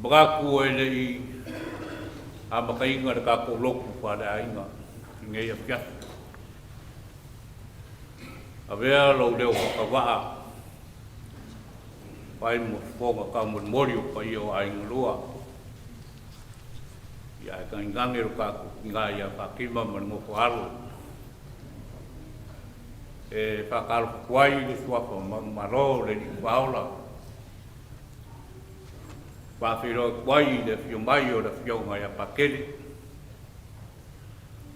Magaku e le I a makainga le kako loku whare ainga I ngei a fiatu. A vea lau leo whakawaa pai mo whonga ka mo mori o pai o ainga lua. Ia e ka ingangero kako ngā ia whakima man ngofo alo. E whakaro kuai le suafa maro le ni whaola. Whawhiro kuai le fio mai o le fio ngai a pakele.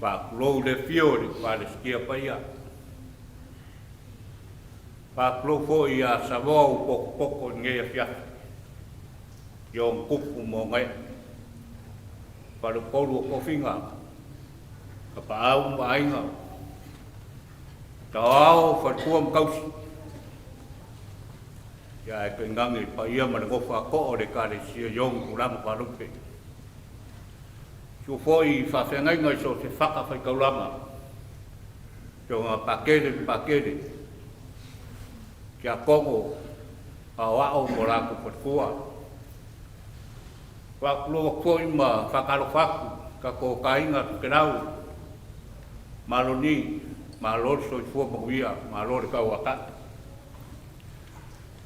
Whakulou le fio le whare skia paia. Whakulou fo I a Samoa u poko poko ngei a fiatu. Iong kupu mo ngai. Wharu koru o kofinga. Ka paau mainga. Tau whatua mkausi. Ia e koe ngangi pa ia mana ngofa ko o le kare sia yong kurama wharupe. Sio foi whawhengai ngai so te whaka whai kaurama. Sio ngā pakere. Kia kongo a wao mo rako whatua. Whakuloa koi ma whakaro whaku ka ko kainga tukerau. Maloni. Malor so I fua mahuia, malor kau wakata.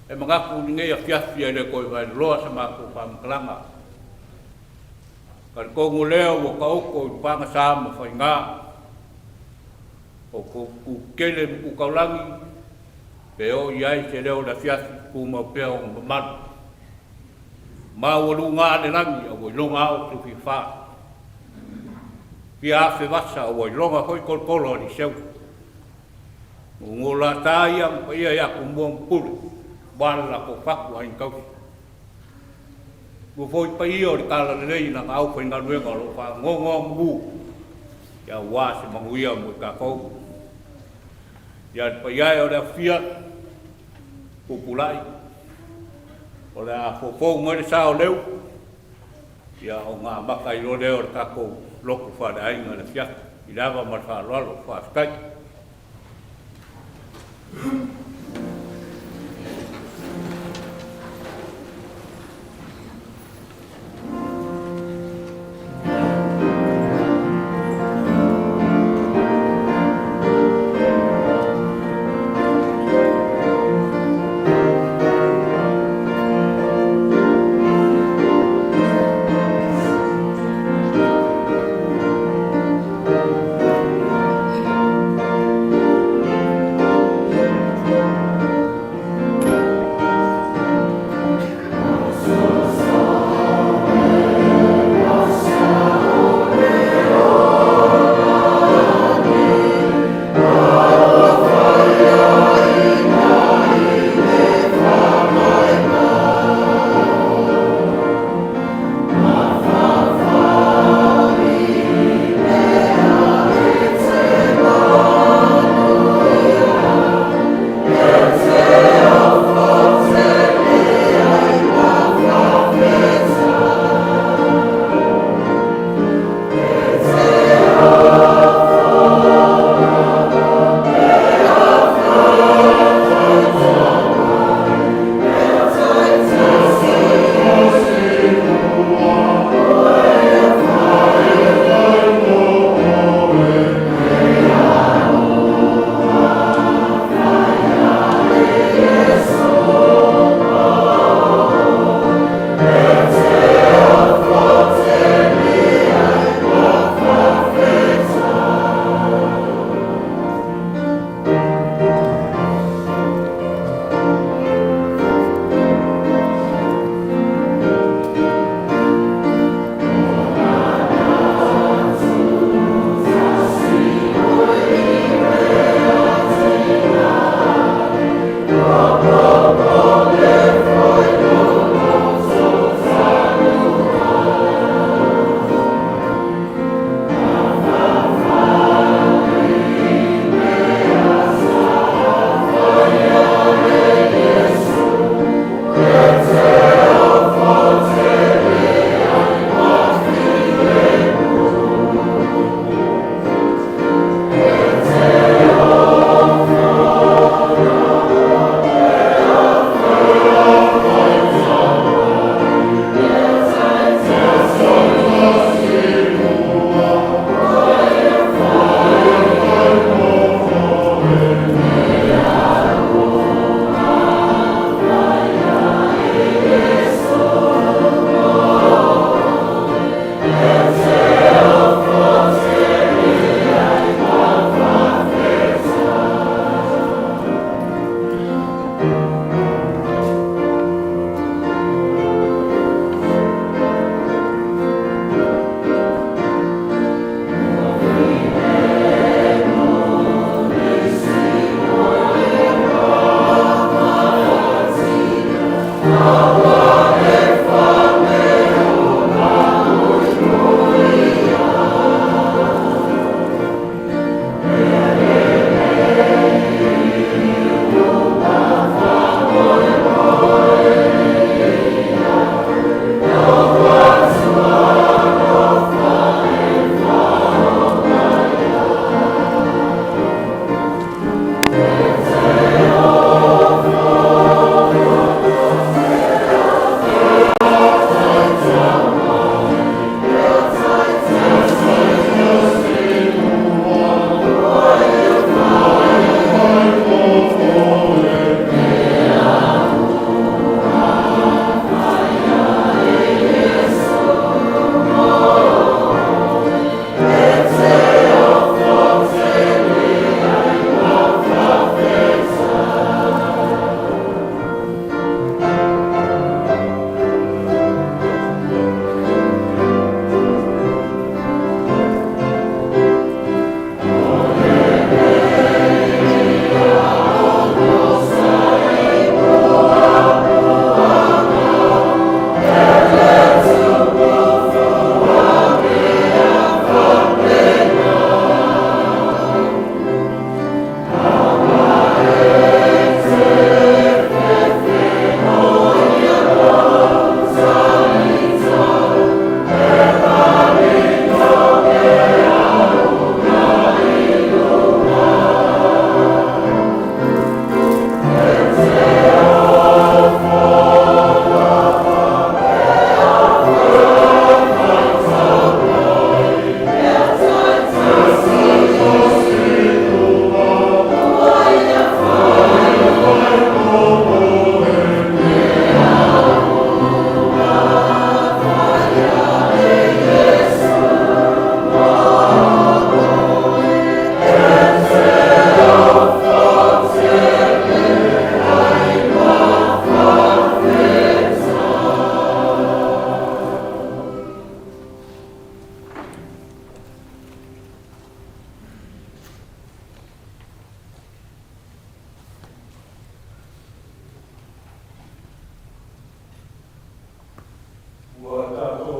E mangaku ngei a fiafi ele koi vai loa sa mako whamkalanga. Kari kongo leo o ka oko I panga sama whai ngā. O ku kele ku kaulangi. Pe o iai se leo la fiafi ku mau pea o mamanu. Mau alu ngā le rangi a wai longa au tu fi wha. Pia afe wasa a wai longa hoi kolkolo ni seu. Ngola taya ia ya kumbuang pulu bala ko faku hain kau. Mo foi pa io di kala nei na au foi na luenga lo fa ngongo mu. Ya wa se manguia mo ka ko. Ya pa ia ora fia populai. Ora fofo mo le sao leu. Ya o nga makai lo leo ka ko loku fa dai na fia. Ilava ma fa lo fa skai.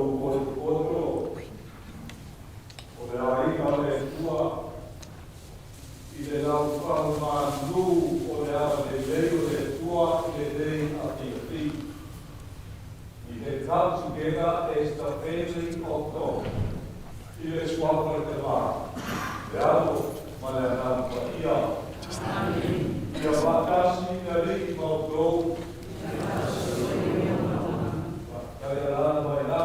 o le koto, o le ainga le tua, i le lau whaumanu, o le awa le leo le tua, i le lei a te fi. We have come together as the family of God. I le suafa le te wā. Le alo, ma le anam pa ia. Ia wātasi na li mau tō. Kare alana mai nā.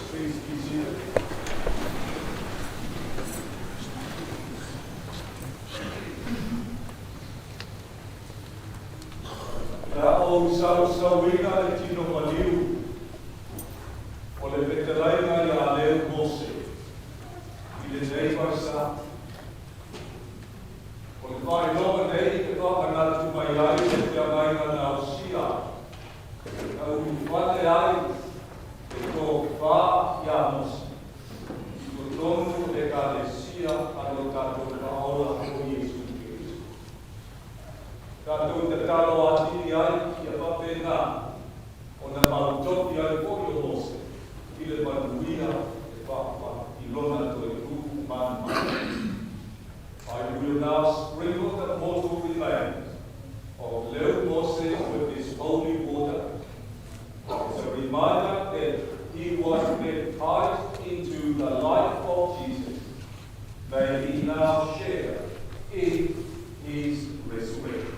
Please be seated. O sauina e tino maniu, o le veteraina i a leo Mose, i le nei marsa. O le whai loa nei te whakanatu mai ai e te amaina na Ausia. Ka ui whate ai e tō whā i a Mose. I ko tonu e ka le sia alo tātou paola o Iesu Christu. Tātou te talo atini ai pena o na mautoki ai pōi o Mose, i le manuia e whāwha i lona to e kū man. I will now sprinkle the mortal remains of Leo Mose with his holy water. It's a reminder that he was baptized into the life of Jesus. May he now share in his resurrection.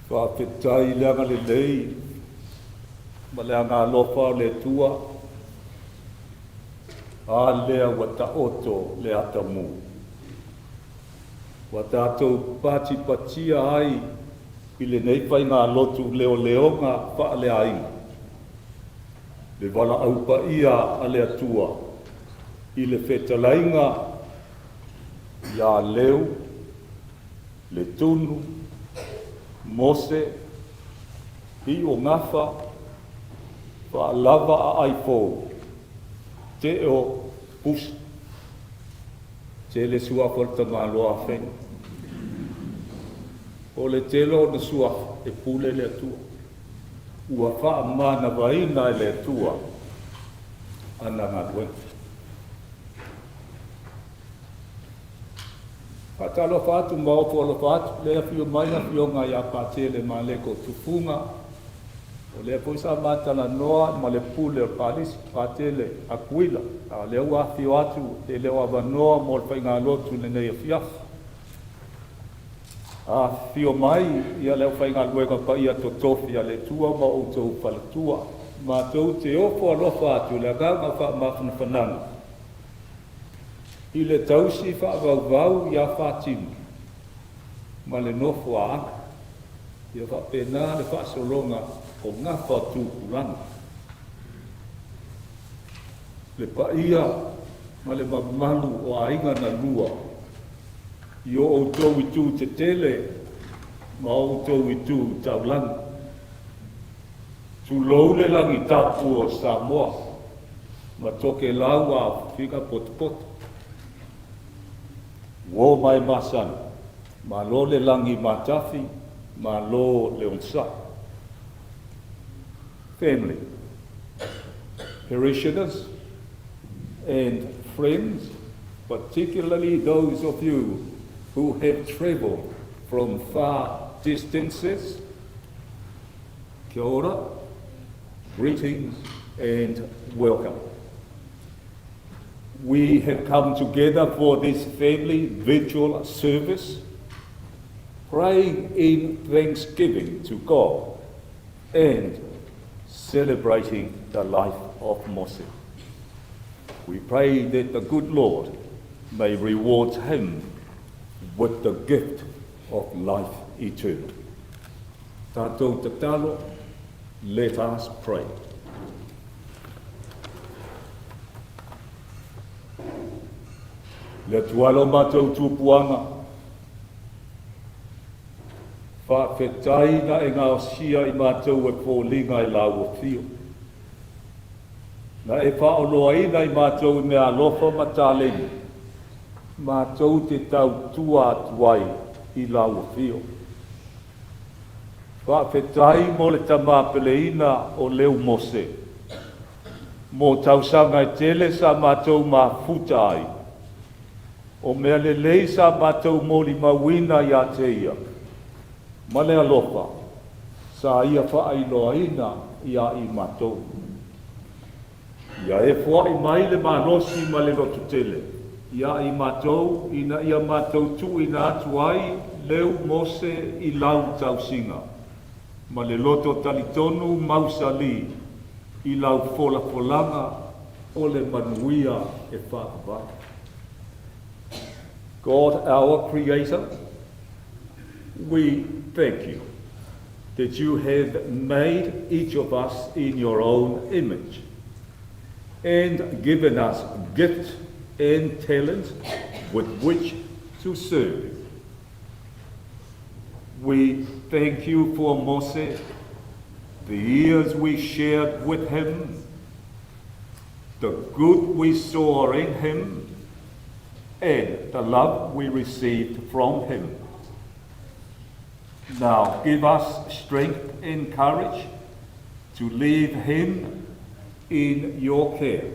Whawhetai leanga le lei, ma leanga alofa le tua, a lea wa ta oto le atamu. Wa tātou pāti patia ai, i le nei pai ngā lotu leo leonga wha le ai. Le wala au pa ia a le atua, i le whetalainga, ia leo, Letunu, Mose, hi o ngafa, wa lava a aifo, te o Pusa, te le suafolta ngā loa wheng. O le telo na sua e pule le atua. Ua wha mana waina le atua, ana ngā duen. Patalo fatu mau po lo fatu le afio mai na fio nga ya patele ma le ko tufunga o le po sa mata la noa ma le pule palis patele akuila a le wa fio atu le wa noa mo fa nga lotu le nei fia a fio mai ia le fa nga luega pa ia to tofia le tua ma o to fa le tua ma to te o po lo fatu le ga fa ma fananga I le tausi whaavau ia whātinu. Ma le nofo a ana. Ia whapena le whaasolonga o ngā whātū kuranga. Le paia ma le mamalu o ainga na lua. I o outou I tū te tele, ma outou I tū taulanga. Tu lou le langi tapu o Samoa. Ma toke lau a whika potopoto. Wo mai masan, ma lo le langi matafi, ma lo le onsa. Family, parishioners, and friends, particularly those of you who have traveled from far distances, kia ora, greetings and welcome. We have come together for this family virtual service, praying in thanksgiving to God and celebrating the life of Mose. We pray that the good Lord may reward him with the gift of life eternal. Tātou te talo, let us pray. Le tualo mātou tūpuanga, whawhetai na e ngā osia i mātou e pōlinga i lau o whio. Na e whaoloa ina i mātou mea alofa matāleni, mātou te tau tua atuai i lau o whio. Whawhetai mo le tamāpeleina o leo Mose, mō tausanga e tele sa mātou mā futa ai, o mea le lei sa mātou mōli mawina i a teia, ma le alofa, sa ia whaailoa ina i a i mātou. Ia e fua i mai le manosi ma le lotu tele, ia i mātou, ina ia mātou tu ina atu ai, leu Mose i lau tausinga, ma le loto talitonu mausali, i lau fola folanga, o le manuia e whakawai. God, our Creator, we thank you that you have made each of us in your own image and given us gifts and talents with which to serve you. We thank you for Mose, the years we shared with him, the good we saw in him, and the love we received from him. Now give us strength and courage to leave him in your care,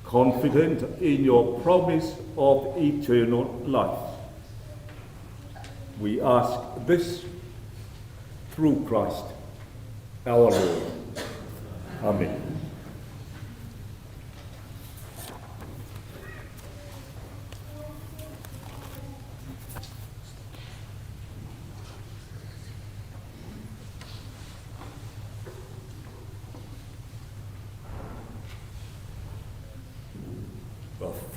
confident in your promise of eternal life. We ask this through Christ our Lord. Amen.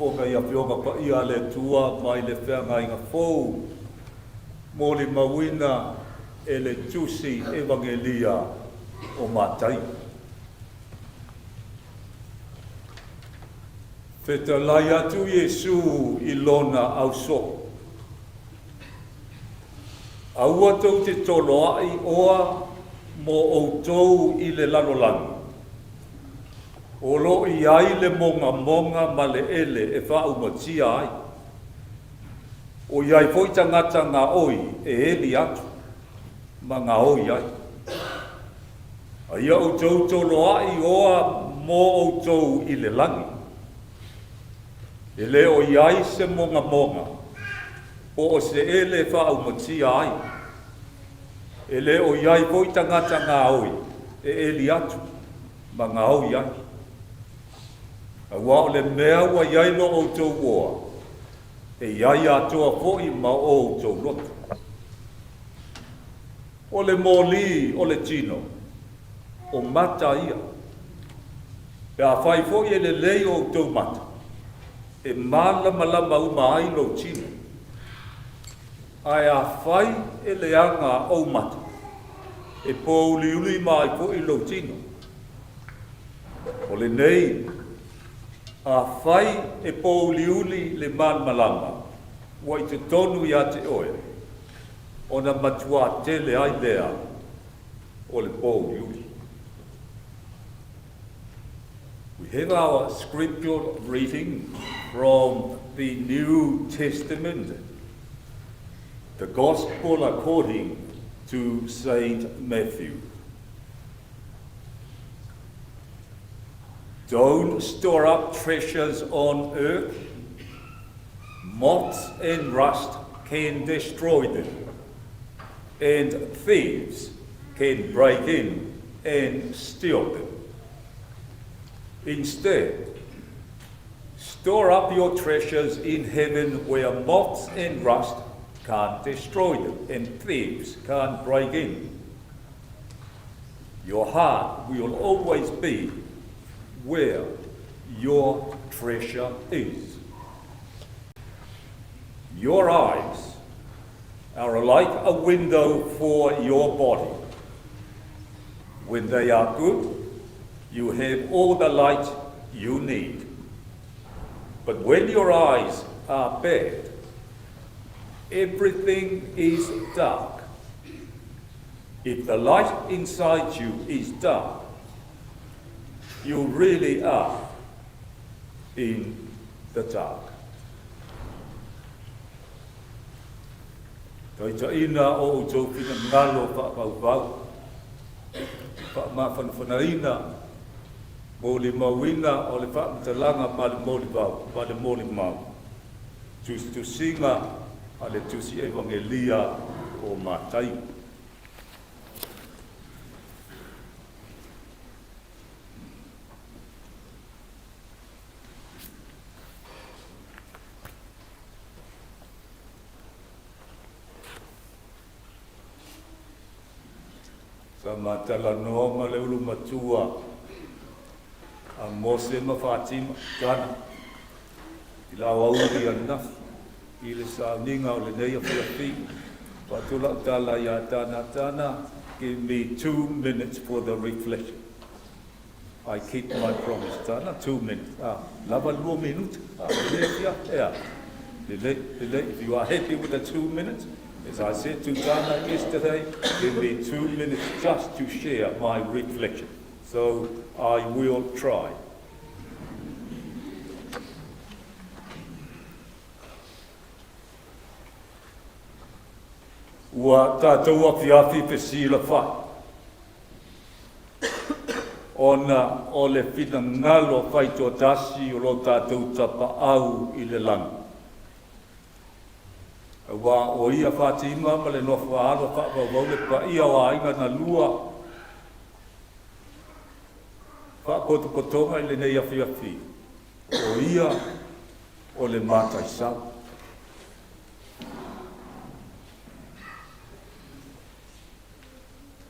Foka ia whionga pa ia le tua mai le whenga inga fōu. Mō le mawina e le tusi evangelia o mātai. Whetalai atu Iesu i lona au so. Aua tau te toloa i oa mō outou i le lanolangi. O lo i ai le monga ma le ele e whau matia ai. O iai foi tangata ngā oi e eli atu, ma ngā oi ai. A ia o tau toloa i oa mō o tau i le langi. E le o iai se monga, o se ele e whau matia ai. E le o iai foi tangata ngā oi e eli atu, ma ngā oi ai. A wā o le mea ua iai lo o tau oa, e iai atoa fōi ma o tau lotu. O le mōli o le tino, o mata ia. E a whai fōi e le lei o tau mata, e malama uma ai lo tino. Ai a whai e le anga o mata, e pōliuli mai fōi lo tino. O le nei, a whai e pōliuli le malama, wa i te tonu i a te oe, o na matua tele ai lea o le pōliuli. We have our scriptural reading from the New Testament, the Gospel according to Saint Matthew. Don't store up treasures on earth. Moths and rust can destroy them, and thieves can break in and steal them. Instead, store up your treasures in heaven where moths and rust can't destroy them, and thieves can't break in. Your heart will always be where your treasure is. Your eyes are like a window for your body. When they are good, you have all the light you need. But when your eyes are bad, everything is dark. If the light inside you is dark, you really are in the dark. Kai taina o tau whina ngalo whakau-wau, whakamawhanawhanaina, mōli mauina o le whakamatalanga pa le mōli wau, pa le mōli mau. Tusinga a le tusi evangelia o Mātai. Sa matala noa ma le ulu matua a Mose ma Fatima kana i la wauri anafi i le sauninga o le nei a whiawhi patula tala ia tana give me 2 minutes for the reflection. I keep my promise tana 2 minutes lava 2 minutes if you are happy with the 2 minutes. As I said to Dana yesterday, give me 2 minutes just to share my reflection. So I will try. Ua tātou awhiawhi pe sila whai. Ona o le whina ngalo whai tō tasi o lo tātou tapa au i le langa. Wa o ia Fatima ma le nofa alo whakawau le pa ia wa inga na lua. Whakotokotonga i le nei awhiawhi. O ia o le mātai sau.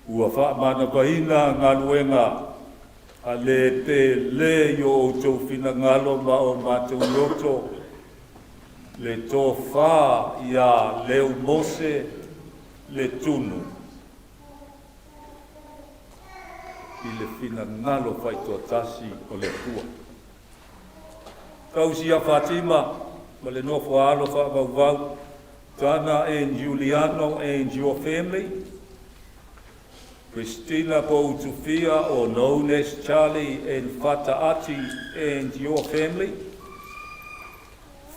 Ua whaamana kahina ngā luenga a le te le yo o tau whina ngalo ma o mātou loto. Le tō whā ia leo Mose Letunu. I le whina ngalo whai tō tasi o le tua. Kausia Fatima, ma le nofo alo whaavau, Dana and Juliano and your family. Christina Boutufia, or known as Charlie and Fataati and your family.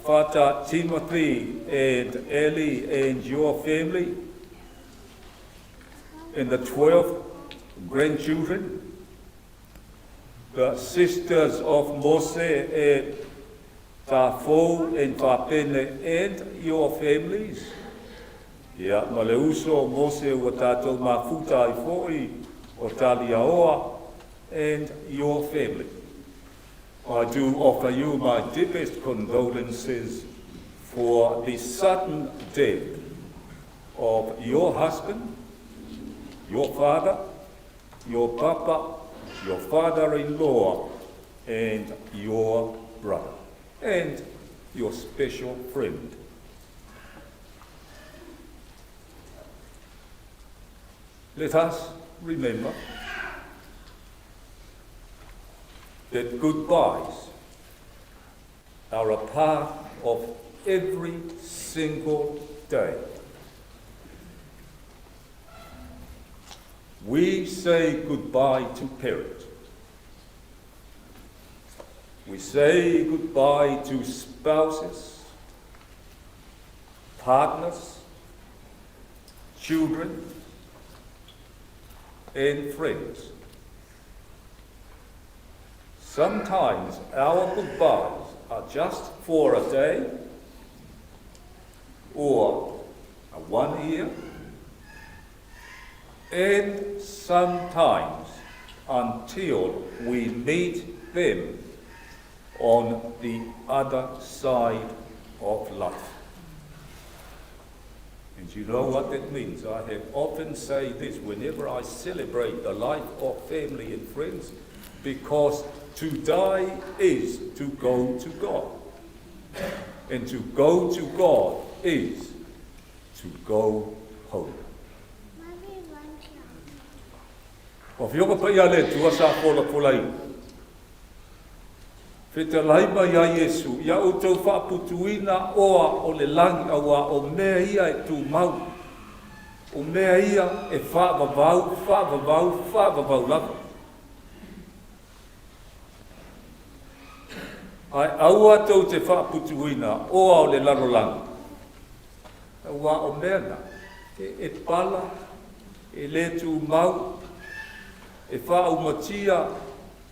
Fata Timothy and Ellie and your family, and the 12 grandchildren, the sisters of Mose and Tafo and Papene and your families. Ia maleuso Mose o tātou mafuta i foi o Taliaoa and your family. I do offer you my deepest condolences for the sudden death of your husband, your father, your papa, your father-in-law, and your brother, and your special friend. Let us remember that goodbyes are a part of every single day. We say goodbye to parents. We say goodbye to spouses, partners, children, and friends. Sometimes our goodbyes are just for a day or 1 year, and sometimes until we meet them on the other side of life. And you know what that means? I have often said this whenever I celebrate the life of family and friends, because to die is to go to God. And to go to God is to go home. O whioka pa ia le tua sa pola polai. Whita laima ia Yesu, ia o tau whaaputuina oa o le langi awa o mea ia e tu mau. O mea ia e whaavavau lava. Ai aua tau te whaaputuina oa o le lano langi. Awa o mea na, e pala, e le tu mau, e whaaumatia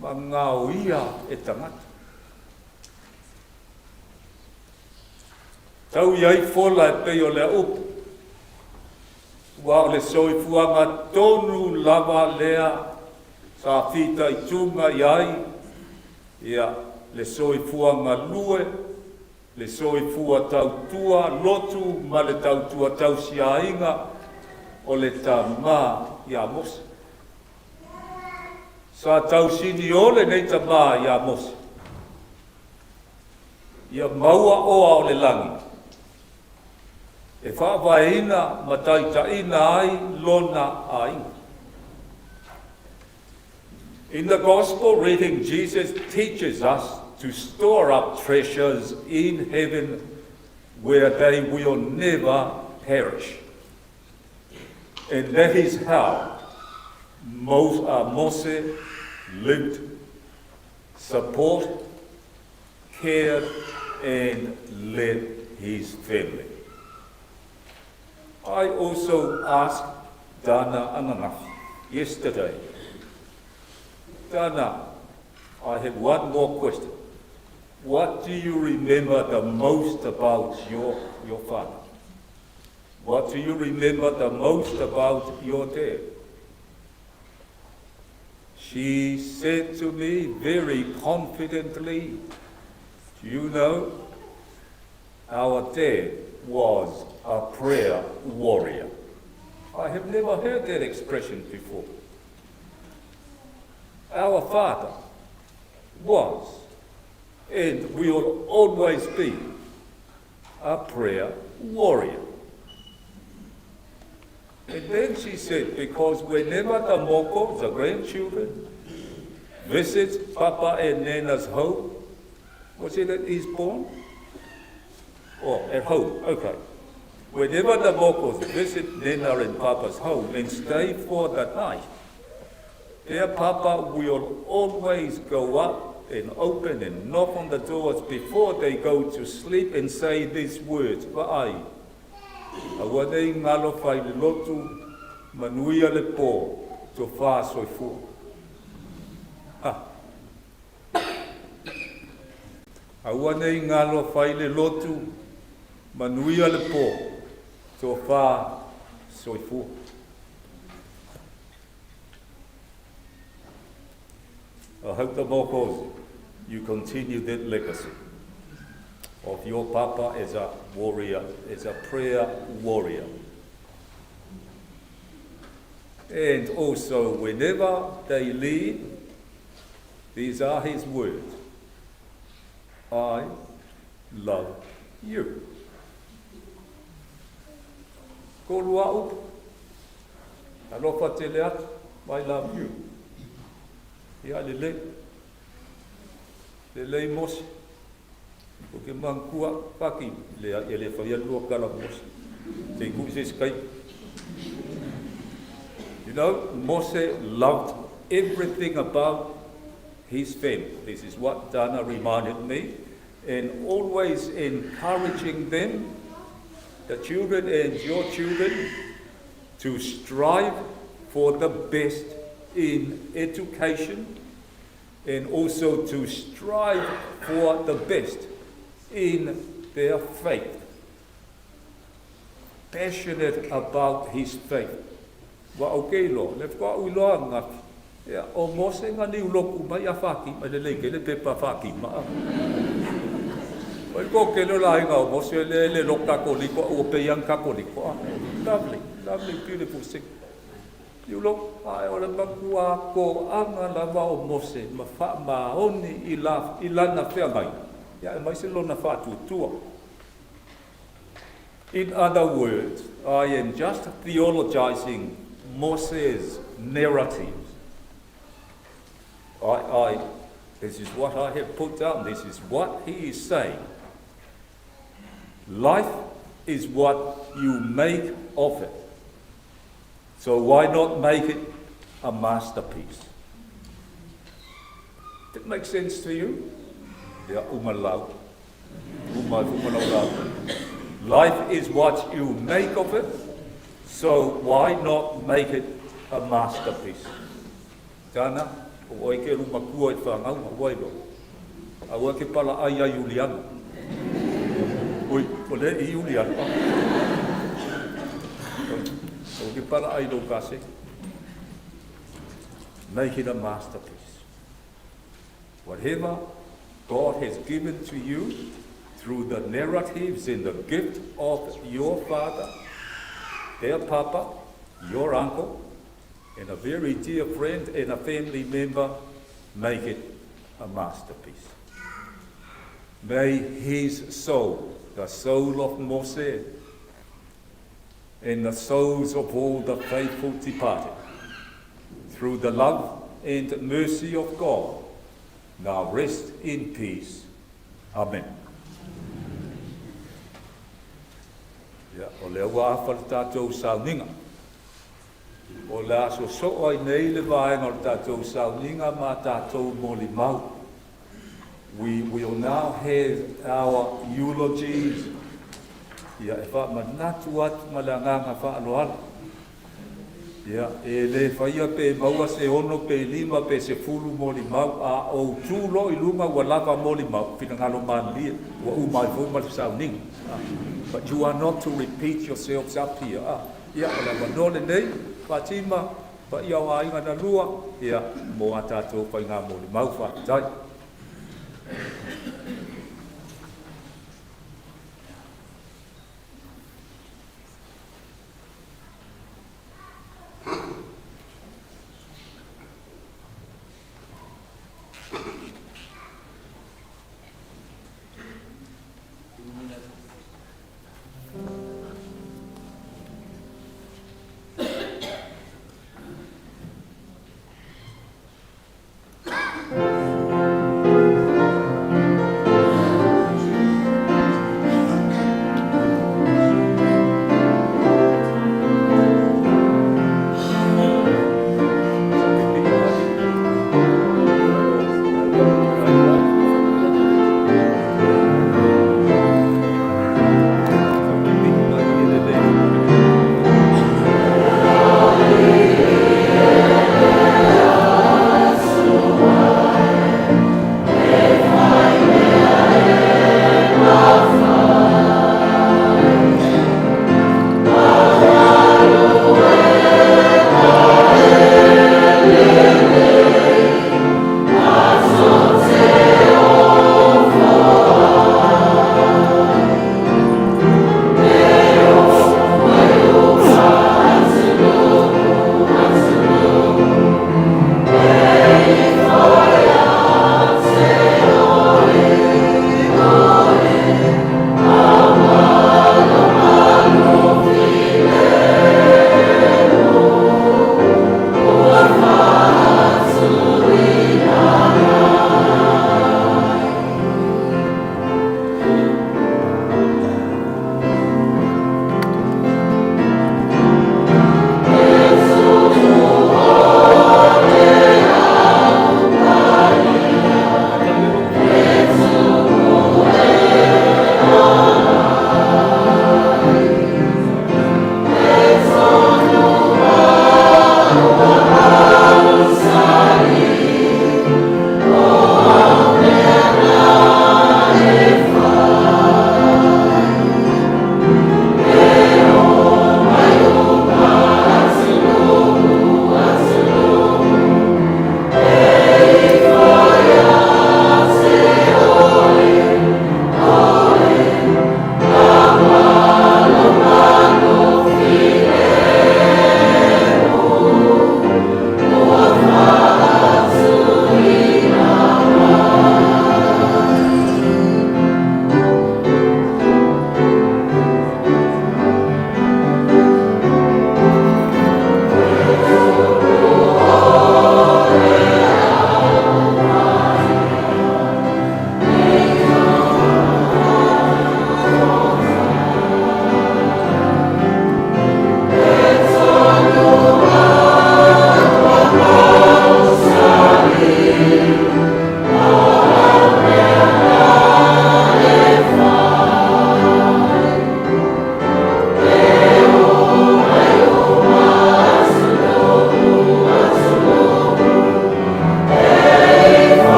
ma ngāo ia e tangata. Tau iai fola e pei o le upu. Wa o le soifuanga tonu lava lea sa fita i tunga iai. Ia le soifuanga lue, le soifua tautua lotu ma le tautua tausiainga o le tamā ia Mose. Sa tausini ole nei tamā ia Mose. Ia maua oa o le langi. E whaavaina mataitaina ai lona ai. In the gospel reading, Jesus teaches us to store up treasures in heaven where they will never perish. And that is how Mose lived, support, cared, and led his family. I also asked Dana Ananafi yesterday, Dana, I have one more question. What do you remember the most about your father? What do you remember the most about your dad? She said to me very confidently, do you know, our dad was a prayer warrior. I have never heard that expression before. Our father was, and will always be, a prayer warrior. And then she said, because whenever the moko, the grandchildren, visits Papa and Nana's home, was it at Eastbourne? Oh, at home, okay. Whenever the mokos visit Nana and Papa's home and stay for the night, their Papa will always go up and open and knock on the doors before they go to sleep and say these words, Wa'ai, awanei ngalo whai le lotu, manuia le pō, to wha soifu. Awanei ngalo whai le lotu, manuia le pō, to wha soifu. I hope the mokos, you continue that legacy of your Papa as a warrior, as a prayer warrior. And also, whenever they leave, these are his words. I love you. Ko lua upu. Alofa te leat, I love you. Ia le Mose. O ke mangkua paki le whaia lua kala Mose. Te kuise skai. You know, Mose loved everything about his family. This is what Dana reminded me. And always encouraging them, the children and your children, to strive for the best in education, and also to strive for the best in their faith. Passionate about his faith. Wa okay lo, le fa u lo nga. Ya o Mose nga ni uloku mai a faki, mai le leke le pepa faki ma. Oi ko ke lo lai ngau mo se le lo ka ko liko o pe yang ka ko liko. Lovely, lovely, beautiful thing. You look, ai o le makua ko anga lava o Mose, ma wha ma oni I lana whea mai. Ia e mai se lona wha tutua. In other words, I am just theologizing Mose's narratives. This is what I have put down. This is what he is saying. Life is what you make of it. So why not make it a masterpiece? Does it make sense to you? Yeah, umalau. Life is what you make of it. So why not make it a masterpiece? Tana, o ke ruma kua I whangau ma wairo. A ke pala ai ai Juliana. Oi, o le I Juliana. O ke pala ai do kase. Make it a masterpiece. Whatever God has given to you through the narratives and the gift of your father, their papa, your uncle, and a very dear friend and a family member, make it a masterpiece. May his soul, the soul of Mose, and the souls of all the faithful departed, through the love and mercy of God, now rest in peace. Amen. Ia, o le ua afa le tātou sauninga. O le aso so ai nei le vaenga le tātou sauninga ma tātou moli mau. We will now have our eulogies. Ia, e wha manatu atu ma le anganga wha alohala. Ia, e le whaia pe maua se ono pe lima pe se fulu moli mau a o tūlo I lunga ua lava moli mau whina ngalo manlia ua umai fuma le sauninga. But you are not to repeat yourselves up here. Ia, o la manole nei, Fatima, pa ia wa inga na lua, ia, mo a tātou pa inga moli mau whakatai.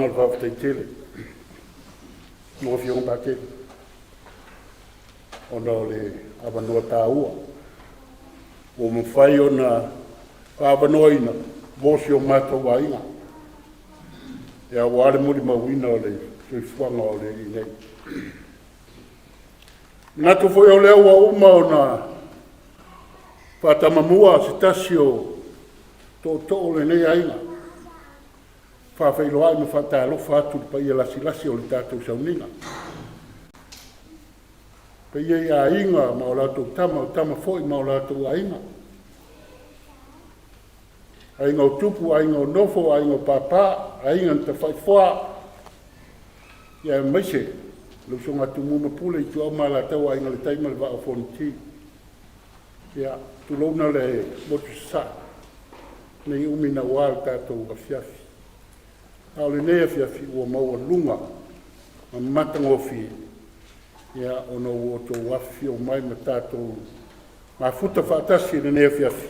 whanga le whawhata i tele. Noa whionga tā tele. Ona o le awanua tā ua. O mwhai o na whawanua ina, mosi o mātou wa inga. Ia wale muri mawina o le suifuanga o le i nei. Nā tu foi o leo wa uma o na whatamamua se tasi o tō le nei ainga. Whawhailoa ina whatalofa atu pa ia lasi o le tātou sauninga. Pa ia a inga ma o lātou tama foi ma o lātou a inga. A inga o tupu, a inga o nofo, a inga o pāpā, a inga ta whaifoa. Ia maise, lo songa tu muma pule i tu au ma lātou a inga le taima le wao whonti. Ia, tu launa le motu sa. Nei umina wāle tātou a fiafi. Ao le nea fiafi ua maua lunga, ma matangofi. Ia, ono o tō wafi o mai ma tātou. Ma futa whaatasi le nea fiafi.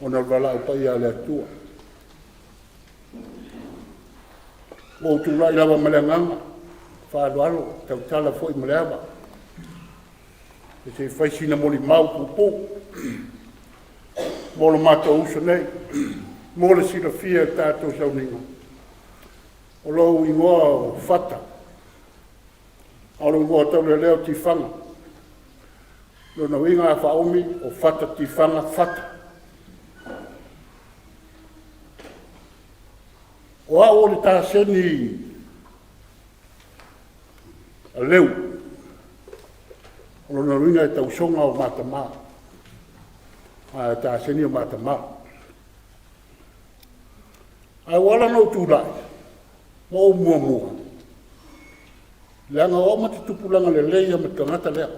Ona wala o pai a le atua. O tu rai lawa maleanganga. Whaaloalo, tau tala foi maleawa. E se whaisina moli mau pupo. Molo mata uso nei. Mole sila fia tātou sauninga. O lou ingoa o whata. O lou ingoa tau le leo tifanga. Lona winga a whaomi o whata tifanga whata. O a o le tāseni a leu. O lona winga e tau songa o matama. A tāseni o matama. Ai wala no tūrai. Mo mua. Leanga o mati tupulanga le leia me tangata lea.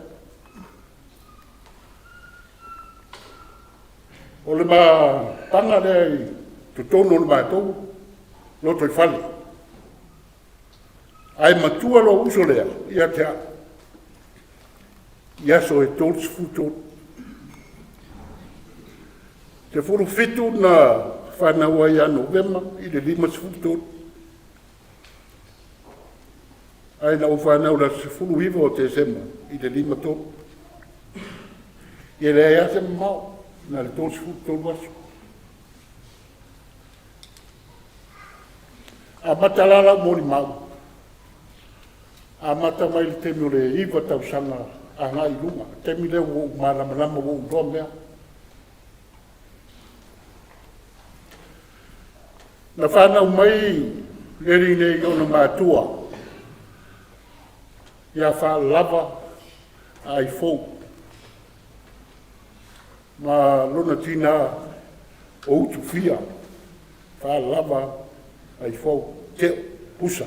O le ma panga lea i tutono le mātou, loto i whale. Ai matua lo uso lea, ia te a. Ia so e tōts futon. Te furu fitu na whanaua i a novema, i le 5 futon. Ai na whanau la se fulu iwa o te sema, i le 5 tōru. I le ea se mau, na le tōru sifu tōru wasu. A matalala mori mau. A mata mai le temi o le iwa tau sanga a ngai lunga. Temi leo o maramalama o uroa mea. Na whanau mai le rine i ona mātua. Ia wha lava ai fōu. Ma lona tina o utu fia. Wha lava ai fōu. Te Pusa.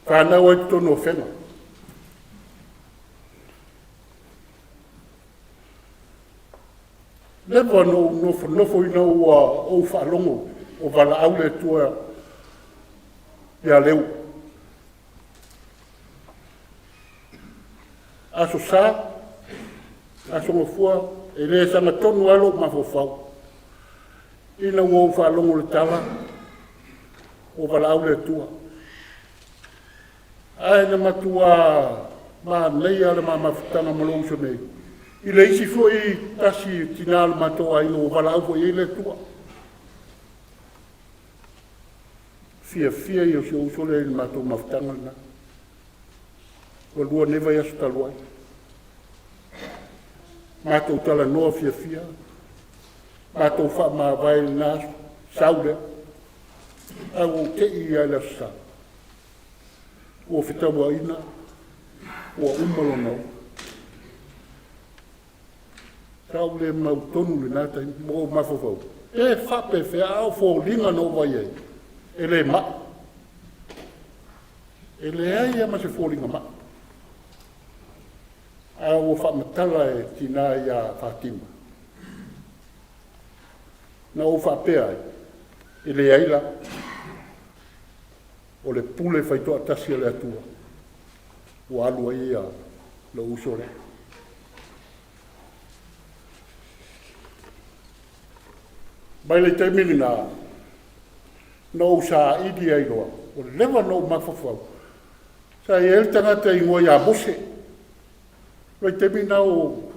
Whanau ai tono whenga. Lewa nofo ina o whalongo o wala aule tua ia leu. Aso sa, aso ngofua, e le sanga tonu alo mafofau. Ina ua whalongo le tala, o wala au le tua. Ai na matua, ma nei ala ma mafutanga malonso nei. I le isi fo i tasi tinala matoa ino o wala au fo i le tua. Fia i o se uso le ni mātou mawhitanga na. O lua newa i asu taluai. Mātou tala noa fia. Mātou wha maa vai le nāsu. Saule. Au o te i ai la sa. O whitawa ina. O umalo nau. Saule mau tonu le nātai. Mo mawhawhau. E whape whea au fō linga no vai ei. Ele ma. Ele ai ama se fōringa ma. A o whamatala e tina i a Fatima. Na o whapea ai. Ele ai la. O le pule whaitoa tasia le atua. O alu ai a lo usore. Mai le te mini na no sa idi ai roa. O le lewa no mafafau. Sa e el tangata i ngoa ia Mose. Mai te mini na o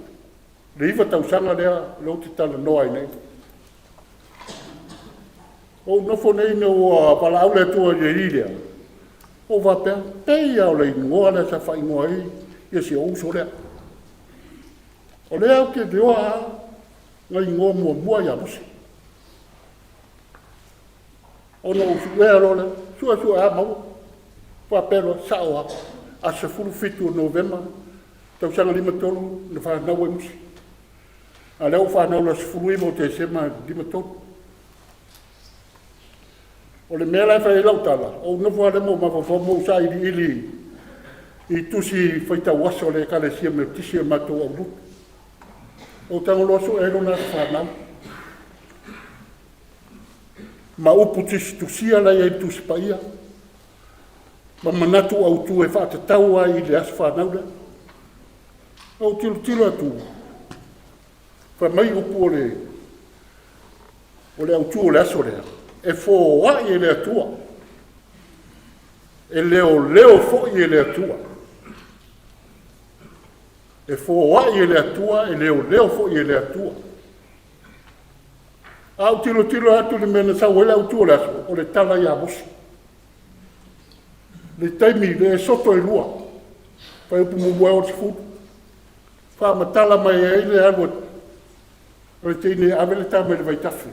le iwa tausanga lea leo te tala noa i nei. O nofo nei no pala au le tua i iria. O wapea, pei au le ngoa le sa whai ngoa i, ia si o uso lea. O lea au ke deoa ngai ngoa mua ia Mose. O no usu ea lo le, sua a mau. Wapea sao a se fulu fitu o November, tausanga 5 tolu, na whanau e Mose. A leo whanau la se fulu imo te sema 5 tolu. O le mea lai whai lau tala, o nofu ale mo mawawha mo sa ili i tusi whaita wasa o le kale sia me tisi e mato au lupu. O tango loso e rona whanau. Ma upu tisi tusia lai e tusi paia. Ma manatu au tu e whaata taua i le asu whanau le. O tilo atu. Wha mai upu o le au tu o le aso lea. E fō ai e le atua. E leo fō i e le atua. E fō ai e le atua, e leo fō i e le atua. Au tilo atu le mena sau ele au tua le aso, o le tala i a Mose. Le taimi, le soto e lua. Pai upu mubua o te fudu. Wha matala mai e le alua. O le teine avele tame le vaitafi.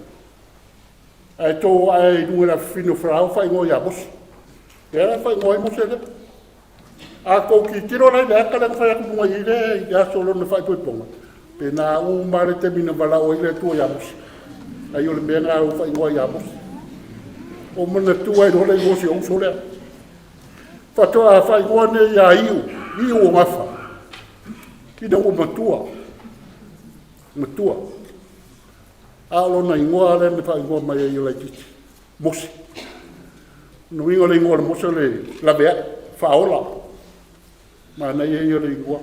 Ai tō ai nuera fino frau whai ngoi a Mose. Era whai ngoi Mose le. A kou ki tiro nei le akala whai aku mua i le, i a solo na whai tui ponga. Pe nā u mare te mina wala o i le tua i a Mose. Ai o le mea ngā u whai ngoi a Mose. O mana tua i role i Mose o uso lea. Whatoa a whai ngoi nei a iu o ngafa. Ina o matua. Matua. Alo na ingoa le me fa ingoa mai e le titi. Mose. No ingoa le ingoa le Mose le la vea faola. Ma na e le ingoa.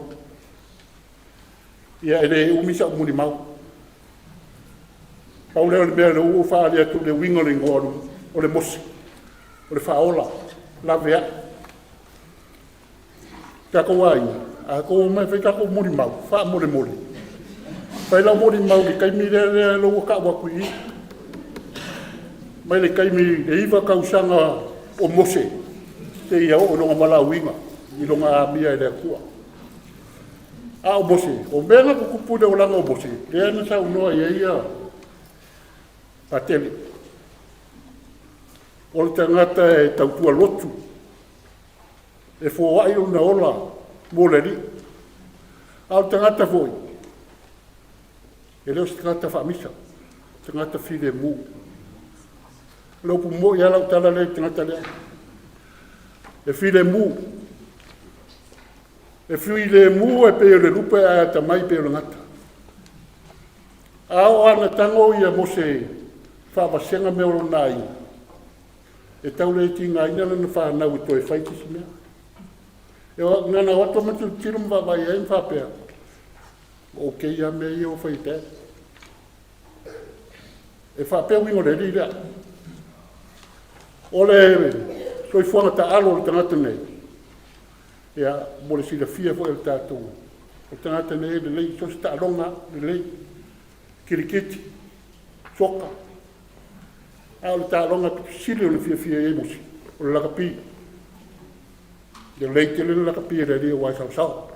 Ia ele umisa muni mau. Pau le mea le u fa le tu le wingo le ingoa o le Mose. O le faola. La vea. Ka ko ai. A ko mai fa ka ko muni mau. Fa mole. Pai lau mori mau ki kaimi le lo ka wa kui. Mai le kaimi le iwa kausanga o Mose. Te ia o longa mala winga. I longa mia le kua. A o Mose. O benga kukupu le o langa o Mose. Le ana sa unoa ia. Patele. O le tangata e tautua lotu. E fo wai una ola. Mole li. A o tangata foi. E leo se tangata whaamisa, tangata while mu. Leo pu mo ia lau tala le tangata lea. E while mu. E while mu e peo le lupe a ta mai peo le ngata. Ao ana tango ia Mose whaawasenga meo lo nai. E tau le tinga ina lana whanau i toi whaitisi mea. E ngana wato matu tirum wawai e mwhapea. Ok, ia me i o whaitea. E whapea wingo le rira. O le soi fuanga ta alo le tangata nei. Ia, mo le sila fia fo el tātou. O tangata nei le lei, so sta alonga le lei. Kirikiti, soka. A le ta alonga sili o le fia e Mose. O le lakapi. Le lei te le lakapi e le ria wai sau.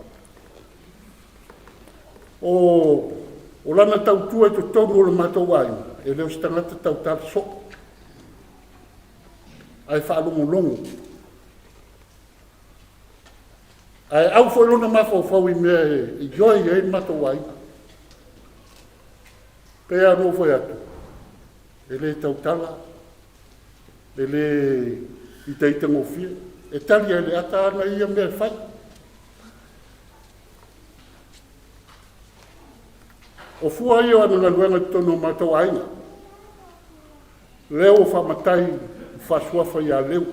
O lana tau tua e to tonu o le matou ai. E leo stangata tau tala so. Ai whaalongo longo. Ai au foi lona mafau i mea i joi e matou ai. Pea no foi atu. E le tau tala. E le i teita ngofia. E tali e le ata ana ia mea whai. O fua ia ana luenga tono matou ainga. Leo whamatai whasuafa ia leo.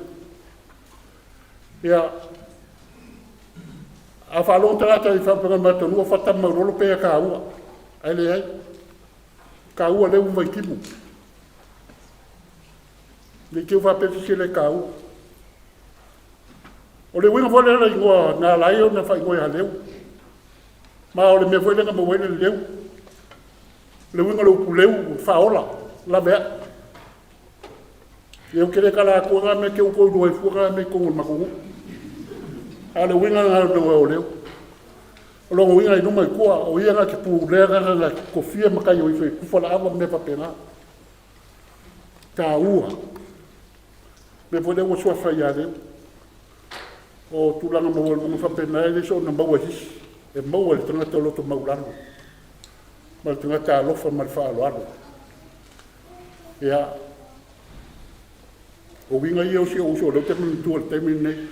Ia a whalong tangata i whapanga matanua whatama rolo pea ka ua. Ai le ai. Ka ua leo vai kimu. Le keu whapeti se le kau. O le winga whole la ingoa ngā lai o na whai ngoe ha leu. Ma o le mea whai lenga ma wele leu. Le winga lo pu leu whaola, la vea. E o kere kala kua ngā me keu kou duai fuka me kongol makungu. A le winga ngā runga o leu. O longo winga i numa i kua, o ia ngā ki pu lea ngā kofia makai o i whai kufala awa me papena. Tā ua. Me pwede ua sua whai a leu. O tūlanga maua le mga whapena e le so na maua hisi. E maua le tangata o loto maulano. Ma le tangata alofa ma le whaaloalo. Ea. O winga i o si o uso, leo te mani tua le teimini nei.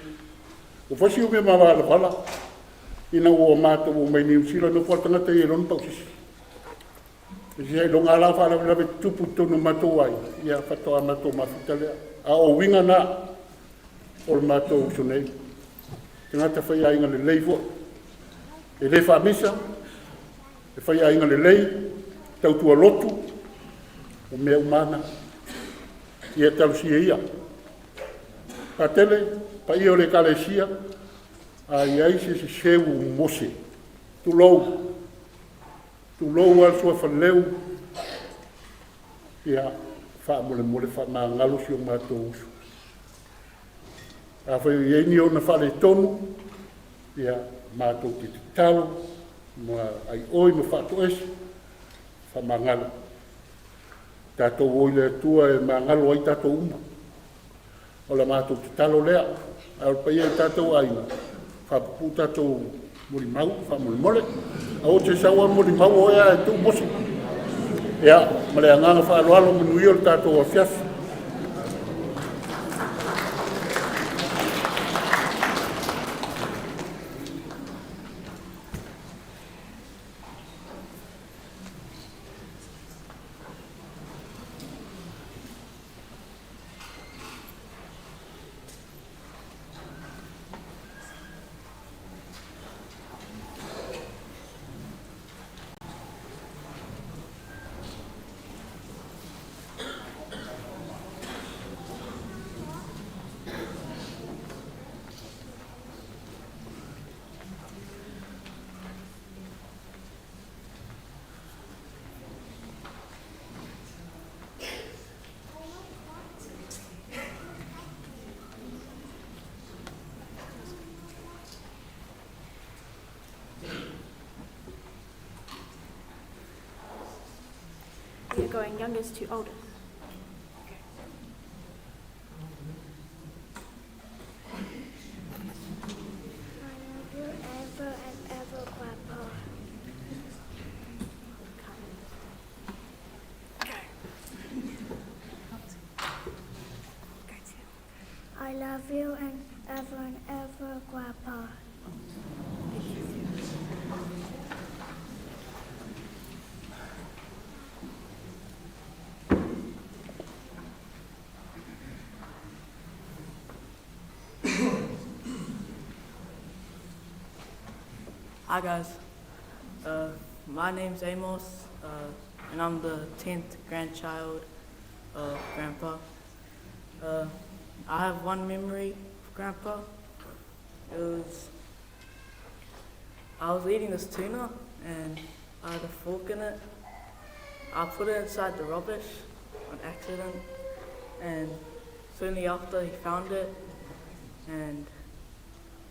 O whasi o me mawa ala whala. Ina ua mata o mai ni usila no kwa tangata i e lonu pausisi. E si hei longa ala whala lawe tupu tonu mato ai. Ia whatoa mato mawhita lea. A o winga na o le mato uso nei. Tangata whai ainga le leifo. E le whamisa. E whai ainga le lei. Tautua lotu. O mea umana. Ia talusia ia. Pa tele, pa ia o le kalesia, a iai se seu Mose. Tulou al sua whaleu, ia wha mole wha ma ngalo si o mātou usu. A whai iei ni o na whale tonu, ia mātou ki te talo, ma ai oi ma whato esi, wha ma ngalo. Tātou oi le tua e ma ngalo ai tātou uma. O la mātou te talo lea, a o paia tātou aina. Whapupu tātou mori mau, whamoli mole. A o te saua mori mau o ea e tū mosi. Ea, ma lea nganga whaaloalo manui o tātou a fiafi. You're going youngest to oldest. I love you and ever, Grandpa. Hi guys, my name's Amos, and I'm the 10th grandchild of Grandpa. I have one memory of Grandpa. I was eating this tuna and I had a fork in it. I put it inside the rubbish on accident, and soon after he found it and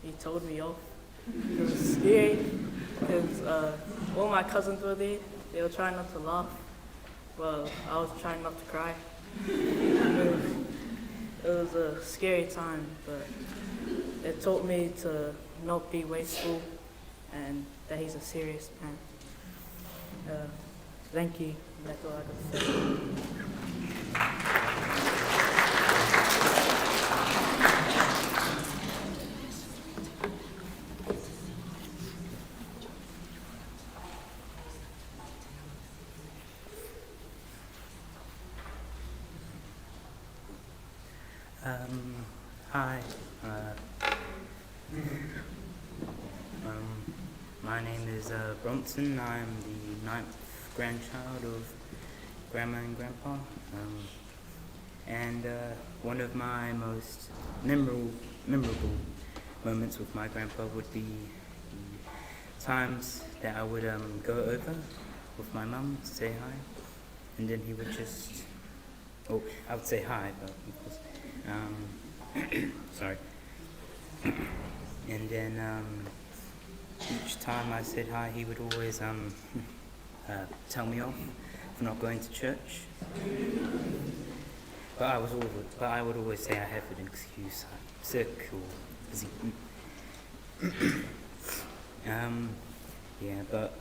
he told me off. It was scary because all my cousins were there. They were trying not to laugh. Well, I was trying not to cry. It was a scary time, but it taught me to not be wasteful and that he's a serious man. Thank you. That's all I got to say. Hi, my name is Bronson. I'm the 9th grandchild of Grandma and Grandpa. And one of my most memorable moments with my grandpa would be the times that I would go over with my mum to say hi, and then he would just, I would say hi, but of course, sorry. And then each time I said hi, he would always tell me off for not going to church. But I would always say I have an excuse, I'm sick or busy. Yeah, but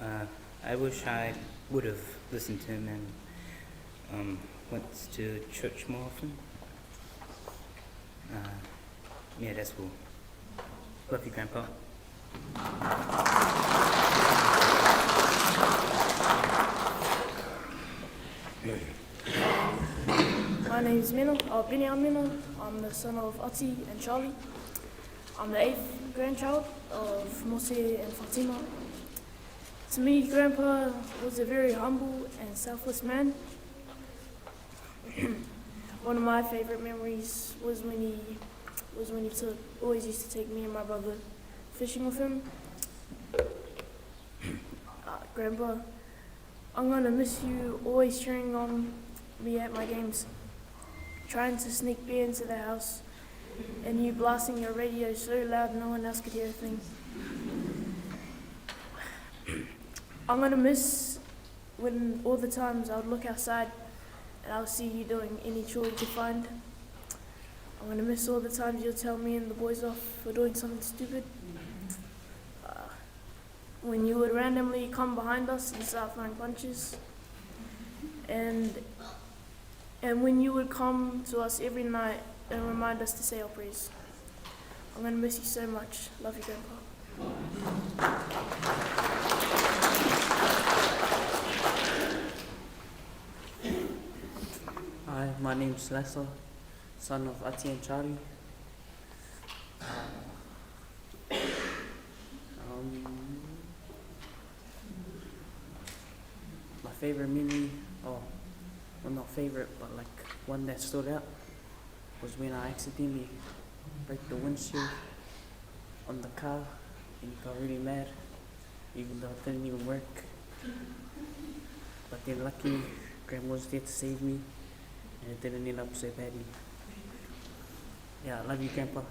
I wish I would have listened to him and went to church more often. Yeah, that's all. Love you, Grandpa. My name is Biniam Mino. I'm the son of Ati and Charlie. I'm the 8th grandchild of Mose and Fatima. To me, Grandpa was a very humble and selfless man. One of my favorite memories was when he always used to take me and my brother fishing with him. Grandpa, I'm gonna miss you always cheering on me at my games, trying to sneak beer into the house, and you blasting your radio so loud no one else could hear a thing. I'm gonna miss when all the times I would look outside and I'll see you doing any chore you could find. I'm gonna miss all the times you'll tell me and the boys off for doing something stupid. When you would randomly come behind us and start throwing punches. And when you would come to us every night and remind us to say our prayers. I'm gonna miss you so much. Love you, Grandpa. Hi, my name's Lessa, son of Ati and Charlie. My favorite memory, well not favorite, but like one that stood out, was when I accidentally broke the windshield on the car and he got really mad, even though it didn't even work. But then luckily, Grandma was there to save me and it didn't end up so badly. Yeah, I love you, Grandpa.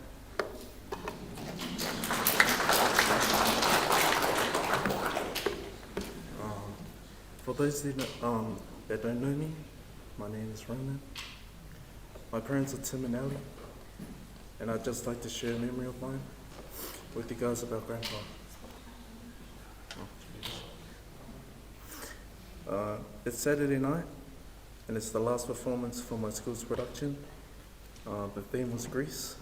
For those that don't know me, my name is Roman. My parents are Tim and Ellie, and I'd just like to share a memory of mine with you guys about Grandpa. It's Saturday night, and it's the last performance for my school's production. The theme was Greece.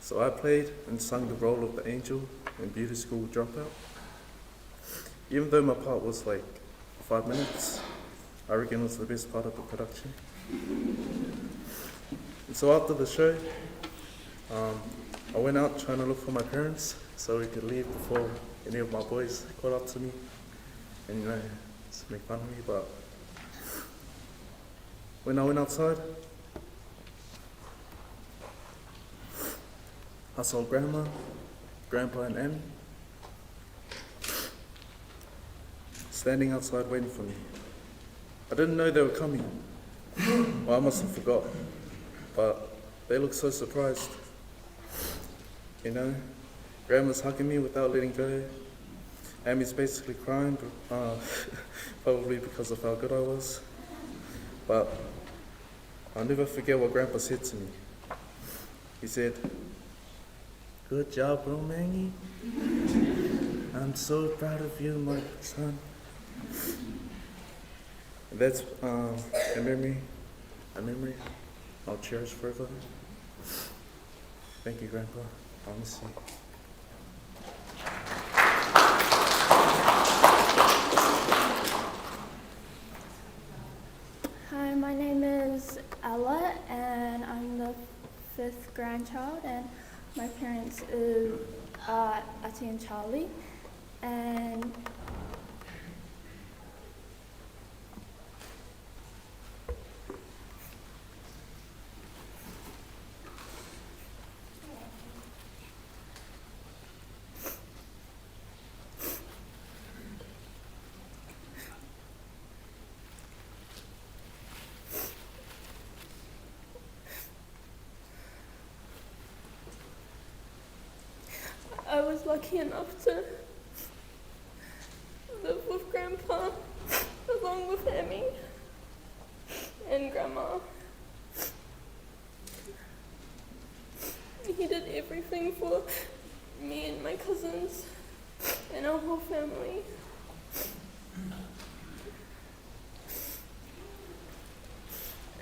So I played and sung the role of the angel in Beauty School Dropout. Even though my part was like 5 minutes, I reckon it was the best part of the production. And so after the show, I went out trying to look for my parents so we could leave before any of my boys caught up to me and, just make fun of me. But when I went outside, I saw Grandma, Grandpa and Annie standing outside waiting for me. I didn't know they were coming. Well, I must have forgot. But they looked so surprised. You know, Grandma's hugging me without letting go. Amy's basically crying, probably because of how good I was. But I'll never forget what Grandpa said to me. He said, "Good job, bro, Mangy. I'm so proud of you, my son." And that's a memory I'll cherish forever. Thank you, Grandpa. I'll miss you. Hi, my name is Ella, and I'm the 5th grandchild, and my parents are Ati and Charlie, and was lucky enough to live with Grandpa along with Amy and Grandma. He did everything for me and my cousins and our whole family.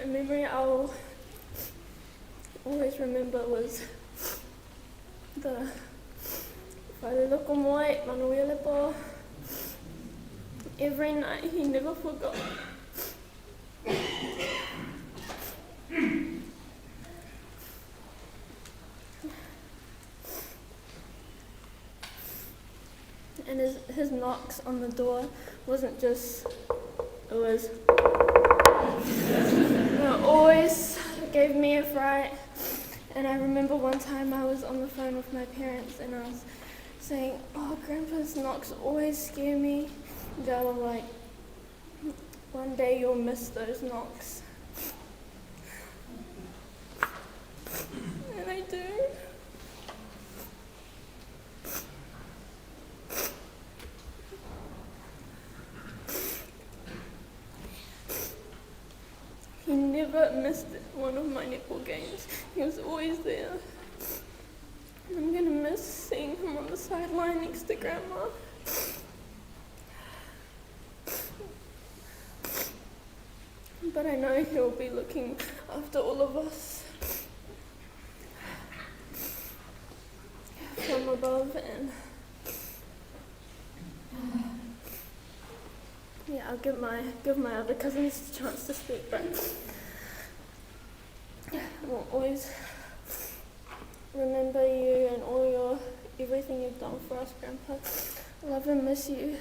A memory I'll always remember was the whaeloko moai, manuelepo. Every night he never forgot. And his knocks on the door wasn't just, it was, it always gave me a fright. And I remember one time I was on the phone with my parents and I was saying, oh, Grandpa's knocks always scare me. They were like, one day you'll miss those knocks. And I do. He never missed one of my netball games. He was always there. And I'm going to miss seeing him on the sideline next to Grandma. But I know he'll be looking after all of us from above, and yeah, I'll give my other cousins a chance to speak, but we'll always remember you and everything you've done for us, Grandpa. Love and miss you.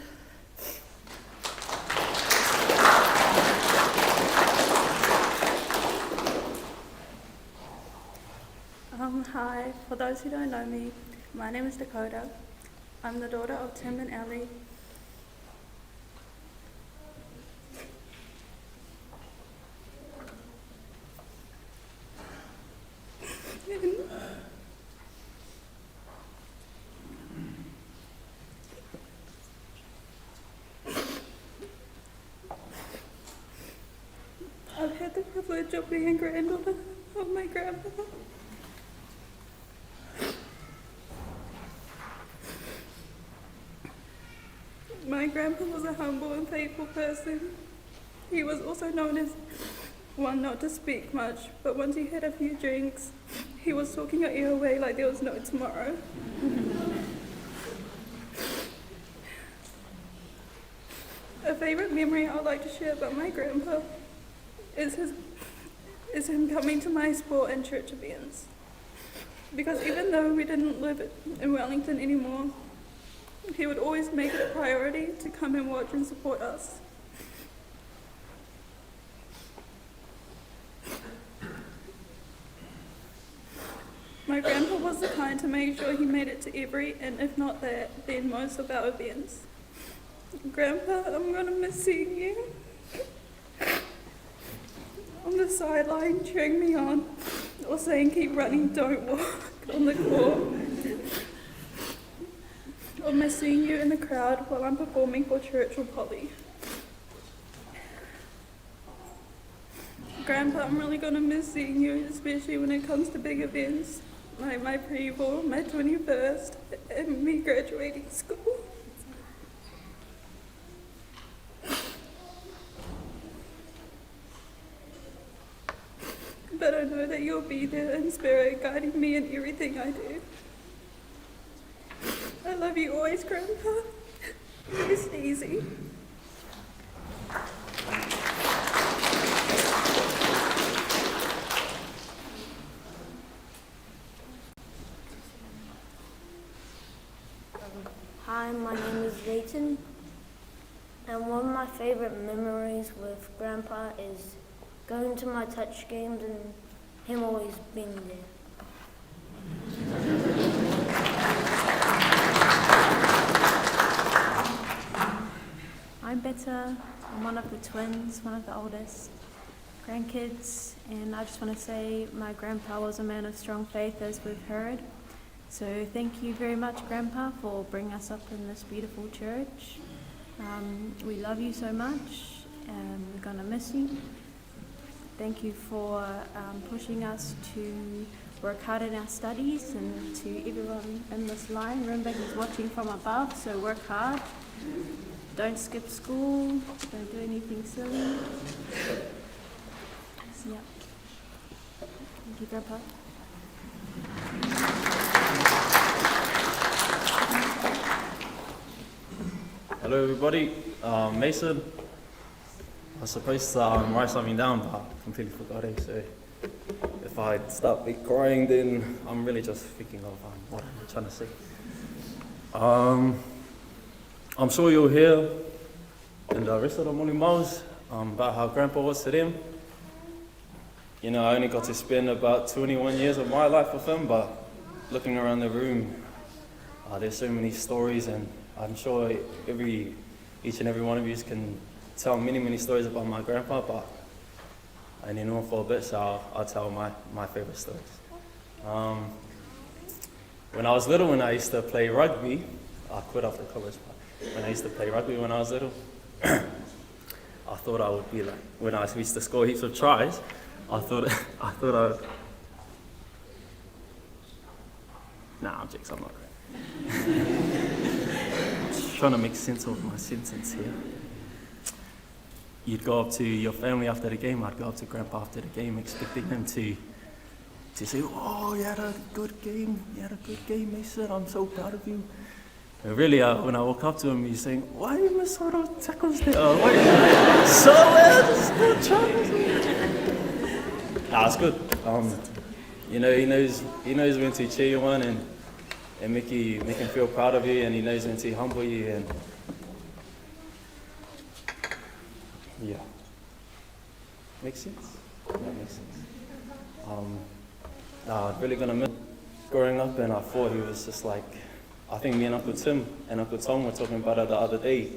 Hi, for those who don't know me, my name is Dakota. I'm the daughter of Tim and Ellie. I've had the privilege of being granddaughter of my grandpa. My grandpa was a humble and faithful person. He was also known as one not to speak much, but once he had a few drinks, he was talking your ear away like there was no tomorrow. A favourite memory I'd like to share about my grandpa is him coming to my sport and church events. Because even though we didn't live in Wellington anymore, he would always make it a priority to come and watch and support us. My grandpa was the kind to make sure he made it to every, and if not that, then most of our events. Grandpa, I'm gonna miss seeing you on the sideline cheering me on, or saying keep running, don't walk on the court. Or miss seeing you in the crowd while I'm performing for church or poly. Grandpa, I'm really going to miss seeing you, especially when it comes to big events, like my pre-ball, my 21st, and me graduating school. But I know that you'll be there in spirit, guiding me in everything I do. I love you always, Grandpa. Rest easy. Hi, my name is Letunu, and one of my favourite memories with Grandpa is going to my touch games and him always being there. I'm Betta. I'm one of the twins, one of the oldest grandkids, and I just want to say my grandpa was a man of strong faith, as we've heard. So thank you very much, Grandpa, for bringing us up in this beautiful church. We love you so much, and we're going to miss you. Thank you for pushing us to work hard in our studies, and to everyone in this line. Remember, he's watching from above, so work hard. Don't skip school. Don't do anything silly. Yeah. Thank you, Grandpa. Hello everybody, Mason. I was supposed to write something down, but I completely forgot it, so if I start big crying, then I'm really just thinking of what I'm trying to say. I'm sure you'll hear in the rest of the morning miles about how Grandpa was to them. You know, I only got to spend about 21 years of my life with him, but looking around the room, there's so many stories, and I'm sure each and every one of you can tell many stories about my grandpa, but I only know him for a bit, so I'll tell my favorite stories. When I was little, when I used to play rugby, I quit after college, but when I used to play rugby when I was little, I thought I would be like, when I used to score heaps of tries, I thought I would. Nah, I'm joking, I'm not great. Just trying to make sense of my sentence here. You'd go up to your family after the game, I'd go up to Grandpa after the game, expecting him to say, oh, you had a good game, Mason, I'm so proud of you. And really, when I walk up to him, he's saying, why you miss all those tackles there? Why you so good tries? Nah, it's good. You know, he knows when to cheer you on and make him feel proud of you, and he knows when to humble you, and yeah. Makes sense? That makes sense. I'm really gonna miss growing up, and I thought he was just like, I think me and Uncle Tim and Uncle Tom were talking about it the other day.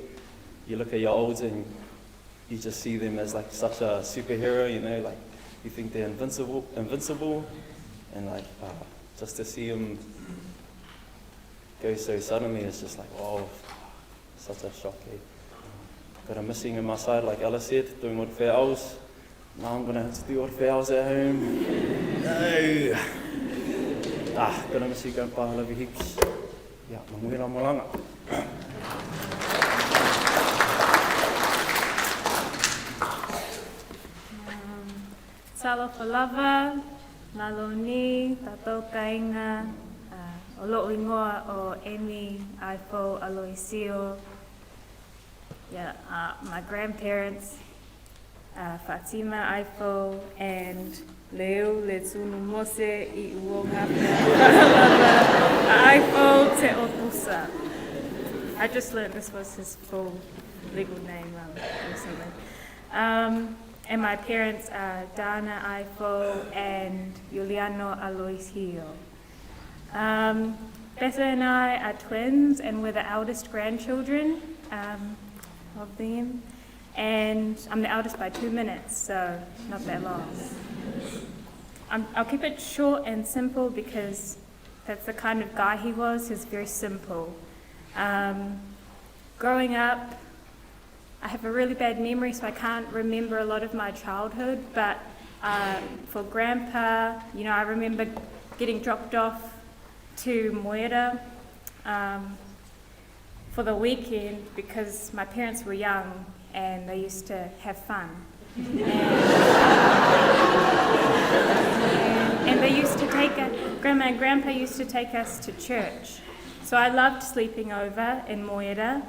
You look at your olds and you just see them as like such a superhero, you know, like you think they're invincible, and like just to see him go so suddenly, it's just like, wow, such a shock. Eh? Got him missing in my side, like Ella said, doing odd fair hours. Now I'm gonna have to do odd fair hours at home. No. Gonna miss you, Grandpa, I love you heaps. Yeah, mamuhira molanga. Salo Falava, Naloni, Tatou Kainga, Olo Ingoa o Amy, Aifo, Aloisio. Yeah, my grandparents, Fatima, Aifo, and Leo, Letunu, Mose, I Uonga, Aifo, Te o Pusa. I just learned this was his full legal name recently. And my parents are Dana, Aifo, and Juliano Aloisio. Bessa and I are twins, and we're the eldest grandchildren of them. And I'm the eldest by 2 minutes, so not that long. I'll keep it short and simple because that's the kind of guy he was. He was very simple. Growing up, I have a really bad memory, so I can't remember a lot of my childhood, but for Grandpa, you know, I remember getting dropped off to Moera for the weekend because my parents were young and they used to have fun. And they used to take Grandma and Grandpa used to take us to church. So I loved sleeping over in Moera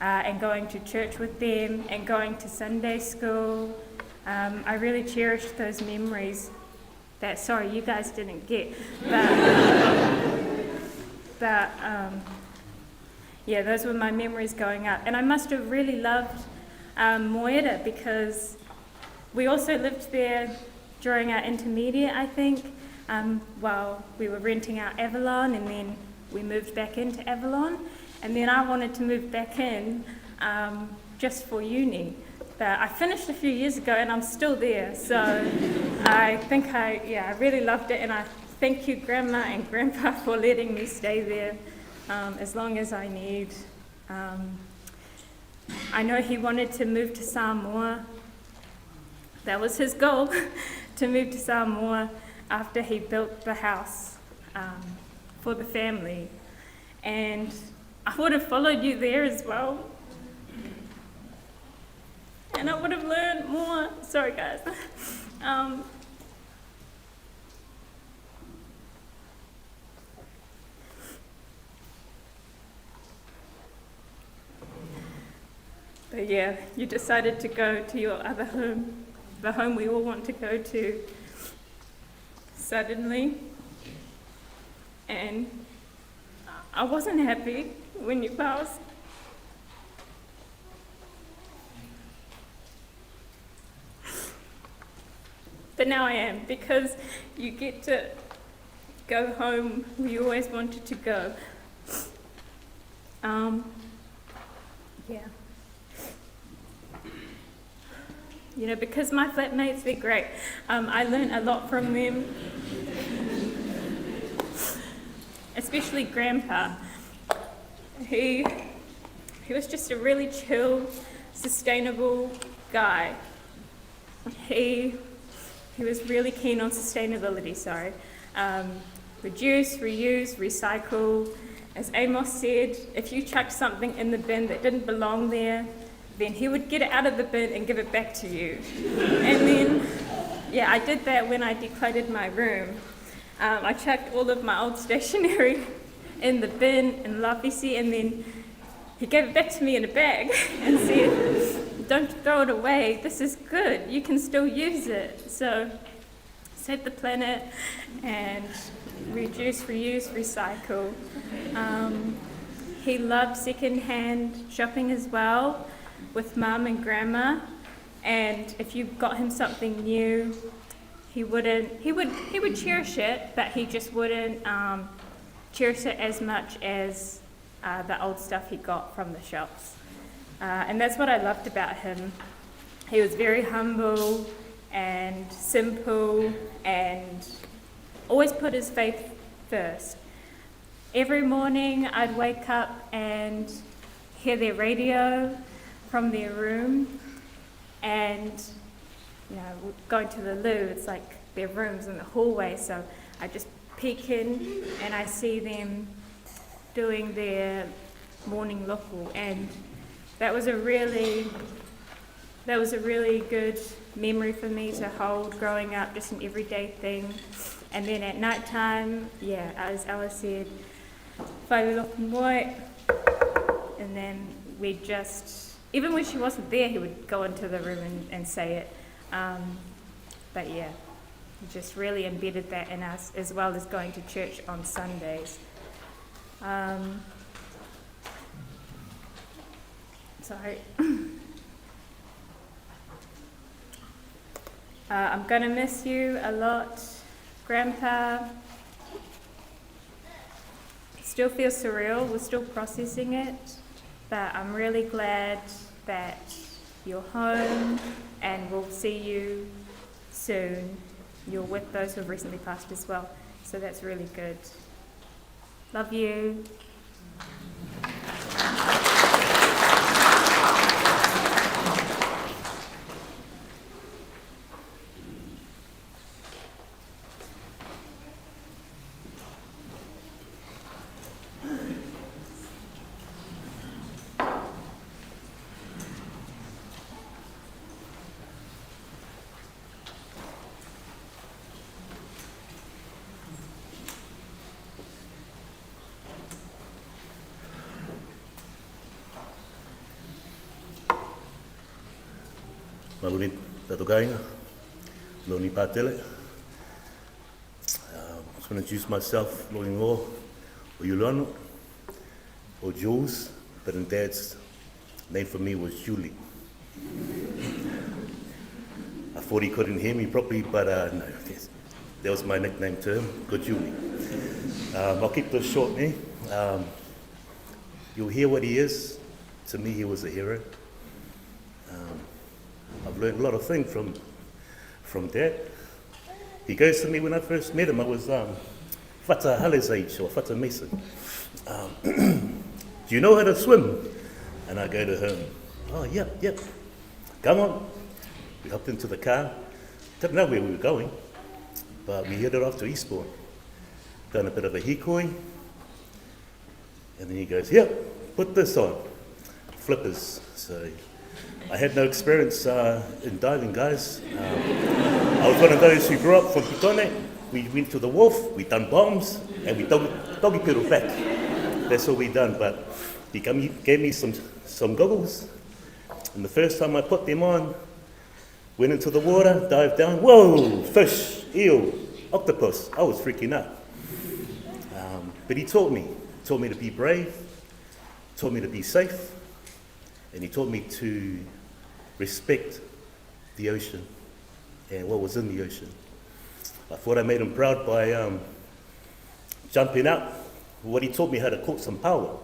and going to church with them and going to Sunday school. I really cherished those memories that, sorry, you guys didn't get. But yeah, those were my memories growing up. And I must have really loved Moera because we also lived there during our intermediate, I think, while we were renting out Avalon, and then we moved back into Avalon. And then I wanted to move back in just for uni. But I finished a few years ago and I'm still there. So I think I really loved it, and I thank you, Grandma and Grandpa, for letting me stay there as long as I need. I know he wanted to move to Samoa. That was his goal, to move to Samoa after he built the house for the family. And I would have followed you there as well. And I would have learned more. Sorry, guys. But yeah, you decided to go to your other home, the home we all want to go to, suddenly. And I wasn't happy when you passed. But now I am, because you get to go home where you always wanted to go. Yeah. You know, because my flatmates, they're great. I learned a lot from them, especially Grandpa. He was just a really chill, sustainable guy. He was really keen on sustainability, reduce, reuse, recycle. As Amos said, if you chucked something in the bin that didn't belong there, then he would get it out of the bin and give it back to you. And then, yeah, I did that when I decluttered my room. I chucked all of my old stationery in the bin in Lapisi, and then he gave it back to me in a bag and said, don't throw it away, this is good, you can still use it. So, save the planet and reduce, reuse, recycle. He loved second-hand shopping as well, with Mum and Grandma, and if you got him something new, he would cherish it, but he just wouldn't cherish it as much as the old stuff he got from the shops. And that's what I loved about him. He was very humble and simple and always put his faith first. Every morning I'd wake up and hear their radio from their room, and you know, going to the loo, it's like their rooms in the hallway, so I just peek in and I see them doing their morning loko, and that was a really good memory for me to hold growing up, just an everyday thing. And then at night time, yeah, as Ella said, whai loko moi, and then we just, even when she wasn't there, he would go into the room and say it. But yeah, he just really embedded that in us, as well as going to church on Sundays. Sorry. I'm gonna miss you a lot, Grandpa. It still feels surreal, we're still processing it, but I'm really glad that you're home and we'll see you soon. You're with those who have recently passed as well, so that's really good. Love you. Malurit Tatokainga, Loni Patele. I just want to introduce myself, Loni-in-law, or Yulano, or Jules, but in Dad's name for me was Julie. I thought he couldn't hear me properly, but no, yes, that was my nickname to him, Good Julie. I'll keep this short, eh? You'll hear what he is. To me, he was a hero. I've learned a lot of things from Dad. He goes to me when I first met him, I was Whata Hale's age, or Whata Mason. Do you know how to swim? And I go to him, oh, yep. Come on. We hopped into the car. Didn't know where we were going, but we headed off to Eastbourne. Done a bit of a hikoi. And then he goes, yep, put this on. Flippers. So I had no experience in diving, guys. I was one of those who grew up from Pitone. We went to the wharf, we done bombs, and we doggy paddled back. That's all we done, but he gave me some goggles. And the first time I put them on, went into the water, dived down, whoa, fish, eel, octopus. I was freaking out. But he taught me to be brave, taught me to be safe, and he taught me to respect the ocean and what was in the ocean. I thought I made him proud by jumping out. What he taught me how to caught some power.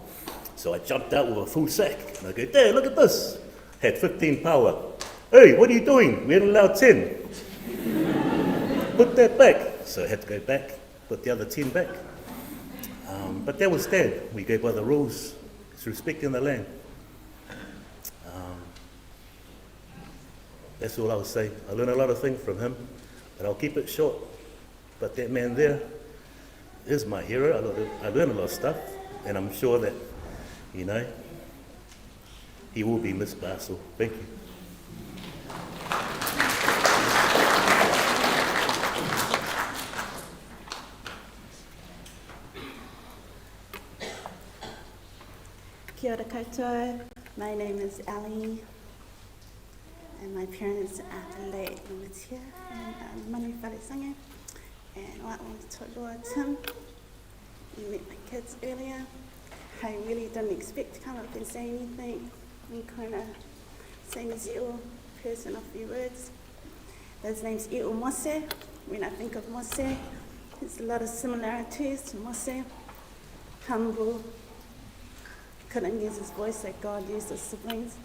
So I jumped out with a full sack, and I go, Dad, look at this. Had 15 power. Hey, what are you doing? We're allowed 10. Put that back. So I had to go back, put the other 10 back. But that was Dad. We go by the rules. It's respecting the land. That's all I'll say. I learned a lot of things from him, but I'll keep it short. But that man there is my hero. I learned a lot of stuff, and I'm sure that, he will be missed by us all. Thank you. Kia ora koutou. My name is Ali, and my parents are late Matia and Manu Wharesange, and I want to talk to Tim. You met my kids earlier. I really didn't expect to come up and say anything. I'm kind of same as you, person of few words. His name's Mose. When I think of Mose, there's a lot of similarities to Mose. Humble. Couldn't use his voice like God used his siblings.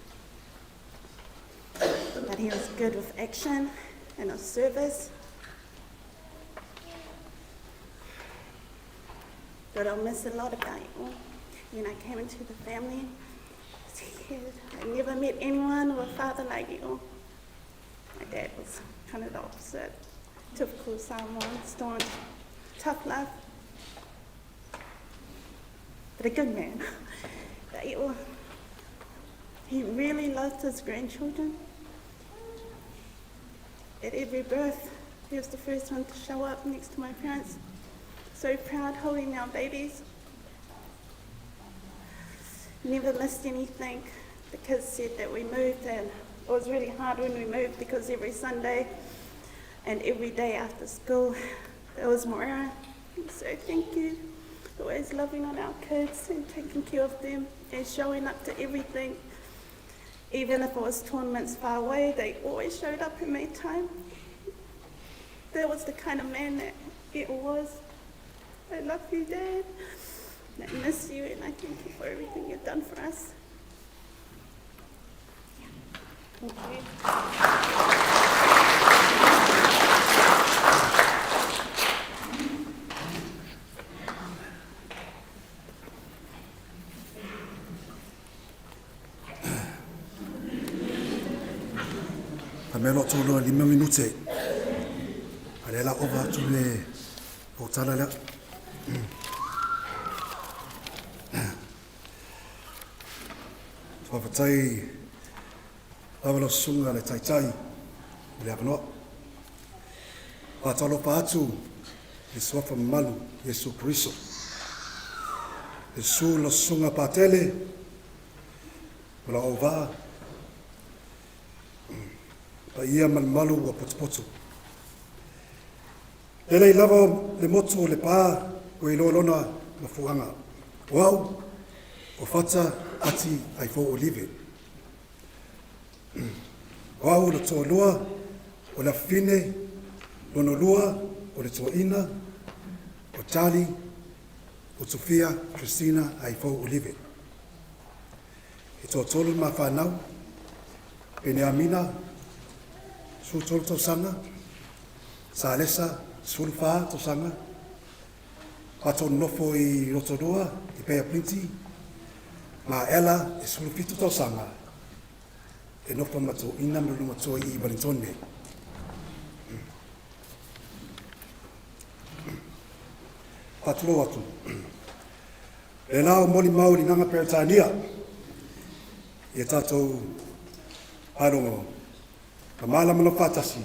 But he was good with action and of service. But I'll miss a lot about you. When I came into the family, I was scared. I never met anyone with a father like you. My dad was kind of the opposite. Typical Samoan, staunch, tough love. But a good man. But he really loved his grandchildren. At every birth, he was the first one to show up next to my parents. So proud holding our babies. Never missed anything. The kids said that we moved, and it was really hard when we moved because every Sunday and every day after school, there was Moira. So thank you. Always loving on our kids and taking care of them and showing up to everything. Even if it was tournaments far away, they always showed up and made time. That was the kind of man that it was. I love you, Dad. I miss you, and I thank you for everything you've done for us. Thank you. Me lo tolo 5 minute. Ale la ova tu le o tala la. Fafatai avalo sunga le tai le avno. Pa tolo pa atu e sofa malu Yesu Kristo. E su lo sunga pa tele. Wala ova. Pa ia malmalu wa potopoto. Ele lava le motu le pa o ilolona mafuanga. Wow, o fata ati ai fo olive. Wow, lo tolua o la fine lono lua o le toina o Charlie o Sofia Christina ai fo olive. E tolu ma fanau pene amina su tolto sana Sa lesa, sulfa to sanga. Pato nofo I rotorua, I pea plinti. Ma ela, e sulfito to sanga. E nofo mato ina me luma to I Wellingtone. Patulo atu. E lao moli mauri nanga peretania. E tatou arongo. Ka malama no whātasi.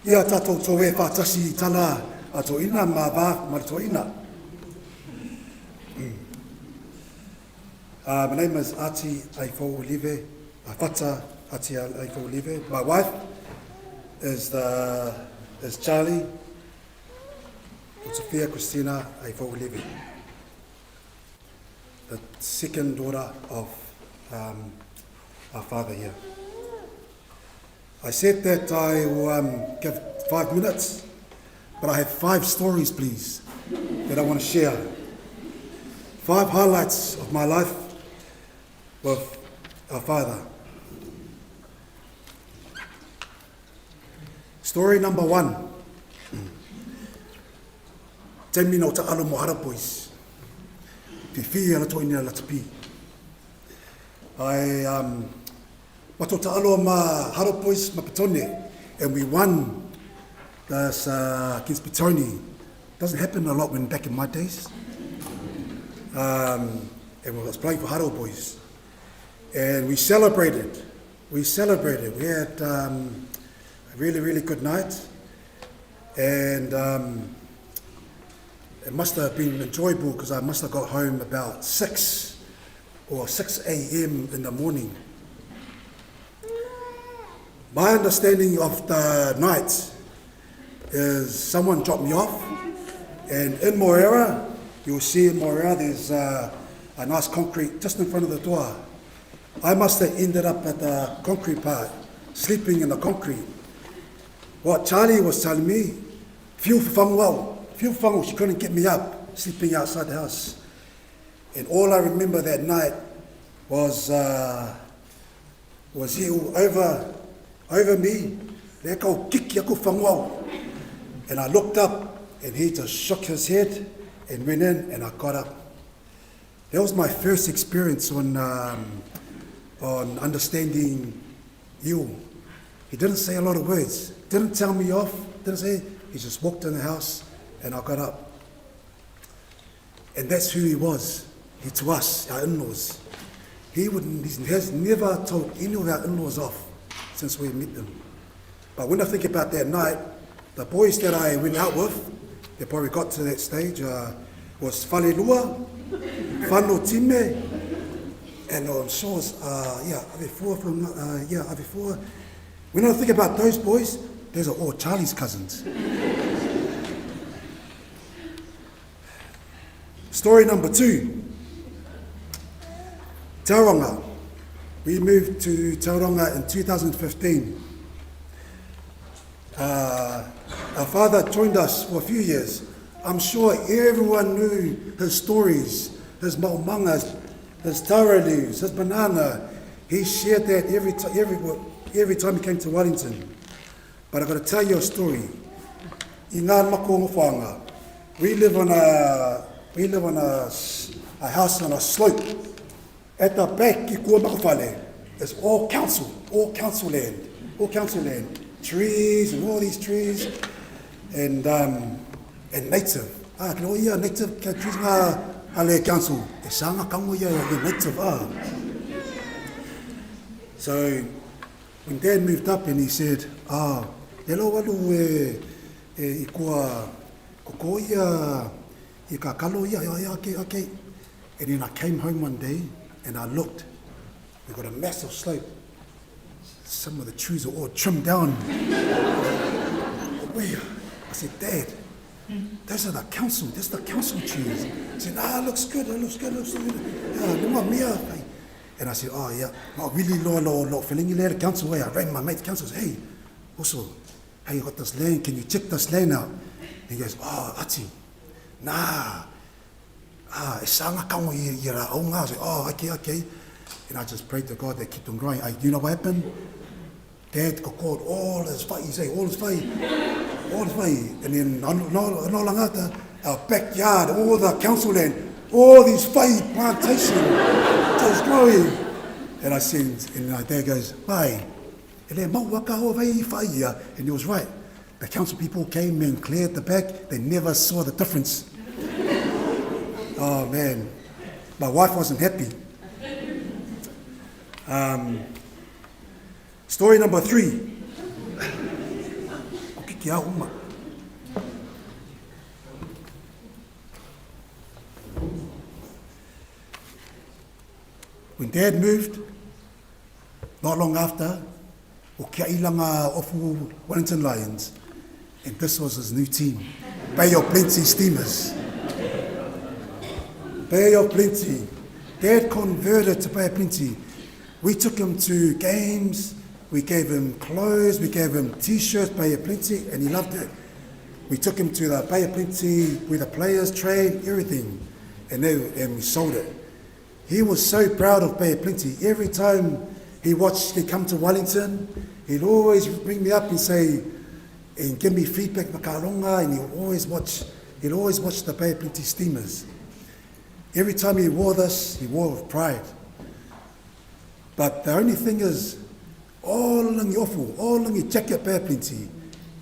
Ia tatou tō e whātasi tala a tō ina mā wā ma tō ina. My name is Ati Aifo Olive. Whata Ati Aifo Olive. My wife is Charlie. Sophia Christina Aifo Olive. The second daughter of our father here. I said that I will give 5 minutes, but I have 5 stories, please, that I want to share. 5 highlights of my life with our father. Story number 1. Te mino ta alo mo harapois. Te ala to ina la tapi. Mato ta alo ma harapois ma Petone, and we won this against Petone. Doesn't happen a lot when back in my days. And we was playing for Haro Boys. And we celebrated. We had a really, really good night. And it must have been enjoyable because I must have got home about 6 a.m. in the morning. My understanding of the night is someone dropped me off, and in Moera, you'll see in Moera there's a nice concrete just in front of the door. I must have ended up at the concrete part, sleeping in the concrete. What Charlie was telling me, few whangu, she couldn't get me up, sleeping outside the house. And all I remember that night was he over me, and I looked up and he just shook his head and went in and I got up. That was my first experience on understanding you. He didn't say a lot of words, didn't tell me off, he just walked in the house and I got up. And that's who he was. He to us, our in-laws. He has never told any of our in-laws off since we met them. But when I think about that night, the boys that I went out with, they probably got to that stage, was Whalelua, Whano Time, and I'm sure was, before. When I think about those boys, those are all Charlie's cousins. Story number 2. Tauranga. We moved to Tauranga in 2015. Our father joined us for a few years. I'm sure everyone knew his stories, his maumangas, his tauralus, his banana. He shared that every time he came to Wellington. But I've got to tell you a story. In ngā mako ngawhanga, we live on a house on a slope. At the back, i kua makawhale, it's all council land. Trees and all these trees, and native. Kino ia native trees ngā ale council. E sanga kango ia native. So when Dad moved up and he said, hello walu I kua koko ia I ka kalo ia, okay. And then I came home one day and I looked. We got a massive slope. Some of the trees are all trimmed down. Where? I said, Dad, those are the council. That's the council trees. He said, looks good. And I said, yeah. Really low. Feeling the council way. I rang my mate the council. Hey, also, hey, you got this land. Can you check this land out? And he goes, Ati, nah. Sanga kango ira onga. I said, okay. And I just prayed to God that kept on growing. You know what happened? Dad called all his fight. He said, all his fight. all the way, and then no langata, our backyard, all the council land, all these whai plantation, just growing. And I said, and my dad goes, "Wai, ele mau waka o wai whai," and he was right. The council people came and cleared the back. They never saw the difference. Oh man, my wife wasn't happy. Story number 3. When Dad moved, not long after, o kia ilanga ofu Wellington Lions, and this was his new team, Bay of Plenty Steamers. Bay of Plenty. Dad converted to Bay of Plenty. We took him to games, we gave him clothes, we gave him t-shirts, Bay of Plenty, and he loved it. We took him to the Bay of Plenty where the players trained, everything, and we sold it. He was so proud of Bay of Plenty. Every time he come to Wellington, he'd always bring me up and say, and give me feedback makaronga, and he'd always watch the Bay of Plenty Steamers. Every time he wore this, he wore with pride. But the only thing is, all langi ofu, all langi jacket Bay of Plenty.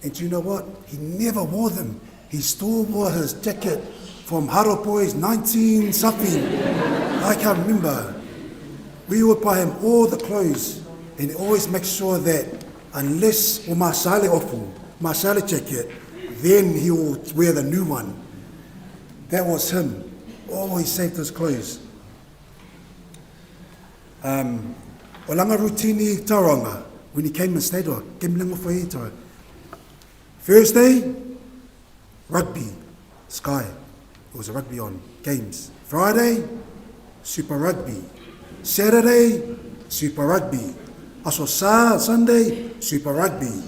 And you know what? He never wore them. He still wore his jacket from Haro Boys 19 something. I can't remember. We would buy him all the clothes, and he always make sure that unless o masale ofu, masale jacket, then he will wear the new one. That was him. Always saved his clothes. O langa routine tauranga, when he came and stayed on, came lango whai tauranga. Thursday, rugby, Sky. It was a rugby on, games. Friday, Super Rugby. Saturday, Super Rugby. Also Sunday, Super Rugby.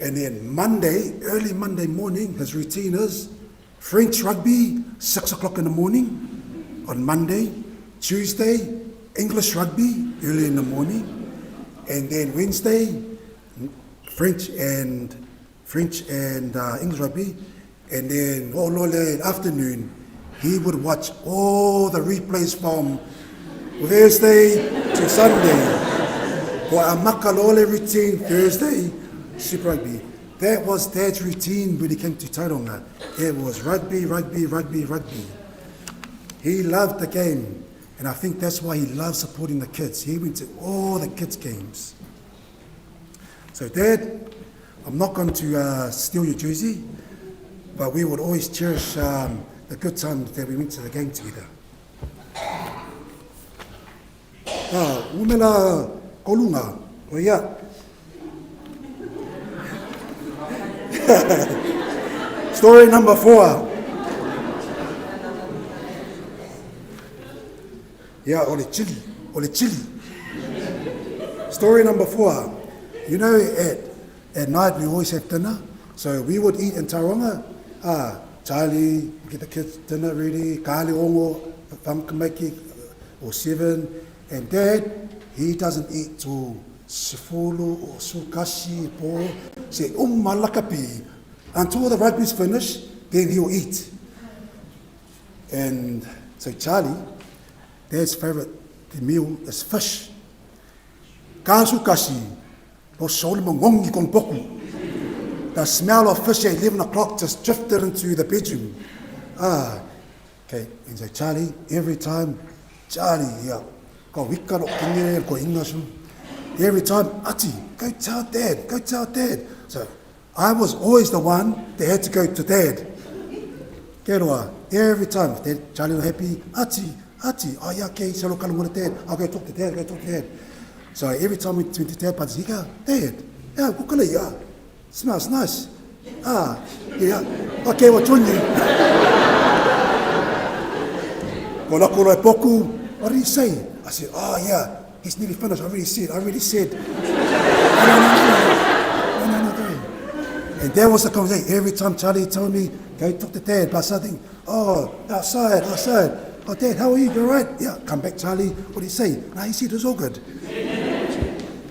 And then Monday, early Monday morning, his routine is French rugby, 6 o'clock in the morning on Monday. Tuesday, English rugby, early in the morning. And then Wednesday, French and English rugby. And then in the afternoon, he would watch all the replays from Thursday to Sunday. For a makalole routine, Thursday, Super Rugby. That was Dad's routine when he came to Tauranga. It was rugby, rugby, rugby, rugby. He loved the game, and I think that's why he loved supporting the kids. He went to all the kids' games. So Dad, I'm not going to steal your jersey, but we would always cherish the good times that we went to the game together. Umela kolunga, o ia. Story number 4. Yeah, ole chili. Story number 4. You know, at night we always have dinner, so we would eat in Tauranga. Charlie, get the kids dinner ready, Kali ongo, whamkamaki, or 7, and Dad, he doesn't eat till sifulu or sukashi, po, say, malakapi. Until the rugby's finished, then he'll eat. And so Charlie, Dad's favorite meal is fish. Kasu po solomon ngongi kong poku. The smell of fish at 11 o'clock just drifted into the bedroom. Okay, and so Charlie, every time, Charlie, yeah, go wika no kine, go English. Every time, Ati, go tell Dad. So I was always the one that had to go to Dad. Every time, Dad, Charlie was happy, Ati, oh yeah, okay, so look, I'm Dad, I'll go talk to Dad. So every time we went to Dad, but he go, Dad, yeah, kukala, yeah. Smells nice. Yeah. Okay, what's on you? What did he say? I said, yeah, he's nearly finished. I already said. No. And that was the conversation. Every time Charlie told me, go talk to Dad about something. Outside. Oh, Dad, how are you? You all right? Yeah, come back, Charlie. What did he say? No, he said it was all good.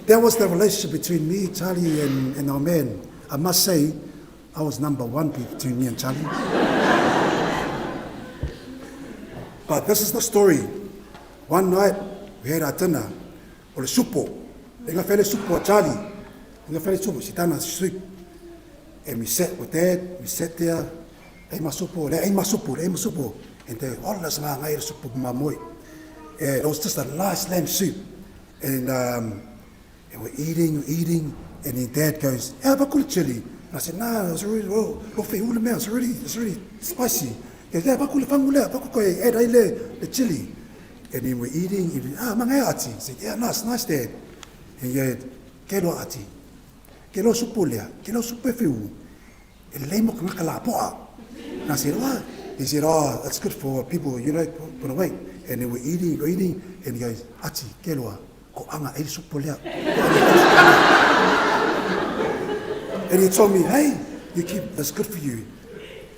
That was the relationship between me, Charlie, and our man. I must say, I was number one between me and Charlie. But this is the story. One night, we had our dinner, or the supo. Inga whele supo a Charlie. Inga whele supo, si tana sweep. And we sat with Dad, we sat there, ei masupo, ei masupo. And they all us nga ngai supo mamoi. And it was just a nice lamb soup. And we're eating, and then Dad goes, "How about chili?" And I said, "Nah, it was really it's really spicy." He goes, "Yeah, bakule fangule, bakule add the chili." And then we're eating, mangai ati. I said, "Yeah, nice, Dad." And he said, "Kelo ati, kelo supulea, kelo supefeu." And lemo kala poa. And I said, "What?" He said, "Oh, that's good for people, put away." And then we're eating, and he goes, "Ati, keloa, ko anga el supulea." And he told me, "Hey, that's good for you."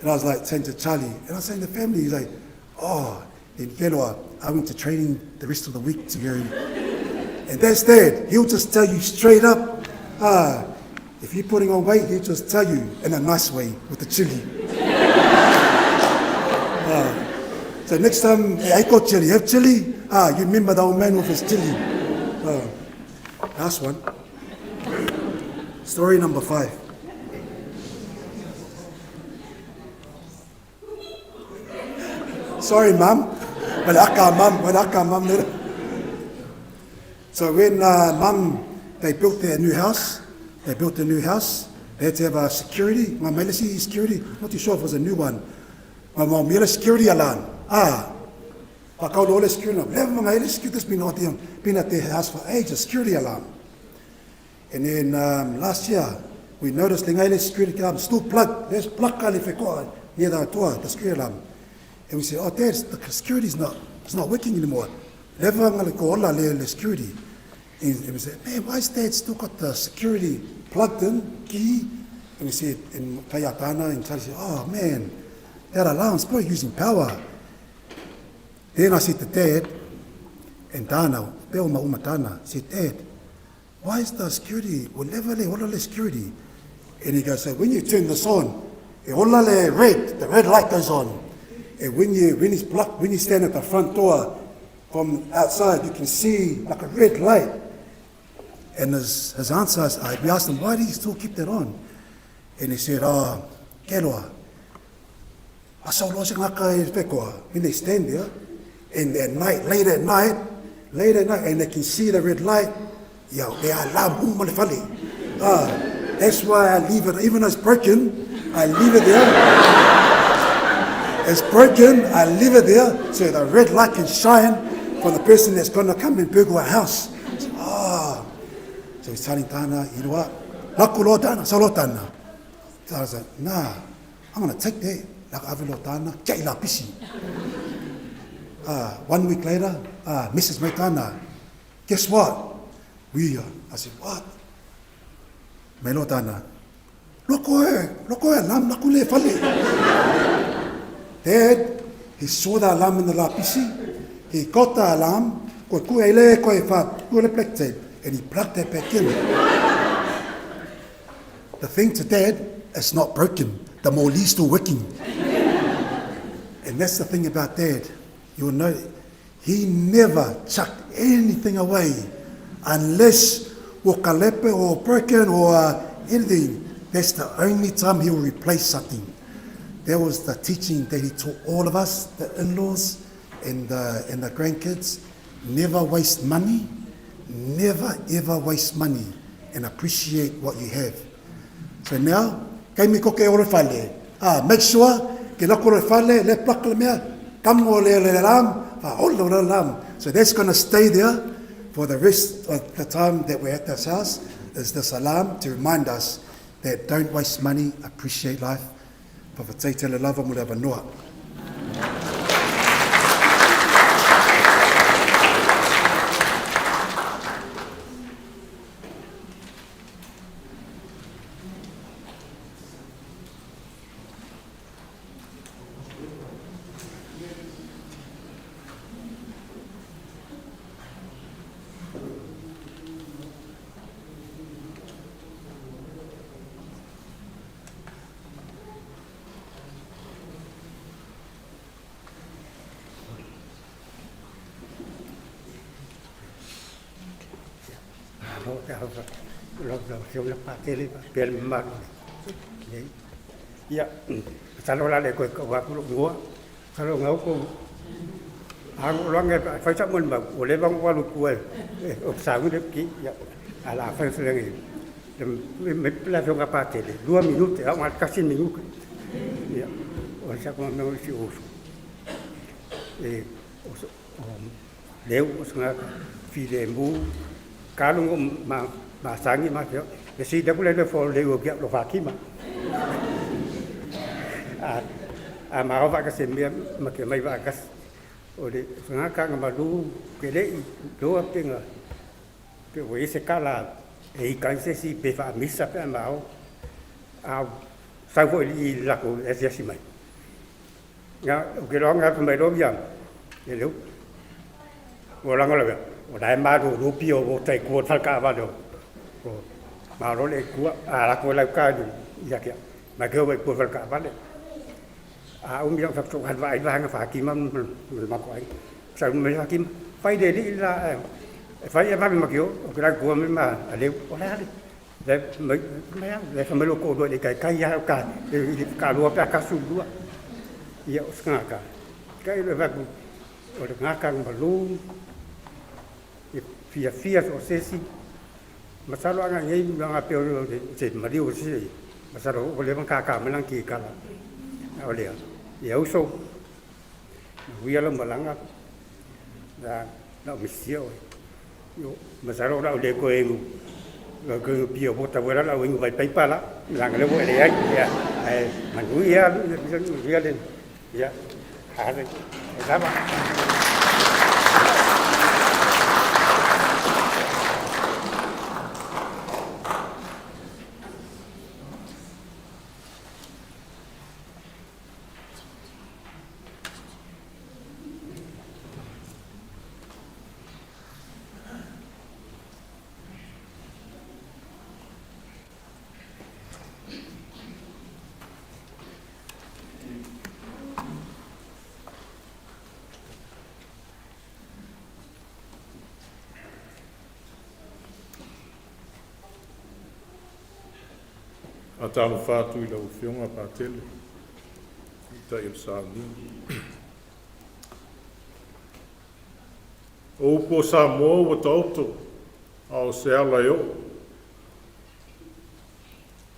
And I was like saying to Charlie, and I was saying to the family, he's like, "Oh, in Keloa, I went to training the rest of the week to go." And that's Dad. He'll just tell you straight up, if you're putting on weight, he'll just tell you in a nice way with the chili. So next time, I got chili. Have chili? You remember the old man with his chili. Last one. Story number 5. Sorry, Mum. Malaka, Mum. So when Mum, they built their new house, they had to have a security, my military security, not too sure if it was a new one. My military security alarm. I called all the security alarm. Never my security has been at their house for ages, security alarm. And then last year, we noticed the security alarm still plugged. There's plug near the security alarm. And we said, "Oh, Dad, the security is not working anymore. Never going to go all the security." And we said, "Man, why is Dad still got the security plugged in, key?" And we said, in Kayatana, and Charlie said, "Oh man, that alarm's probably using power." Then I said to Dad, and Dana, Pelma Umatana, said, "Dad, why is the security, all the security?" And he goes, "So when you turn this on, the red light goes on. And when you stand at the front door from outside, you can see like a red light." And his answer is, we asked him, "Why do you still keep that on?" And he said, "Keloa, when they stand there, and at night, late at night, and they can see the red light, they are that's why I leave it, even though it's broken, I leave it there." It's broken, I leave it there so the red light can shine for the person that's going to come and burgle our house. So he's telling Tana, "You know what? Nakulo Tana, solo Tana." So I was like, "Nah, I'm going to take that. Nakavilo Tana, Kaila Pisi." 1 week later, Mrs. Maitana, "Guess what? I said, "What?" Melo Tana, "Loko lam nakule fale." Dad, he saw the alarm in the lapisi, he got the alarm, and he plugged that back in. The thing to Dad, it's not broken, the mole's still working. And that's the thing about Dad, you'll know, he never chucked anything away unless wakalepe or broken or anything. That's the only time he will replace something. That was the teaching that he taught all of us, the in-laws and the grandkids. Never waste money. Never ever waste money, and appreciate what you have. So now, make sure so that's going to stay there for the rest of the time that we're at this house. Is this alarm to remind us that don't waste money, appreciate life. Pawhataitele lava mo le awanoa. Lo patele per ma. Ya, salo la le ko wa ku lo salo ngau ko ang lo nge fa cha mun ba o le bang wa lu ku o sa ngu de ki ya ala fa se ngi me la so patele 2 minuti a ma quasi minuti ya o sa ko no si o leu o sa file mu kalung ma sangi ma yo e si da pule le fo leu o lo fa ki ma a ma va ka se ma ke mai va ka o de nga ka ma lu ke le do a pinga pe o ese kala e ka se si pe fa misa pe ma o a sa vo li la ko e si mai ya o ke lo nga mai do ya e lu o la ngala o dai ma do ru pi o tai ko ta ka va do o ma ro le ku a la ko la ka du ya ke ma ke o ko fa ka va le a yang sab so han vai va fa ki man ma ko ai sa me fa ki fai de li la fai va ma ki o ka ko ma ale o la le me fa me lo ko do le kai ya ka lo pa ka su du ya o ska ka kai le va o le nga ka ma lu fia o sesi masalo anga ngai nga pe o se ma di o si masalo o le ka ma lang ki ka la o le ya uso wi ala malanga da na misio yo masalo da le ko engu ko pio bota wera la wengu vai pai pala la le bo le ya man wi ya le ya ha de da ba a talo fatu I lau fionga patele I tai o sāni o upo sa mo wa tauto a o se ala yo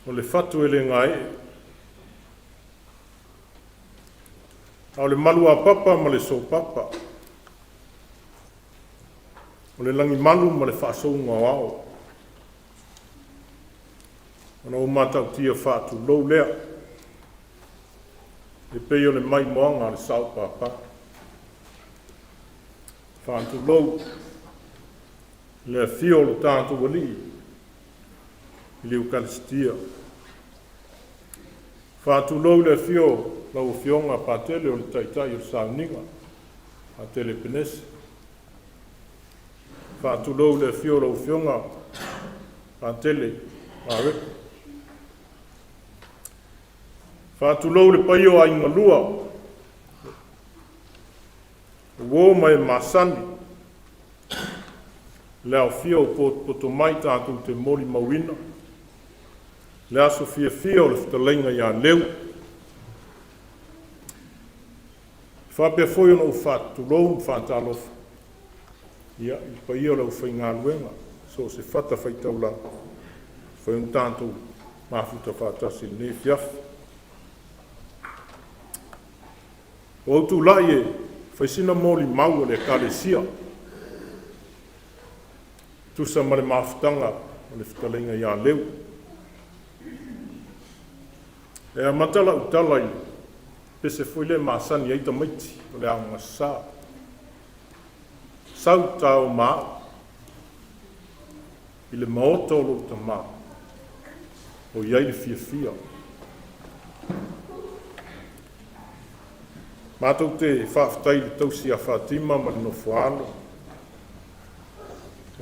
o le fatu ele ngai a o le malu a papa ma le so papa o le langi malu ma le whaasou ngā wao ona o matau tia whaatu lou lea. E pei o le mai moanga le sau papa. Whaatu lou. Le fio le tātu wali. I le Eucharistia. Whaatu lou le fio lau fionga patele o le taitai o sauninga. A tele penese. Whaatu lou le fio lau fionga patele a reku. Whātulou le pai o ainga lua. Wō mai masani. Leo fio poto mai tātou te mori mawina. Le aso fia o le whatalenga ia leu. Whapea foi ona o whātulou whātalofa. Ia I pai o lau whainga luenga. So se whata whaitau la. Whai un tātou mafuta whātasi ne fiafi. O tu lai e whaisina mōli mau le kālesia. Tusa ma le mawhitanga o le whatalenga ia leu. E a matala utalai pese foi le masani eita maiti o le aunga sā. Sau tau maa I le maotolo ta maa o iai le fia. Mātou te whaafatai le tausi a whaatima ma le nofoalo.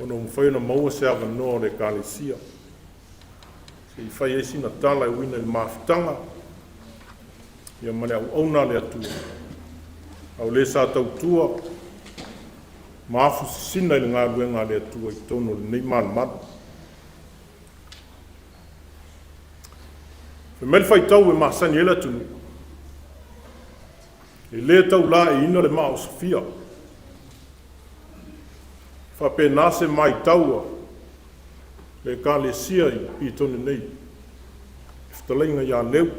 Ono mwhai na maua se awa noa le kālesia. Se I whai esi na tala e wina le mawhitanga. Ia mane au auna le atua. Au le sa tautua. Maafu sisina I le ngā luenga le atua I tono le nei mana. Mel fai tau e masani e Letunu. E le tau la e ina le mao Sofia. Fa pe nase mai taua le ka le sia i pitone nei. Ftalainga ia leu.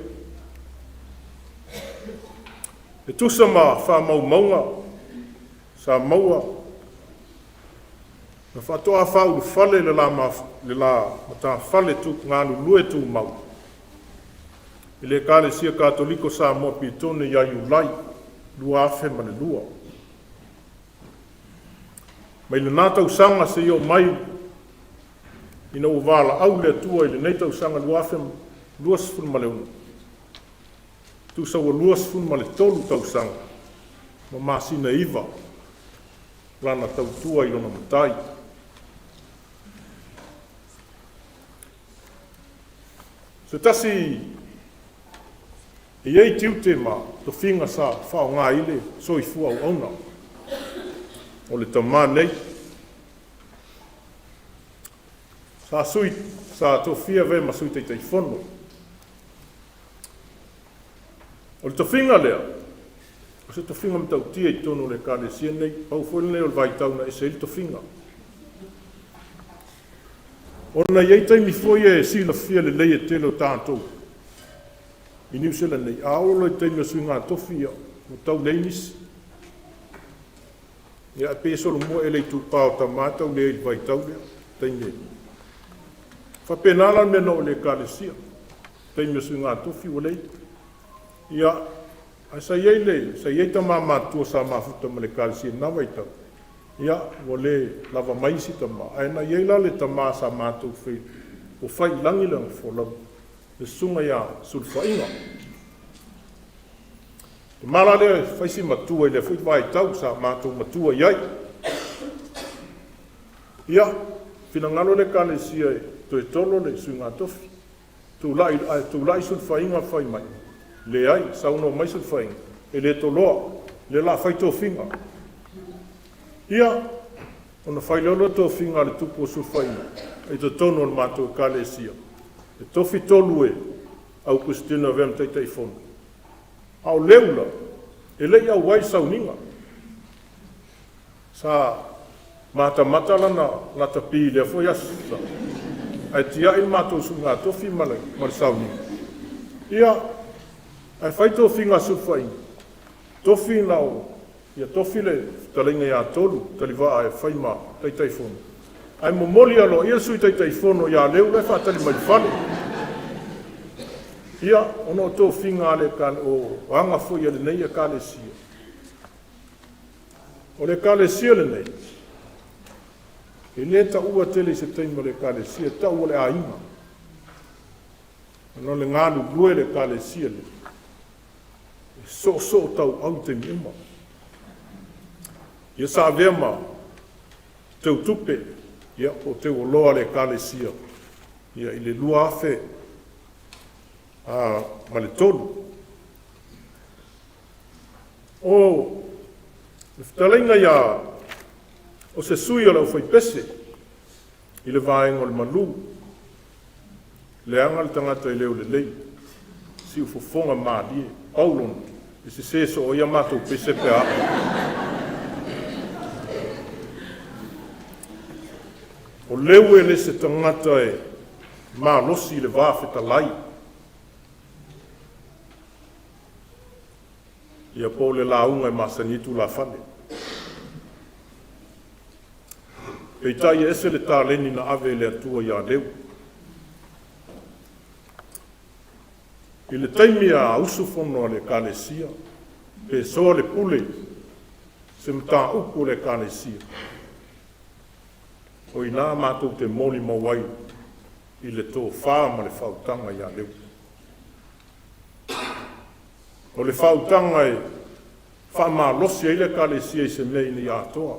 E tusa ma fa mau maunga sa maua. Na fa toa fa u fale le la mata fale tu nganu lue tu mau. Ile ka le sia katoliko sa mo pitone ia Iulai lua afe ma le lua. Mai le nā tausanga se io mai ina uwala au le tua i le nei tausanga lua afe lua sifun ma le una. Tu sa ua lua sifun ma le tolu tausanga ma masina iwa lana tautua i lona matai. Se tasi e ei tiute ma to finga sa whao ngā ile so i fua au auna. O le tamā nei. Sa sui, sa to fia ve ma sui tei fono. O le to finga lea. O se to finga mtau tia i tono le ka le sia nei. Pau fwele nei o le vai tauna e se il to finga. O na iei taimi fwoi e sila fia le lei e telo tātou. I New Zealand nei, a olo i taimi o sui ngā tofi o tau nei nisi. Ia pe solo mo e lei tu pao ta mātau le i vai tau lea, taimi. Fa penala me no le ka le sia, taimi o sui ngā tofi o lei. Ia, a sa iei le, sa iei ta mā mātua sa māfuta ma le ka le sia na vai tau. Ia, o le lava maisi ta mā, a na iei la le ta mā sa mātou fei, o fai langi lang folau. Le sunga ia sulfa inga. E mala le faisi matua i le fuit vai tau sa mātou matua iai. Ia, fina ngalo le ka le sia e to e tolo le sunga tofi. Tu lai sulfa inga fai mai. Le ai, sa uno mai sulfa inga. E le toloa, le la fai to finga. Ia, ona fai lolo to finga le tupo sulfa inga. E to tono le mātou ka le sia. E tofi tolu e au kustina vem tei fono. Au leula, e lei au wai sauninga. Sa mata lana la tapi le foi asa. Ai tia il mato sunga tofi male mal sauninga. Ia, ai fai tofi nga sufai. Tofi nao, ia tofi le talinga ia tolu, taliva ai fai ma tei fono. Ai momoli alo, ia sui tei fono ia leu le fatali mai fale. Ia, ono tō whinga le ka o anga fwoi le nei a ka le sia. O le ka le sia le nei. E le ta ua tele se teima le ka le sia, ta ua le a inga. Ano le ngālu lue le ka le sia le. E so tau au te mima. Ia sa vema teu tupe, ia o teu oloa le ka le sia. Ia i le lua afe, ma le tolu. O, le whetalenga ia, o se sui o lau whai pese, i le vaenga o le malu, le anga le tangata i leo le lei, si u fofonga maalie, paulon, i se seso o ia matou pese pe a. O leu e le se tangata e, maa losi i le vāwheta lai, ia po le launga e masanitu la fale. E tai ese le tāleni na ave le atua ia leu. I le taimi a usu fono le kalesia, pe soa le pule, se mta upu le kalesia. O ina mātou te moli mawai, i le tō whāma le whautanga ia leu. O le whautanga e whaama losi e le kalesia i se mei ni atoa.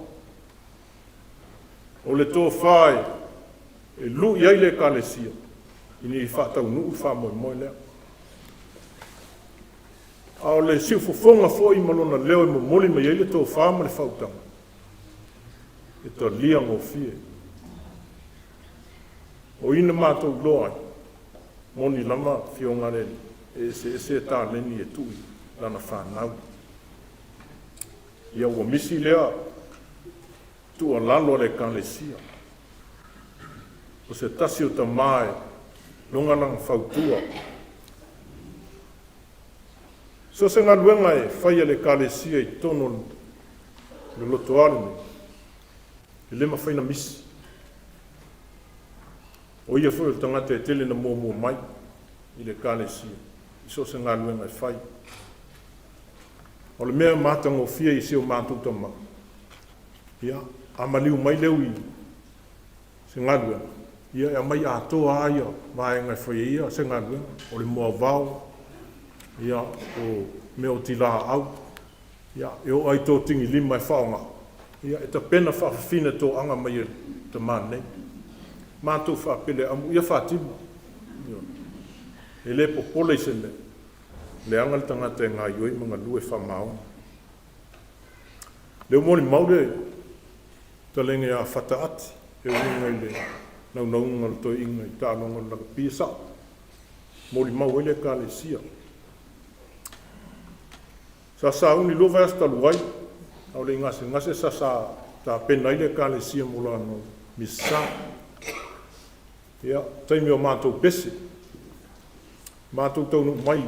O le tō whae e lu i le kalesia, i ni whatau nuu whamoe moe lea. A o le siufofonga fo i malona leo i momoli me i le tō whaama le whautanga. E tō liang o fie. O ina mātou loa, moni lama fionga le se ta leni e tui lana whanau. Ia ua misi lea tua lalo le kalesia. O se tasi o ta mae longa lang fautua. So se ngā luenga e whaia le kalesia i tono le loto alme. I lema whaina misi. O ia fwoi tangata e tele na mua mai i le kalesia. I so se ngā luenga e whai. O le mea mātango fia i seo mātou tama. Ia, a maliu mai leu i se ngā luenga. Ia, a mai atoa aia, mai ngai whai ia se ngā luenga. O le mua vau. Ia, o mea o tila au. Ia, e o ai tō tingi lima e whaonga. Ia, e ta pena whawhina tō anga mai e ta mānei. Mātou whapele amu, ia whātima. E le popole se ne. Le angal tangata e ngā ioi mga lue whamao. Leo mori maure talenge a whataati. E unga i le naunga le toi inga i tālonga laka pisa. Mori mau ele ka le sia. Sa sa uni lova esta luai. Au le ngase sa sa ta pena ile ka le sia mula no misa. Ia, taimi o mātou pese. Mātou taunu mai.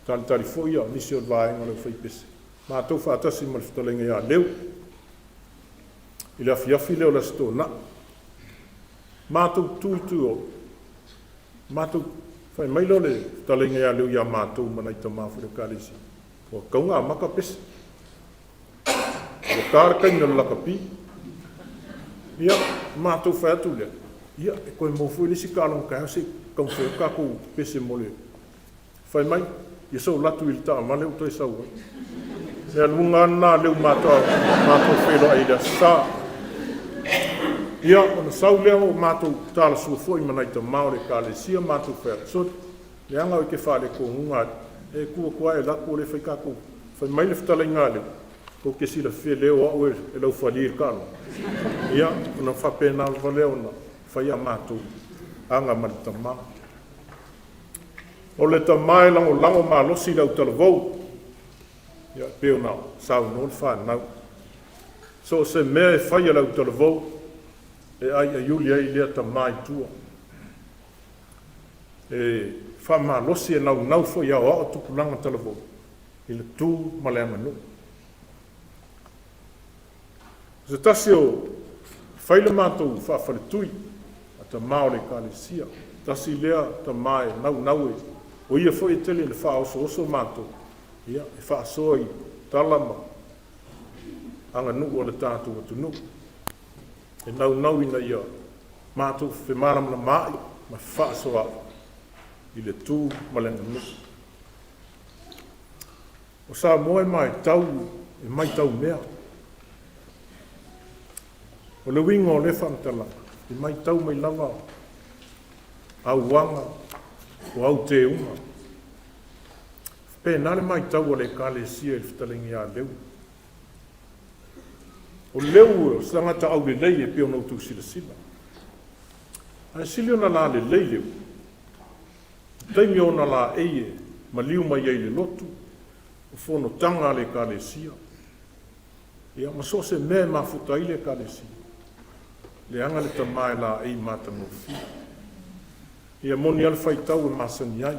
Tali fo ia, nisi o vaenga leo whai pese. Mātou whaatasi ma le whatalenga ia leo. I le afiafi leo la sto na. Mātou tui o. Mātou whai mailo le whatalenga ia leo ia mātou manai ta māwhu le kārisi. O kaunga maka pese. O kārkai na laka pi. Ia, mātou whai atu lea. Ia, e koe mōwhu nisi kālong kai hase kaunwhai kako pese mole. Whai mai. Ia so latu il ta ma leu toi sau. Ia lunga na leu mātou whelo ai da sa. Ia ona sau leo mātou tāla sua foi manai ta maore ka le sia mātou whea. So le anga o ke whare ko hunga e kua e laku le whai kako. Whai mai le whtalai ngā leu. Ko ke sila whea leo au e lau whali il kāno. Ia ona whapena leo na whai a mātou anga mani ta maa. O le tamai lango malosi lau talavou. Ia peo nao, sau no le whanau. So se mea e whaia lau talavou, e ai a iuli ai lea tamai tua. E wha malosi e nau fo ia o a tupulanga talavou. I le tū maleanga no. Se tasi o whaile mātou whawhare tui, a tamao le kālesia. Tasi lea tamai nau e. O ia foi tele le fa oso mato. Ia, e fa soi talama. Anga nu o le tatu o tunu. E nau ina ia mato fe maram na mai, ma fa soa. I le tu malenga nu. O sa moe mai tau, e mai tau mea. O le wingo o le fantala, e mai tau mai lava. Au wanga. O au te unga. Pena le mai tau o le kālesia i whatalengi a leu. O leu o sangata au le lei e peo nautu sila. A sili ona la le lei leu. Taimi ona la eie ma liu mai ei le lotu. O fono tanga le kālesia. Ia maso se me ma futa i le kālesia. Le anga le tamae la ei mata ngofi. Ia moni al fai tau e masani ai.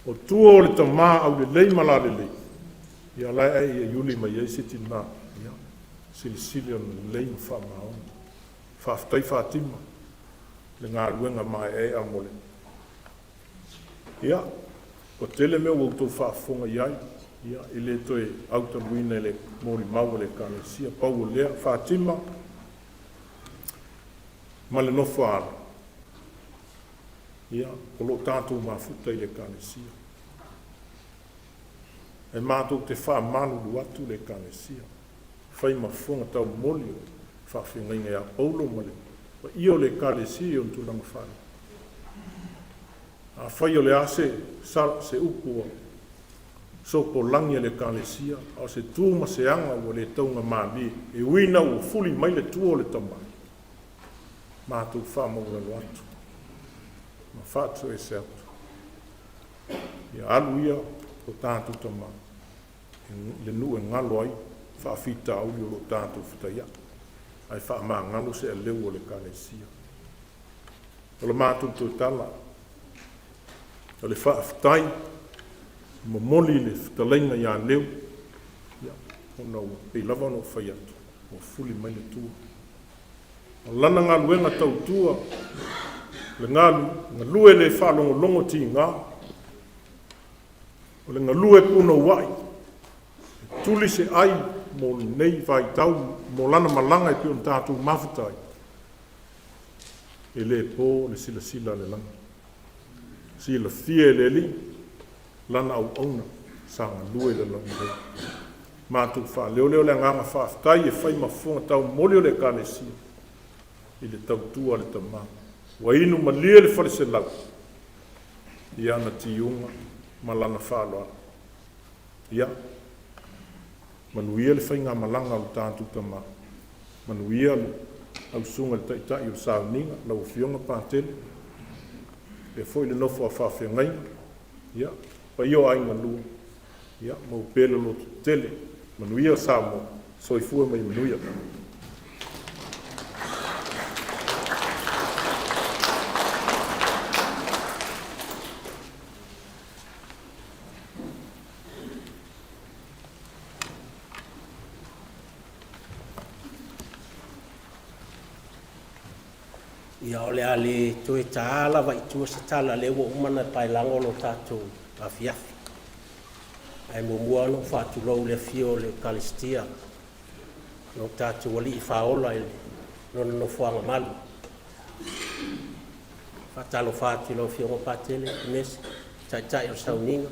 O tua o le tamā au le lei mala le lei. Ia lai ai e iuli mai ei siti nā. Ia, sili o le lei ma wha maon. Whaftai whatima. Le ngā ruenga mai e amole. Ia, o tele mea wautou whaafonga iai. Ia, i le toi auta luina le mori mau le kālesia. Pau o lea, whatima. Ma le nofo ana. Ia, o lo tātou mafuta i le kālesia. E mātou te wha manulu atu le kālesia. Whai mafonga tau moli o whawhinga ia paulo male. Wa io le kālesia o ntulanga whare. A whai o le ase se upua. So po langia le kālesia. A se tūma se anga o le taunga māli. E uina o fuli mai le tua o le tamai. Mātou wha maura lo atu. ma whaatu e se atu. Ia alu ia o tātou tama. Le nu e ngalo ai, whaafita au o lo tātou whitaia. Ai wha maa ngalo se e leo o le kalesia. O le mātou tō tala. O le whaafitai, ma moli le whitalenga ia leo. Ia, o nau, e lava no whai atu. O fuli mai le tua. O lana ngā luenga tau tua. Le ngā lue le whalongo longo ti ngā. O le ngā lue kuna wai. Tuli se ai mo nei vai tau mo lana malanga e pion tātou mafutai. E le po le sila sila le langa. Sila thia le li lana au auna sanga lue le langa. Mātou wha leo leo le nganga whaaftai e whai mafunga tau moli o le kānesi. I le tau tua le tamā. Wa inu ma lia le whare se lau. I ana ti unga ma lana whaloa. Ia. Manuia le whainga malanga o tātou tamā. Manuia le au sunga le taitai o sauninga, lau fionga pātele. E foi le nofo a whawhengai. Ia. Pa io ainga lua. Ia. Mau pēle lo tele. Manuia sa mo. Soifua mai manuia. Ia ole ale toe tāla vai tua se tala le wo umana pai lango lo tātou a fiafi. Ai mua no whātu lau le fio le kalistia. No tātou wali I whaola ele. No whanga malu. Whatalo whātu lau fionga pātele, mese, tai o sauninga.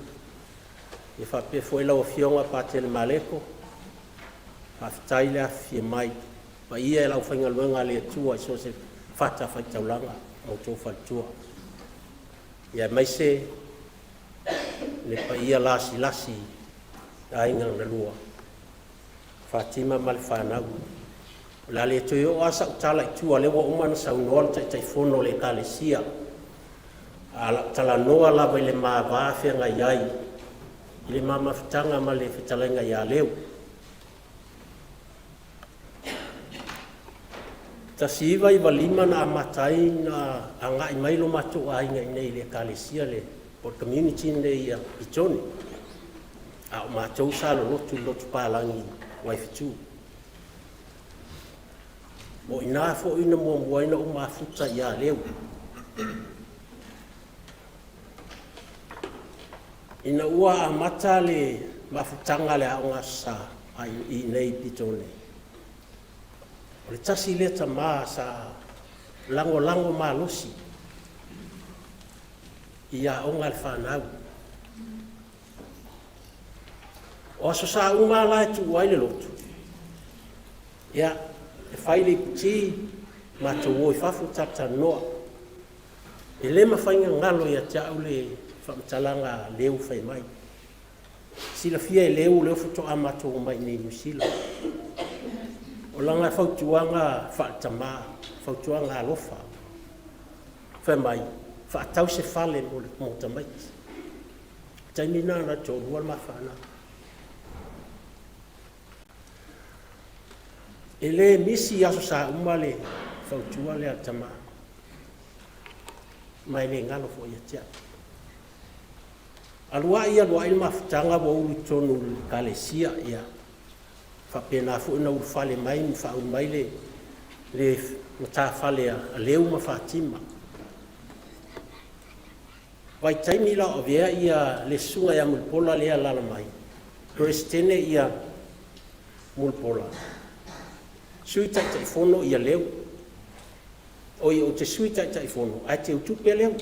E whape foi lau fionga pātele maleko. Whaftai lea fie mai. Pa ia lau whainga luenga le tua so se fata fai taulanga o tō whaitua. Ia mai se le pa ia lasi a inga na lua. Fatima mal whanau. La le toi o asa utala I tua lewa umana sa unoa tai fono le kalesia. A tala noa lava I le maa vāwhia ngai ai. I le maa mawhitanga ma le whitalenga ia leo. Ta siva I walima na amatai na anga I mailo matu a inga nei le kalesia le o community nei ia pitoni. A o matou sa lo lotu pālangi wai fitu. Mo ina fo ina mua ina o mafuta ia leo. Ina ua amata le mafutanga le aonga sa I nei pitoni. O le tasi le tamā sa lango malosi ia onga le whanau. O aso sa unga la tu waile lotu. Ia, e whaile puti mātou o I whafu tata noa. E le mawhainga ngalo ia te au le whamtalanga leu whai mai. Sila fia e leu futo a mātou mai nei musila. O langa fautuanga whaatama, fautuanga alofa. Whai mai, whaatau se whale mo tamaiti. Taimina na tō rua mawhana. E le misi aso sa umale fautua le atama. Mai le ngalo fo ia tia. Alua il mafutanga wa ulu tonu kalesia ia. Whapena fu ina urfale mai mi wha mai le mata fale a leu ma Fatima. Vai taimi la o vea ia le sunga ia mulpola lea lala mai. Kristene ia mulpola. Sui tai fono ia leu. O te sui tai fono. Ai te utupe leu.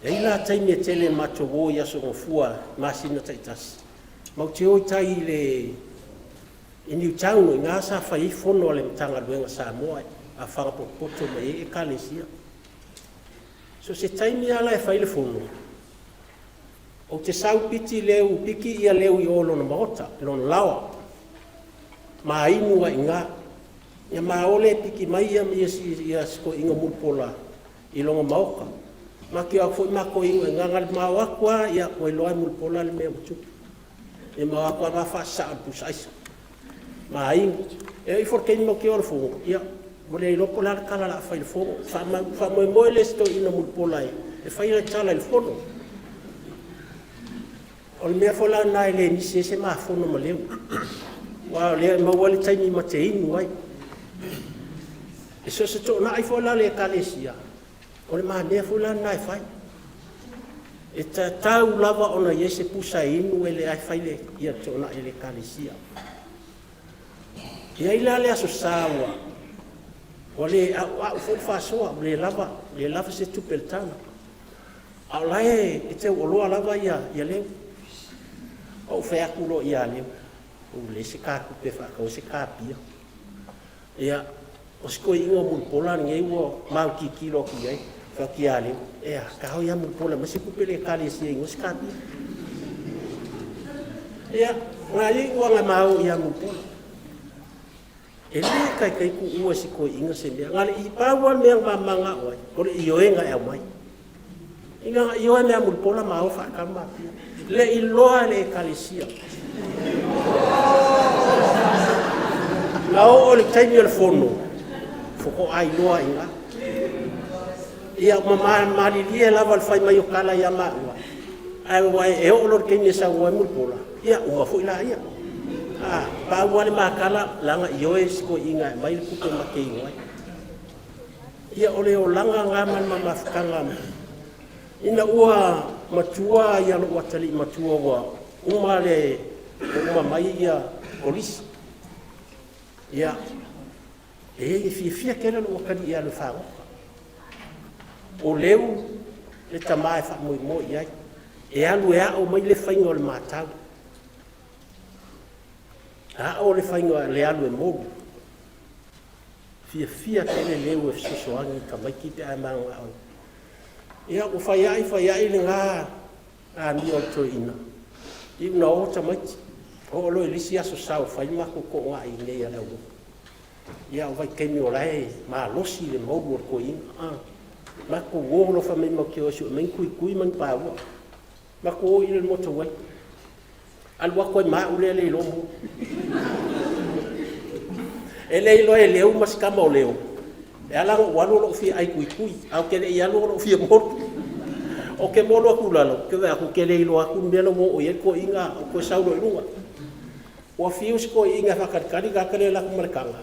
E ila taimi e tele mato wo ia so ngofua masina tai tasi. Mau te oi tai le I New Town ngā sa whai fono le mtanga luenga Samoa a whangapopoto mai e kalesia. So se taimi ala e whai le fono. O te sau piti leu, piki ia leu I olo na maota, lona lawa. Ma inua I ngā. Ia ma ole piki mai ia sko inga mulpola I longa mauka. Ma ki au fo ma ko inga ngangal ma akwa ia ko loa mul pola le me mutu. E ma akwa ma fa sa Pusa isa. Ma ing e for ke mo ki or fo ia mo le lo pola kala la fa il fo fa mo le sto ina mul pola e fa ile tala il fono. O le mea fola na le ni se ma fono mo le. Wa le ma wale tai ni ma te inu ai. E so se to na ai fola le kalesia. O le ma mea fola na ai fai. E ta tau lava ona Yese Pusa inu ele ai fai le ia to na ele kalesia. Ia ila le aso sawa. O le a fo fa so le lava se tu peltana. Au lai e te o loa lava ia le. O fe akulo ia le. O le se ka ku pe fa ko se ka pia. Ia o sko ingo mul pola nge wo mau ki kilo ki ai. Fa ki ale. Ia ka ho ia mul pola ma se ku pe le kale si ingo se ka pia. Ia ngai wa nga mau ia mul pola. Ele kai ku ua si ko inga se mea. Ngale I pawa mea mamanga oi. Kore I oenga e mai. Inga I oe mea mul pola mau fa kama pia. Le I loa le kalesia. Lao o le taimi o le fono. Foko ai loa inga. Ia mali lia lava le fai mai o kala ia maua. Ai wai e o lor keini sa ua mul pola. Ia ua fo ila ia. Pa wale makala langa ioe siko inga mai le kupe makei wai. Ia ole o langa ngaman mamafkanga. Ina ua matua ia lo watali matua wa umale uma mai ia polisi. Ia e fia kera lo wakani ia le whango. O leu le tamae wha mo iai. E alu ea o mai le whainga o le matau. A o le whainga le alu e mogu. Fia kere leu e fisosoangi ka mai ki te aimanga au. Ia o whai ai le ngā a mi o to ina. I una o tamaiti. O lo elisi aso sao whai mako ko ngā I nei ala ua. Ia o vai kemi o lai ma losi le mogu o ko ina. Mako ngolo wha mai mo ki o si o men kui man pa ua. Mako o ile moto wai. Alua koe maa ule le lomo. E leilo e leu maskama o leo. E alango wano lo fia ai kui. Au kele I alo lo fia moto. O ke molo aku lalo. Ke wea aku ke leilo aku melo mo o ye ko inga o koe saulo ilunga. O fiu si ko inga whakatikari ka kele laku marekanga.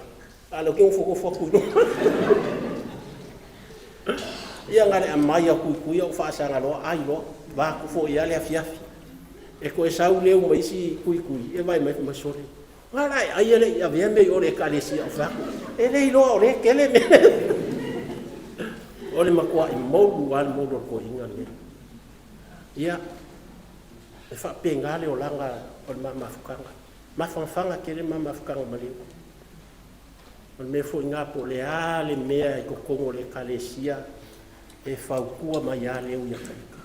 Alo ke ufoko foku ilunga. Ia ngare a mai a kui au whaasanga loa ai loa. Waku fo I ale a fiafi. E koe sau leu mai si kui. E vai mai sore. Ngarai, ai ele ia vea mei ore kalesia o whaku. E lei loa ore kele me. Ole makua I moulu wale moulu ko inga me. Ia, e whape ngale o langa o le mamafukanga. Mawhangwhanga kere mamafukanga maleu. O le me fo inga po le ale mea I kokongo le kalesia. E whaukua mai a leu ia karika.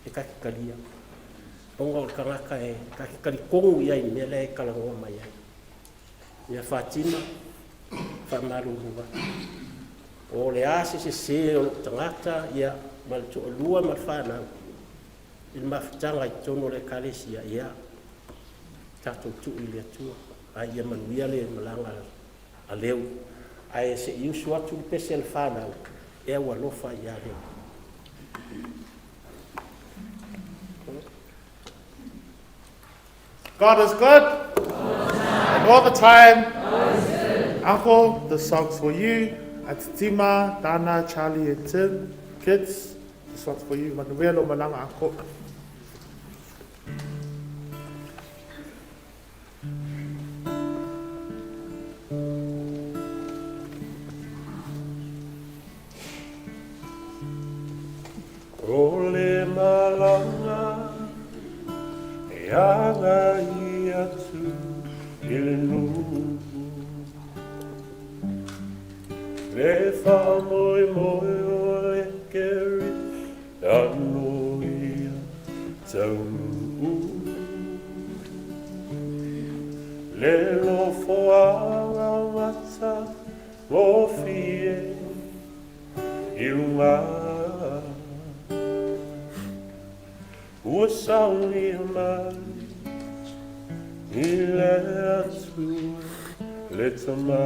E kakikalia. Ponga o karaka e kakikari kongu ia I mea le e kalangoa mai ai. Ia Fatima, whamarurua. O le ase se o tangata ia malto o lua malwhanau. Il mawhitanga I tono le kalesia ia. Tato tu I le atua. A ia manuia le malanga a leu. A e se iusu atu I pese le whanau. E awa lofa ia leu. God is good. And all the time. Uncle, the song's for you. At Tima, Dana, Charlie, and Tim. Kids, this one's for you. Manuel o malanga Uncle. Ole malanga Yanga iatu ilinu Le fa moi o le keri Dano ia tau Le lo foa mata Lo fie Ilunga ua sauli mai I le atua le tamā.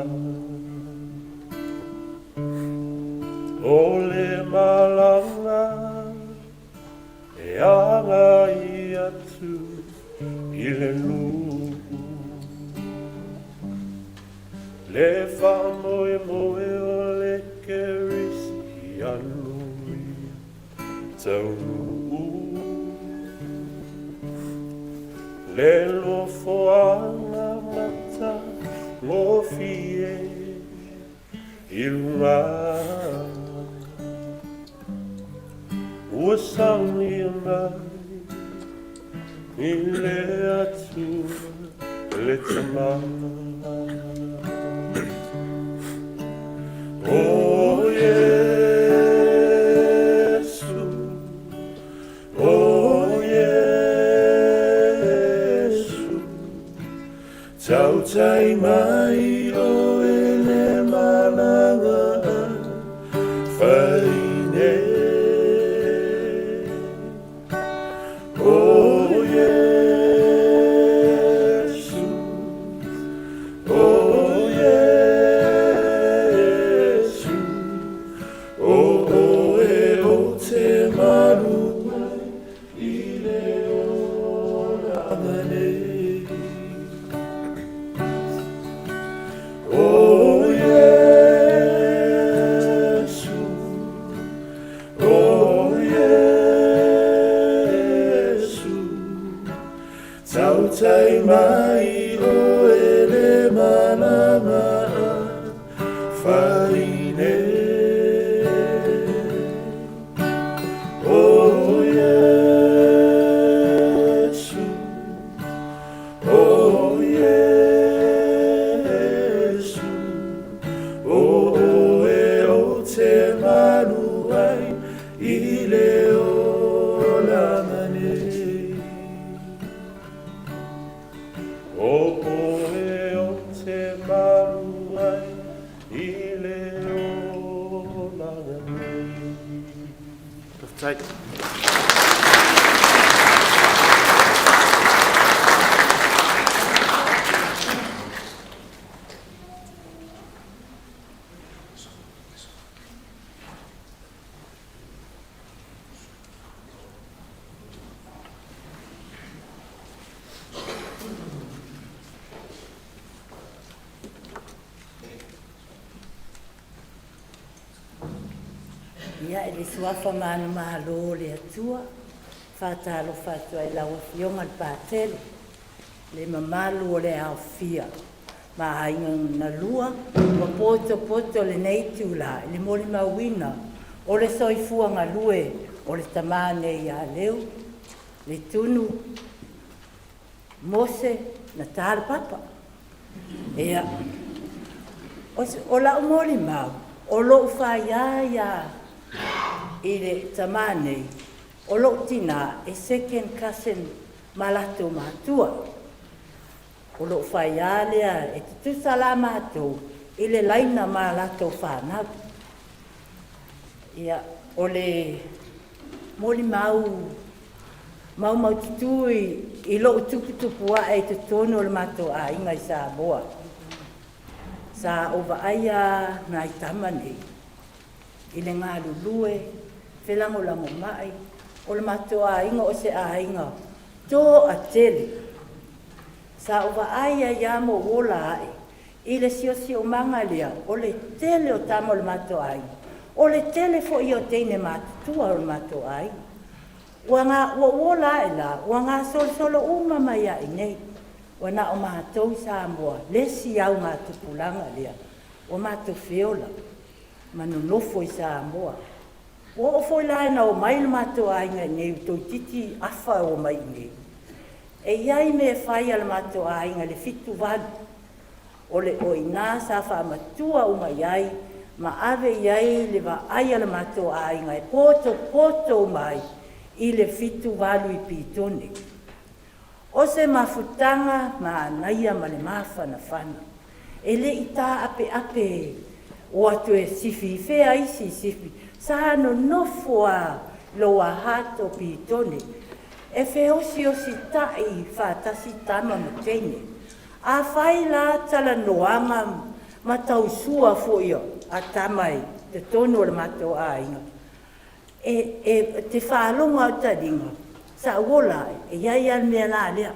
O le malanga e anga I atu I le lugu. Le whamoe moe o le kerisi I anui tauru. Le lofo ana mata mo fie I luma. Ua sauli mai I le atua le tamā. O Yesu, o Yesu, tau tai mai o ele mananga whaine. O Yesu, o Yesu, o e o te manu I le o rangane. O Yesu, o Yesu, tau tai mai o ele mananga whaine. O Yesu, o Yesu, o e o te manu ai I le o langane. O e o te manu ai I le o langane. Take. Ia e le suafa mana mahalo le atua, whātalo whātua I laua fionga le pātele, le mamalu o le au fia, ma hainga na lua, ma poto le nei tūla, le mori mawina, o le soifua ngā lue, o le tamane I a leu, Letunu, Mose, na tāra papa. Ea, o la mori mau, o lo whaiaia, I le tamane, o lo tina e second cousin malato matua. O lo whaialea e tu salamato I le laina malato whanau. Ia, o le mori mau tutui I lo tupua e te tono le mato a inga I sa boa. Sa ova aia ngai tamane. I le ngā lulue, whelango lango mai, o le matoa inga o se a inga, tō a tele. Sa ova aia ia mo wola ai, I le sio manga lea, o le tele o tamo le matoa inga, o le tele fo I o teine matutua o le matoa inga. Ua ngā wola ai la, ua ngā solo uma mai ai nei, ua na o mātou sa moa, lesi au ngā tupulanga lea, o mātou whiola. Manu nofo I sa moa. O foi lai na o mai le matoa inga nei tō titi awha o mai nei. E iai me whai ala matoa inga le fitu walu. O le o ina sa wha matua o mai ai, ma ave iai le wa ai ala matoa inga e poto mai I le fitu walu I pitone. O se mafutanga ma anaia ma le mawhana whana. E le I tā ape o atu e sifi, whea isi sifi, sa no nofo a loa hato pitone. E wheosi o si tai whātasi tama ma tene. A whai la tala noanga ma tau sua fo ia a tamai te tonu o le mato a inga. E te whaalonga o taringa. Sa wola e iai al mea la lea.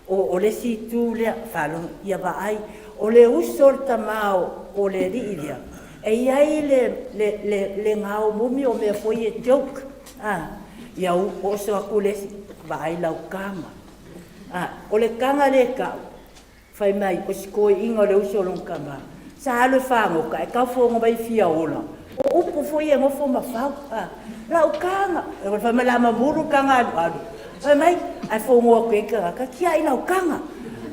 O le si tu lea whalonga ia wa ai. O le usor tamao o le ri lea. E iai le ngao mumi o mea foi e joke. Ia o so aku le wa ai lau kama. O le kanga le kau. Whai mai o sikoi inga le usolong kama. Sa alu whangoka e kau whonga mai fia ola. O upo foi e ngofo mawhau. Lau kanga. E whai mai la mamuru kanga alu. Whai mai ai whongoa koe ka kia i lau kanga.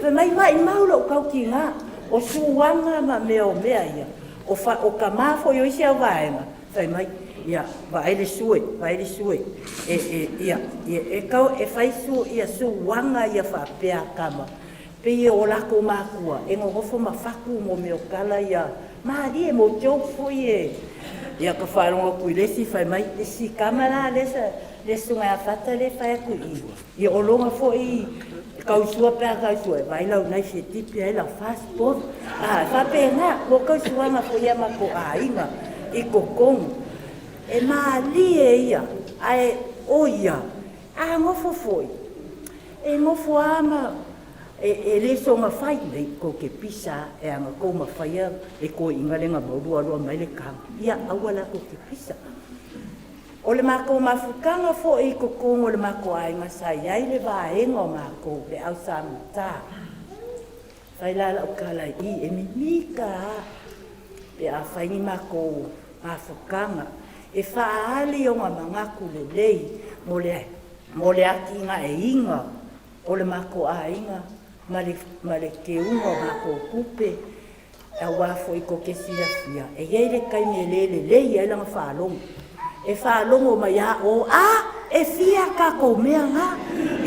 Whai mai mai maula o kau ki ngā. O suwanga ma mea o mea ia. O ka mafo yo isi au vaenga. Whai mai, ia, vaele sue. E kau e whai su ia suwanga ia whapea kama. Pe ia o lako mākua. E ngō hofo mawhaku mo meo kala ia. Maari e mo tau fui e. Ia ka wharonga kui lesi whai mai. E si kamara lesa. Lesunga a whata le whai aku iwa. Ia o longa fo i. Kausua pea kausua, vai lau nai se tipi ai lau fast food. Whape ngā, ko kausua ma ko ia ma ko ainga, i ko kongu. E maali e ia, ai o ia, a ngofo foi. E ngofo ama, e leso ngā whai nei, ko ke pisa, e anga kou ma whaia, e ko inga lenga maurua roa mai le kama. Ia, awala ko ke pisa. O le mako mafukanga fo i ko kongo le mako ainga sa iai le vaenga o mako le au sa muta. Whai lala o kala i e mimika pe a whaingi mako mafukanga. E whaali o ngā mangaku le lei mo le aki ngā e inga o le mako ainga ma le keunga o mako kupe e wafo i ko kesira fia. E iei le kai me le lei e langa whaalonga. E whaalongo mai a o e fia ka kou mea ngā.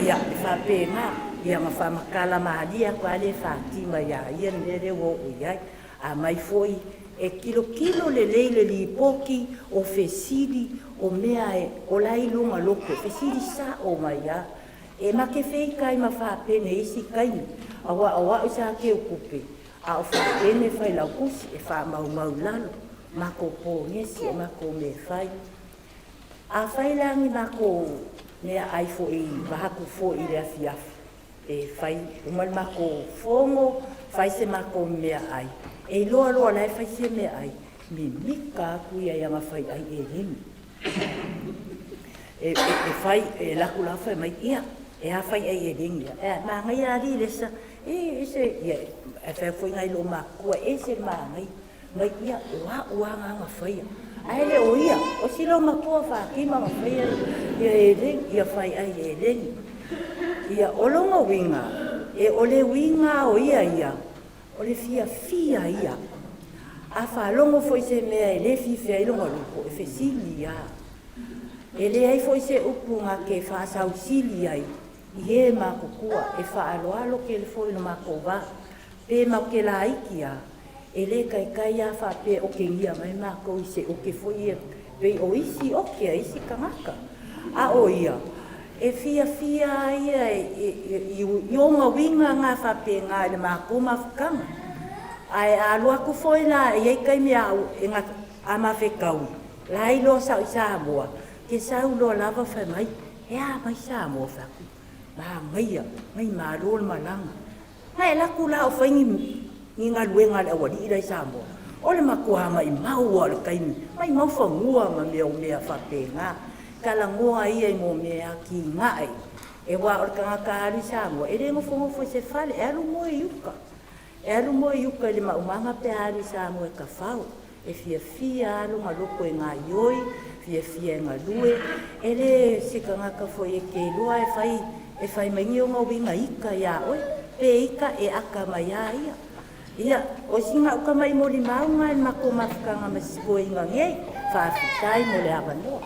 Ia, e whape ngā. Ia ngā whamakala mahalia kwa le whātima ia. Ia nere o iai. A mai foi e kilo le leile li poki o fesiri o mea e o lai lunga loko. Fesiri sa o mai a. E make whei kai ma whape ne isi kaini. Awa isa ke o kupe. A o whape ne whai lau kusi e wha mau lalo. Mako po ngesi e mako me whai. A whai langi mako nea ai fo i wahaku fo i rea fiafu. E whai umal mako fongo, whai se mako mea ai. E loa lai whai se mea ai. Mi mika aku ia ia mawhai ai e remi. E whai e laku la whai mai ia. E a whai ai e remi. Ma ngai a ri lesa. E se e whai fwoi ngai lo makua. E se ma ngai. Ngai ia ua nganga whai ia. Ai le o ia, o silo makua whakima ma whaia ia e ring, ia whai ai e ring. Ia olonga winga, e ole winga o ia, o le fia ia. A whalongo foi se mea e le fifia ilonga lupo, e fesili ia. E le ai foi se upu ngā ke whaasau sili ai, i e mako kua, e whaaloalo ke le foi no mako wā, pe mau ke la iki ia. E le kai a whape o ke ngia mai mako i se o ke foi e pei o isi o ke a isi kangaka. A o ia, e fia ia i onga winga ngā whape ngā le mako mawhukanga. Ai a loa ku foi la e kai mea au e ngā amawhe kau. La i loa sau i Samoa, ke sau loa lava whai mai, e a mai Samoa whaku. Ma ngai marol malanga. Ngai laku la o whaingi ni ngā luenga le awari i Samoa. O le makuama i maua le kaimi. Mai mau whangua ma mea o mea whape ngā. Kala ngoa ia i mo mea ki ngai. E wā o le kangakari Samoa. E rengo whangofo se whale. E alu moe yuka. E alu moe yuka le maumanga pe ari Samoa e ka whau. E fia alu ngā loko e ngā ioi. Fia e ngā lue. E le se kangaka fo e ke lua e whai maingi o ngā winga ika ia oi. Pe ika e aka mai a ia. Ia, o singa uka mai mo li maunga e mako mawhukanga masiko inga ngei, whaafitai mo le awanoa.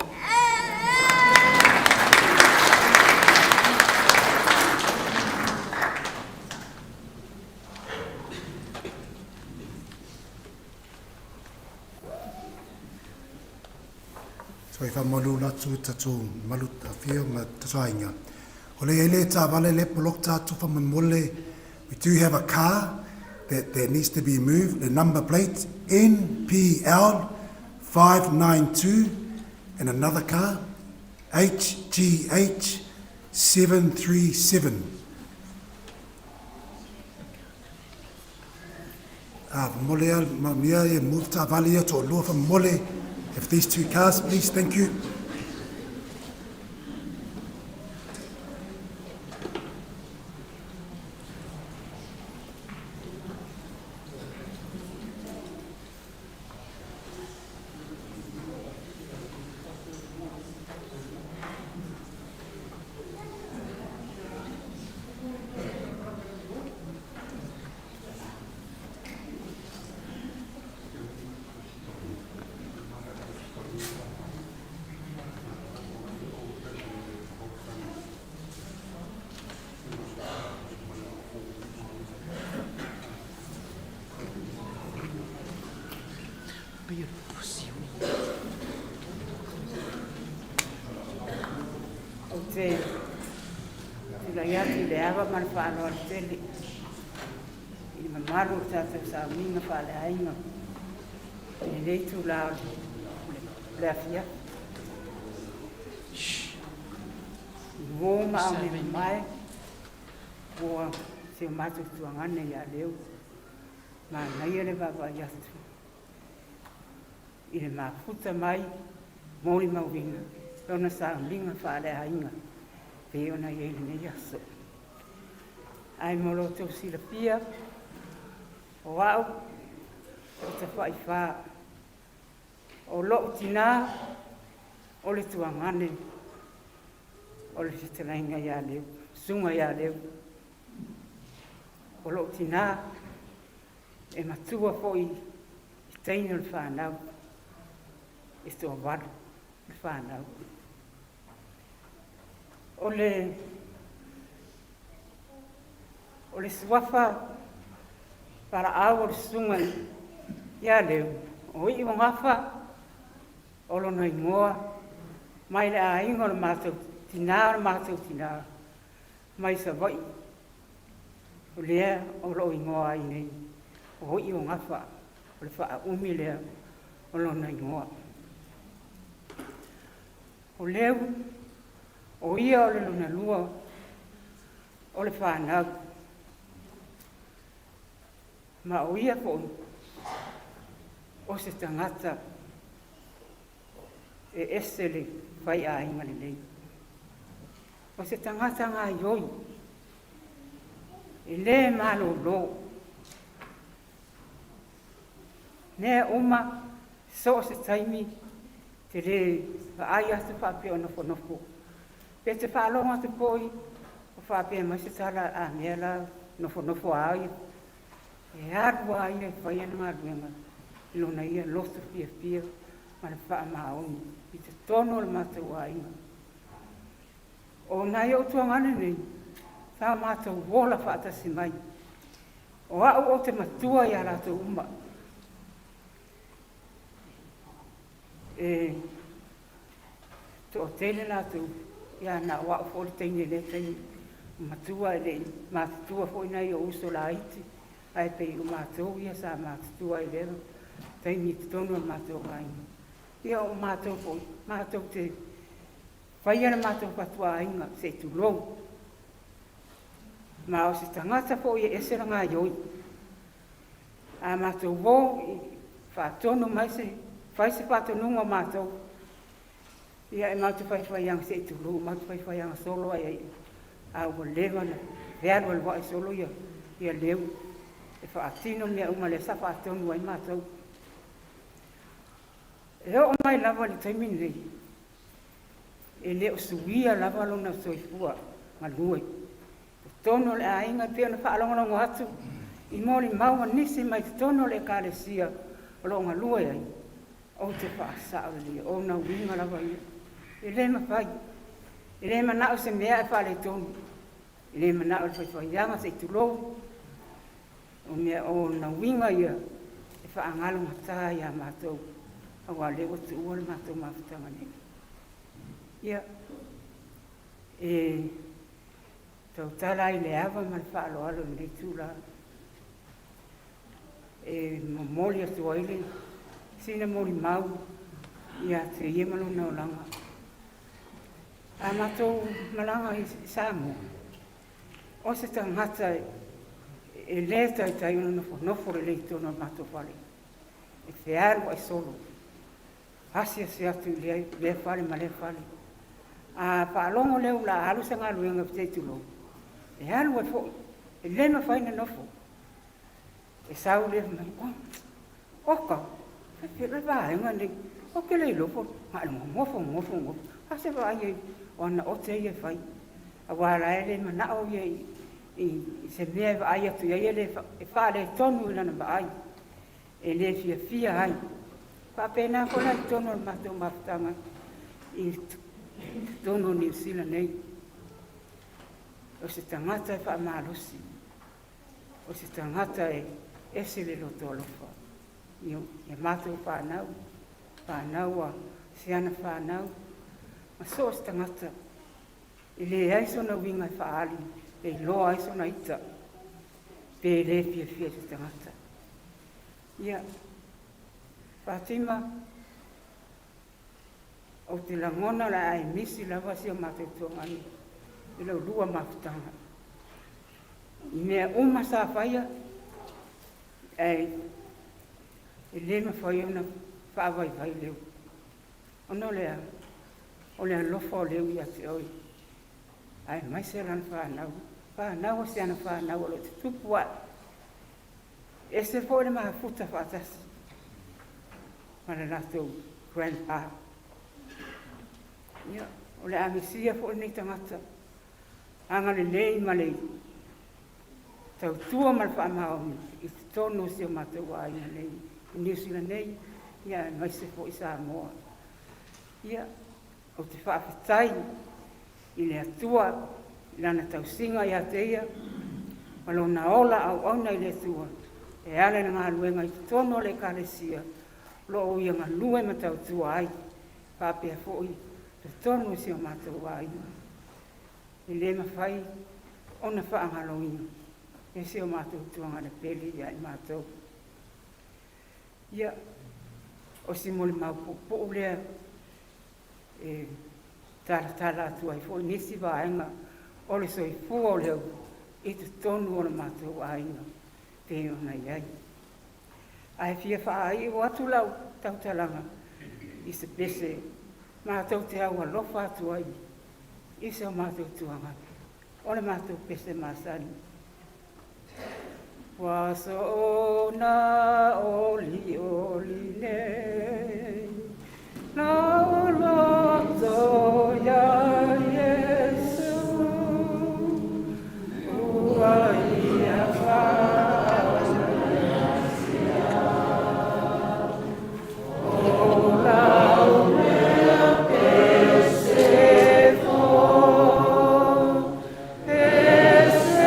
So i wha malu latu tatu malu a whio ma tatainga. O le ele tā wale le polok tā tufa mole. We do have a car that needs to be moved. The number plate NPL 592 and another car HGH 737. Mole al mamia e move tā wale to lua fa mole. If these two cars, please, thank you. Minga fale ainga e nei tu la fia wo ma me mai wo se matu tu ngane ya leu ma na yele baba ya tu ile ma futa mai mori ma winga ona sa minga fale ainga pe ona yele ne ya so ai molo tu si la pia Wow, o te whaiwha. O loo tina, o le tuangane, o le titalainga ia leu, sunga ia leu. O loo tina, e matua fo i teina le whanau, e stua waru le whanau. O le suafa, para awor sunga ia leu. O i o ngafa, o lo noi ngoa, mai le a ingo le mātou tina, mai sa vai. O lea o lo ingoa ai nei. O i o ngafa, o le wha umi lea, o lo noi ngoa. O leu, o ia o le luna lua, o le whanau. Ma o ia po o se tangata e esele whai a inga le lei. O se tangata ngā ioi e le malo lo. Ne uma so se taimi te le ai atu whapea nofo nofo. Pe te whaalonga te poi o whapea mai se tala a mea la nofo nofo a ai. E arua ia whai ana maruenga, ilona ia loto pia pia, ma le wha maoni, i te tono le mātou a inga. O nai o tuangane nei, tā mātou wola whaatasi mai. O au o te matua i a rātou uma. E to o tele rātou, i a nā wā o fōri teine le teine, matua e le, mātua fōi nei o uso la iti. Ai pe o mātou ia sa mātou ai lero, teini te tonu mātou ainga. Ia o mātou poi, mātou te whaiana mātou patua ainga, se tu lou. Ma o se tangata poi e esera ngā ioi. A mātou wō i whātonu mai se, whai se whātonunga mātou. Ia e mātou whaiwhaianga se tu lou, mātou whaiwhaianga solo ai ai. A ua lewa na, vealu alwa i solo ia leu. E whaatino mea uma le sa whaatonu ai mātou. E o mai lava li taimini rei. E le o suia lava lona soifua ma lue. Tono le ainga pia na whaalongalongo atu. I mori maua nisi mai tono le kālesia o longa lue ai. O te whaasao li, o na winga lava ia. E le mawhai. E le manao se mea e whale tonu. E le manao le whaiwhaianga se tulou. O mea o na winga ia, e whaangalo ngata ia mātou, a wā leo te ua le mātou mawhitanga nei. Ia, Tau tala I le awa ma le whaaloalo ni tūla. E moli atu aile, sina moli mau, ia te iemalo na o langa. A matou malanga I Samoa. O se tangata e le tai ona nofo le le tono matou whale. E te aru ai solo. Asia se atu le whale ma le whale. A whaalongo leo la alu sa ngā luenga te tulo. E alu e fo, e lema whaina nofo. E sau le mai, oka, e le vāenga ni, o ke le lopo, ma ngofo. Ase vai ona o te ia whai. A wāra e le mana o ia I se mea vai atu ia le e whale tonu I lana vai. E le fia ai. Whapena kona I tonu al matou mafutanga I tonu New Zealand nei. O se tangata e whaamalosi. O se tangata e se le loto alofa. Ia matou whanau a se ana whanau. Ma so se tangata. I le aiso na winga whaali. E loa aiso na ita. Pe le fia se tangata. Ia. Fatima. O te langona la ai misi lava si o matou tōngani. I lau lua mafutanga. I mea uma sa whaia. E le ma whaia una whaawai leu. Ono lea. O lea lofa o leu I ate oi. Ai mai se lan whanau. Whanau o se ana whanau o lo te tupu a. E se fōre maha futa whaatasi. Mana nātou grandpa. Ia, o le amisia fōre nei tangata. Anga le lei ma lei. Tau tua ma le whaamao mi. I te tono se o mātou a ina nei. I New Zealand nei. Ia, mai se fōre Samoa. Ia, o te whaafetai. I le atua, lana tau singa I ateia, malona ola au auna I le atua, e ale na ngā luenga I tono le kālesia, lo o ia ngā lue ma tau tua ai, pāpea fōi, te tono si o mātou ai. I le mawhai, ona whaangaloina, e si o mātou tuanga le peli ia I mātou. Ia, o si moli mau po lea, tala atu ai fo nisi vaenga o le soi fu o leo I te tonu o le mātou ainga te ona iai. Ai fia whaai o atu lau tautalanga I se pese mātou te au alofa atu ai I se o mātou tuanga o le mātou pese māsani. Waso o na oli nei na o loto ya Yesu ua ia whaalasia o lau mea pese fo pese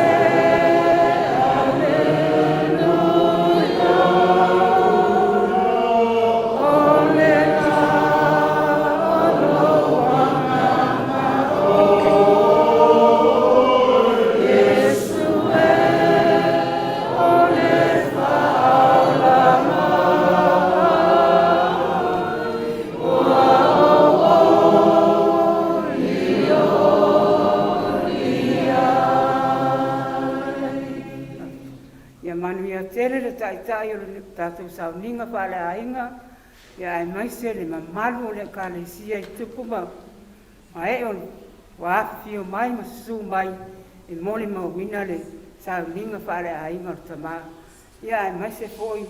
tai o le tātou sauninga whale ainga, ia ai maise le mamalu o le kālesia I tupu ma e o wāwhi o mai ma su mai e mole ma wina le sauninga whale ainga o tamā. Ia ai maise fōi,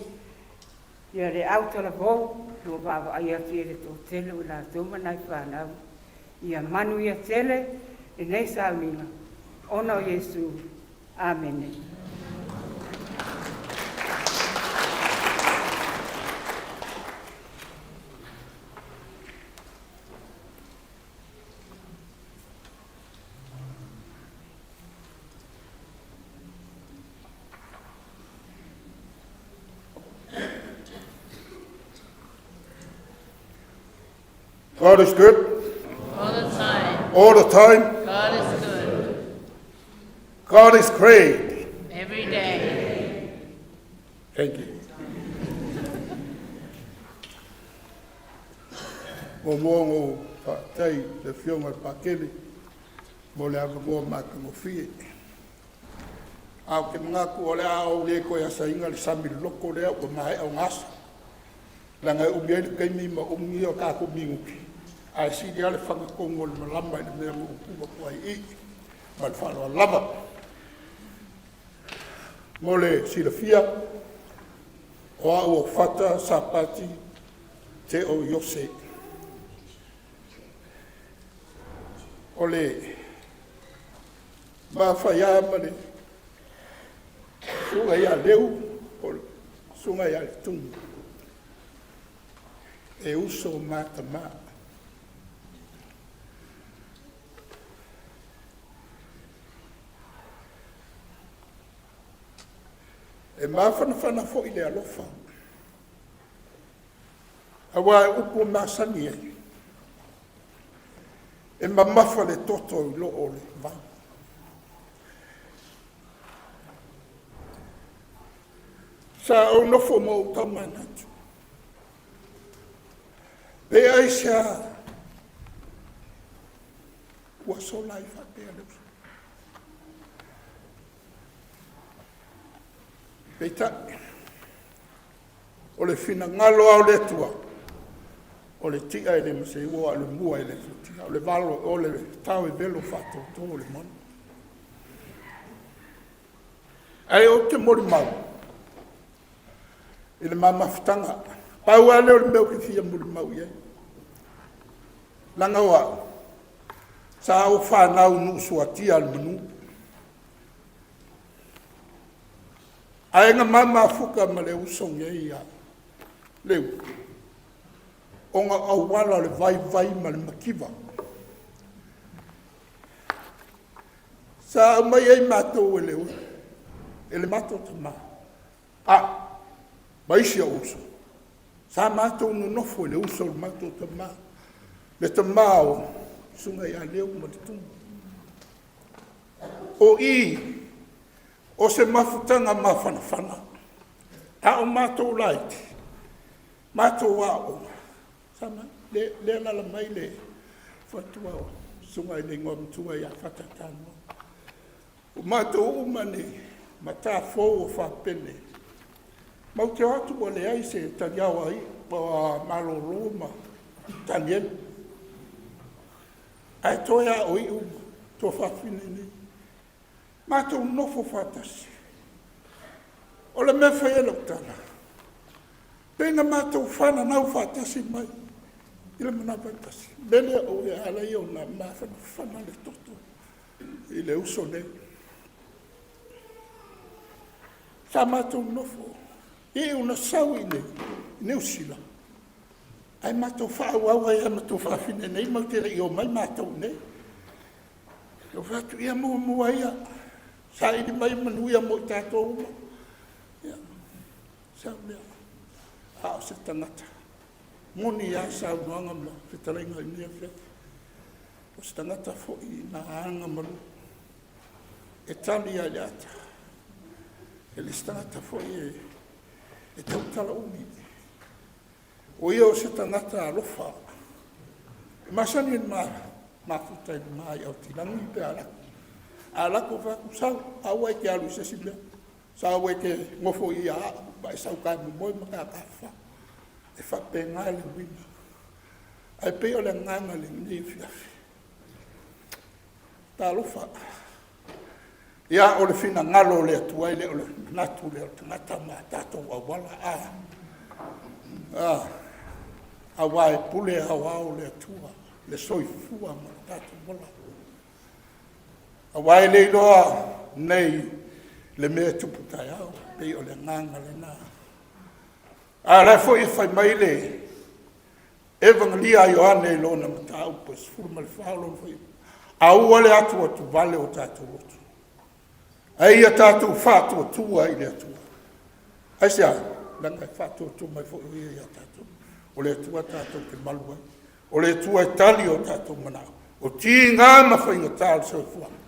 ia le autala vau, lo wawa ai ati e le tō tele o la tōma nai whanau. Ia manu ia tele e nei sauninga. Ona o Yesu. Amen. God is good. All the time. All the time. God is good. God is great. Every day. Thank you. Mo mongo whātai le whionga pākele, mo le ava moa mātango whie. Au ke mga ku o le au le koe asa inga le sami loko lea o mahe au ngasa. Langa umi ele kaimi ma umi o kako minguki. Ai sidi ale whanga kongo le malamba le mea mo kuma kua i. Ma le whaloa lava. Mo le silafia, o au o whata sapati te o Yose. O le mawhaia ma le sunga ia leu, o le sunga ia le tungu. E uso mata maa. E mawhanawhana fo i le alofa. Awa e upu masani e. E mamafa le toto i lo o le vai. Sa o nofo mo o tamanatu. Pe aisha ua sola i whapea leusa. Pe ta o le fina ngalo au le tua. O le tia e le mase ua le mua e le futia. O le valo o le tau e velo fato to o le manu. Ai o te mori mau. I le mamafutanga. Pau a leo le meu ki fia mori mau iei. Langa wa. Sa au whanau nu suatia al manu. Ai nga mama fuka ma le usong iei a. Leu. Onga au wala le vai ma le makiwa. Sa mai ei matou e leu. E le matou ta maa. Maisi a uso. Sa matou no nofo le uso le matou ta maa. Le ta maa o sunga ia leu ma le tungu. O i, o se mafutanga mawhanawhana. A o matou laiti. Matou a o. Sama, le lala mai le fatua o. Sunga i le ngom tua ia whatatano. O matou umane, mata fōu o whapene. Mau te atu o le ai se taniawa i, pa malolo ma Daniel. Ai toia o i uma, to whawhine ni. Matou nofo whatasi. O le me whaelo tana. Pena matou whana nau whatasi mai. I le mana whatasi. Bene o e ala i o na whana le toto. I le uso ne. Sa matou nofo. I una sau i ne usila. Ai matou whao au ai matou whawhine nei. Mau te rei o mai matou nei. O whatu ia mua ia. Sa i mai manuia mo tātou uma. Sau lea. Hao se tangata. Moni ia sau noanga ma. Whitalenga i nia whia. O se tangata fo i na anga malu. E tani a leata. E le tangata fo i e tautala umi. O ia o se tangata alofa. E masani en mafuta en mai au tilangi pe alako. Alako whaku sau, aua ke alu se simea. Sau ke ngofo i a, ba sau kai moi maka kafa. E whape ngai le wina. Ai peo le nganga le nei fiafi. Ta alofa. Ia o le fina ngalo le atuai le o le natu le o tangata ma tatou awala a. Awa e pule hawa o le atua. Le soifua ma tatou wala. Awa e le iloa nei le mea tuputai au. Pei o le nganga le nā. A rai fo i whai mai le evangelia Ioane i lona matau pas furu ma le whaolo fai. A ua le atua tu vale o tatou rotu. Ai a tātou whātua tua i le atua. Ai sea, langa e whātua tua mai fo i a tātou. O le atua tātou ke malua. O le atua e tali o tātou manao. O ti ngā mawhainga tāle sa fuanga.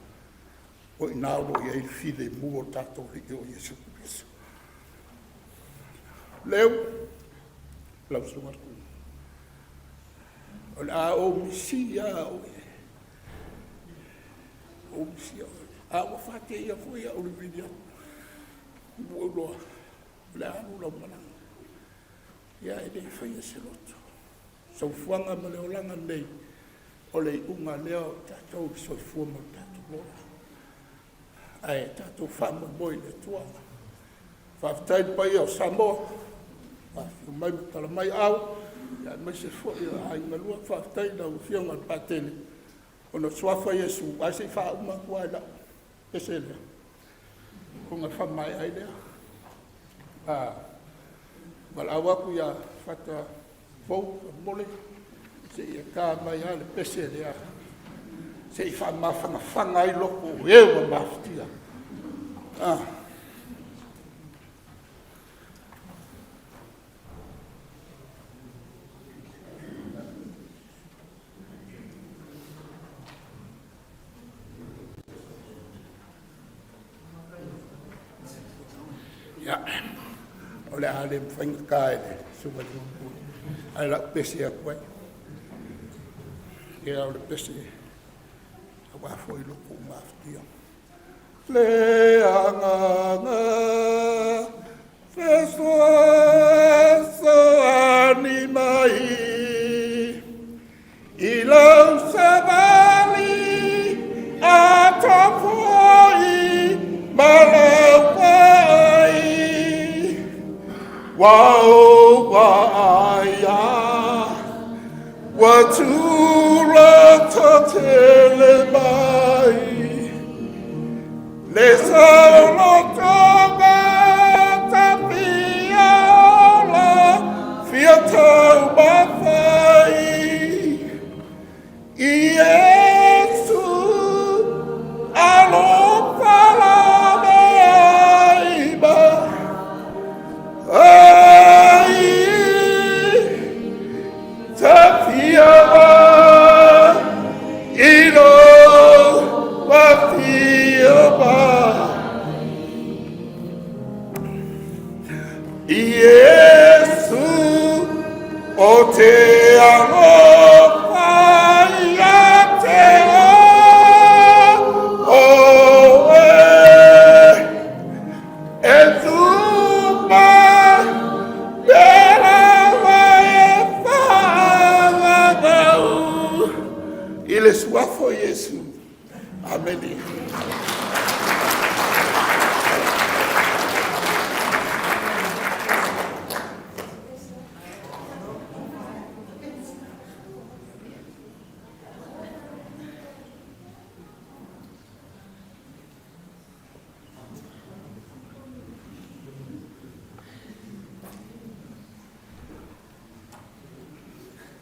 o i nā ro i file mua tātou riki o Iesu Kristo. Leo, lau sunga tu. O le a o misi a o e. O misi a o e. A o whate ia fui a o le vidia. Mua loa. Le anu lau mananga. Ia e nei whaia se loto. Sau fuanga ma leo langa nei. O le unga leo tātou soi fuama tātou loa. Ai tātou whama moi le tua. Whaftai pai au Samoa. Whaftai mai tala mai au. Ia mai se fwoi a ai ngalua whaftai na uwhionga patele. Ona swafa Yesu. Ai se wha uma kua ila. Pese lea. Konga whamai ai lea. Malawaku ia whata fau mole. Se ia kā mai ale pese lea. Se i whamawhanga i loko ewa maftia. Ia, o le ale mwhainga kāele, suwa ni mwmpui. Ai la pese a koe. Ia o le pese a wafo I loko maftia. Le anganga, feso animai, I lau sabali, a topoi, malau vai, wao waia, watura totele mai, le solo toga tapia ola, fiatau mawhai, Iesu, alo palame aiba, ai, tapia wa, ino wafia wa, Iesu, o te alo paia te o e tuma pera vai whanau I le suafo Iesu. Amen.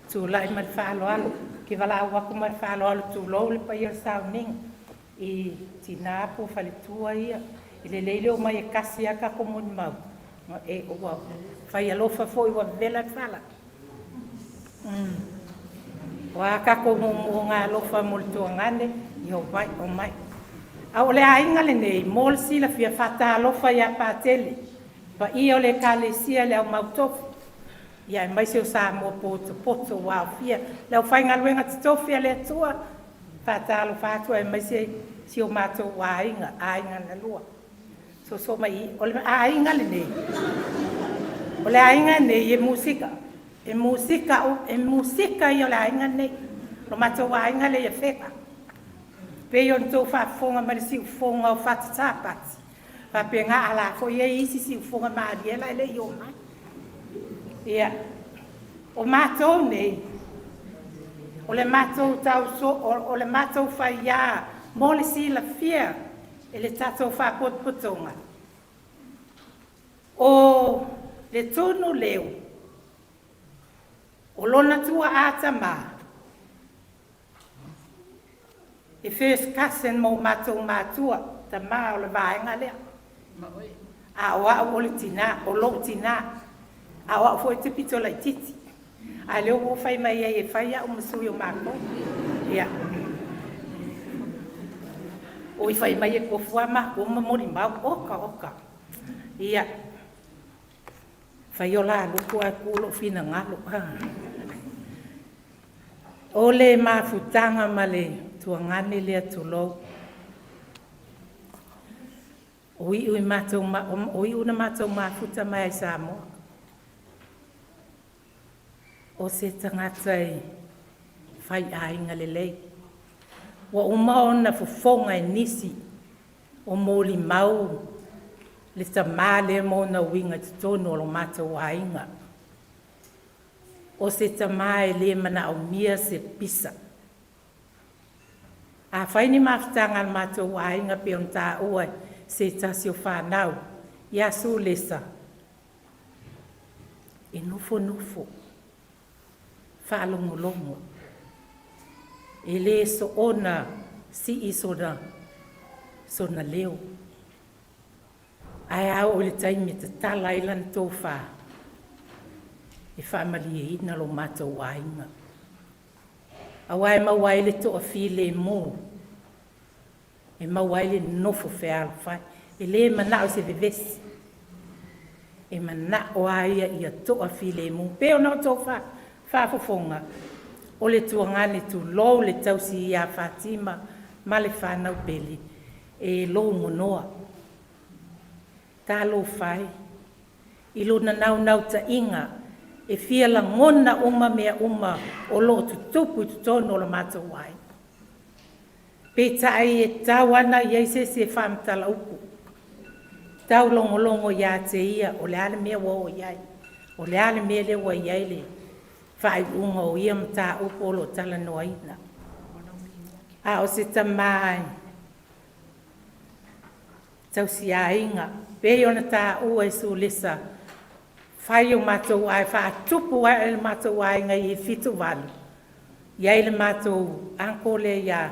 Tūlai mai whāloalo, ki wala waku mai whāloalo tūlou le pai o sauning. I tina po whaletua ia, I le leileo mai e kasi aka komuni mau. E oa, whai alofa fo I wa vela whala. Wa kako mo ngā alofa molitua ngane, I o mai. A o le ainga le nei, mol sila fia whata alofa ia pātele. Pa I o le kālesia le au mautofu. Ia mai se o sa mo poto wa fia le fai nga luenga tofia le tua fatalo fatua mai se o mato wa inga ainga na lua so mai o le ainga le nei o le ainga nei e música io le ainga nei lo mato wa inga le feka pe yo to fa fonga mai si fonga o fatata fa penga ala ko ye isi si fonga ma diela le yo mai Ia, o mātou nei, o le mātou tau so, o le mātou whai ia, mō le sila fia, e le tātou whapotonga. O le tonu leo, o lona tua ata mā, e first cousin mō mātou mātua, ta mā o le vāenga lea. A oa o le tina, o lo tina, Awa foi te pito lai titi. A leo wo fai mai e fai a umasui o mako. Ia. O i whai mai e kua fuama, kua mamori mau, oka. Ia. Whai o la luku a kulo fina ngalo. O le mafutanga ma le tuangani lea tulou. O i una mātou mafuta mai ai Samoa. O se tangata i whai ainga le lei. Wa umaona fufonga e nisi o mōli mau le tamale mo na winga te tono lo mātou ainga. O se tamae le mana o mia se pisa. A whaini mafutanga al mātou ainga pe on tā ua se tasi o whanau. Ia su lesa. E nufo. Whaalongolongo. E le so ona si i sona leo. Ai au o le taimi te tala ilan tō wha. E whaamali e ina lo mātou wainga. Awai mawai le toa while mō. E mawai le nofo whea whai. E le mana o se vevesi. E mana o aia ia toa while mō. Peo nao tō wha. Whafofonga. O le tuangani tu lou le tausi ia Fatima ma le whanau peli e lou monoa. Tā lo whai. I lo na nau ta inga e fia la ngona uma mea uma o lo tutupu tutono o la mātou wai. Peta ai e tawana iei se whamtala upu. Tau longo ia te ia o le ale mea wo iai. O le ale mea le wa iai le. Whai unga o ia mta upo lo tala noa ina. A o se tamai. Tau si a inga. Pei ona tā ua e su lisa. Whai o mātou ai, wha tupu ai le mātou ai ngai e fitu walu. Iai le mātou anko le ia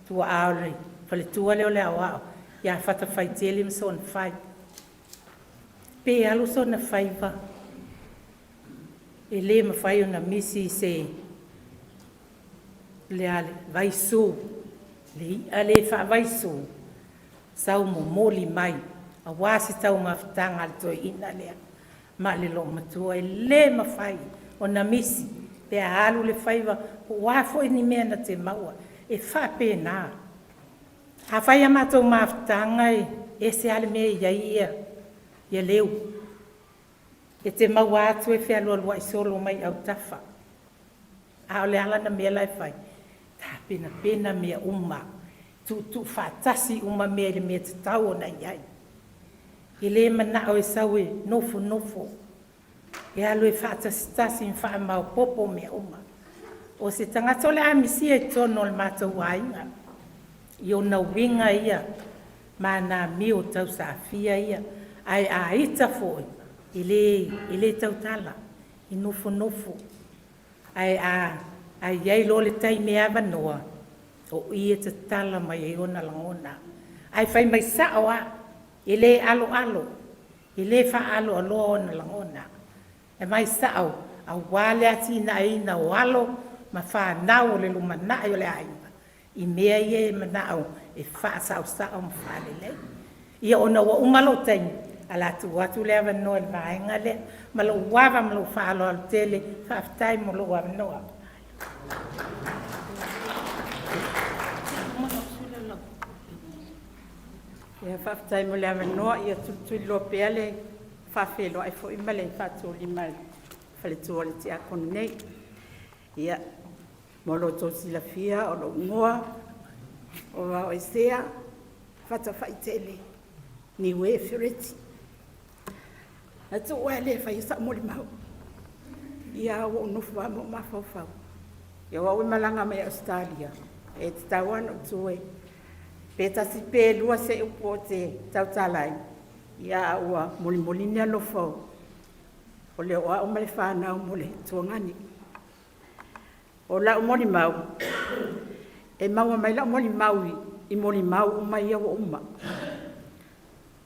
tua aore. Whale tua leo le au au. Ia whata whai tele msona whai. Pei alu sona whai wa. E le mawhai o na misi se le ale vaisu, le ale wha vaisu, sau mo moli mai, a wasi tau mawhitanga al toi ina lea, ma le lo matua e le mawhai o na misi, pe a halu le whaiva, o wafo e ni mea na te maua, e wha pēnā. Ha whai a matou mawhitanga e se ale mea ia leu. E te maua atu e whea lua i solo mai au tafa. A o le ala na mea lai whai. Tā pena mea uma. Tu whātasi uma mea le mea te tau o na iai. I le mana o e sau e nofo. E alo e whātasi in wha mau popo mea uma. O se tangata o le amisia e tono le mātou wainga. I o na winga ia. Ma nā mi o tau sa fia ia. Ai a ita foi. Ile tautala, i nofo. Ai iai lo le tai mea wanoa, o ia te tala mai e ona langona. Ai whai mai sao a, ile alo, ile wha alo ona langona. E mai sao, a wale ati ina o alo, ma wha nao le lumana o le ainga. I mea ie manao, e wha sao ma wha lele. Ia ona wa umalo taimi. Ala tu watu le ava noa le vaenga le, ma lo wava ma lo whaalo al tele, whaftai mo lo wava noa. Ia whaftai mo le ava noa, ia tutui lo pea le, whawhelo ai fo ima le whatu lima whale tua le te akonu nei. Ia, mo lo tō sila fia, o lo ngoa, o wao e sea, whata whaitele, ni we whireti. Na tu ua le whai sa mori mau. Ia o nufu wa mo mawhawhau. Ia wa ui malanga mai Australia. E te tauan o tue. Peta si pē lua se upo te tautalai. Ia ua moli ni alo fau. O le oa o male whanau mole tuangani. O la o mori mau. E maua mai la o mori maui. I mori mau o mai au uma.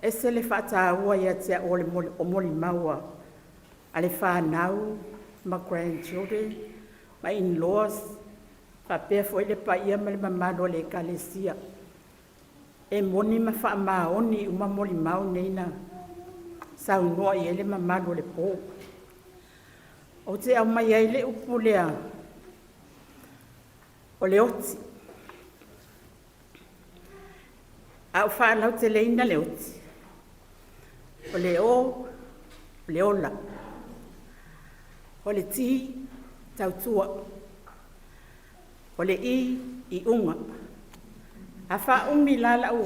E se le whata ua ia tea o moli maua. A le whanau, ma grandchildren, ma in-laws, pa pēr fo le pa ia ma le mamalo le kalesia. e moni ma wha maoni uma moli mau neina sau noa i ele mamalu le po. O te au mai ai le upu lea o le oti. Au whanau te leina le oti. O le o le ola. O le ti tautua. O le i unga. A wha umi lala u.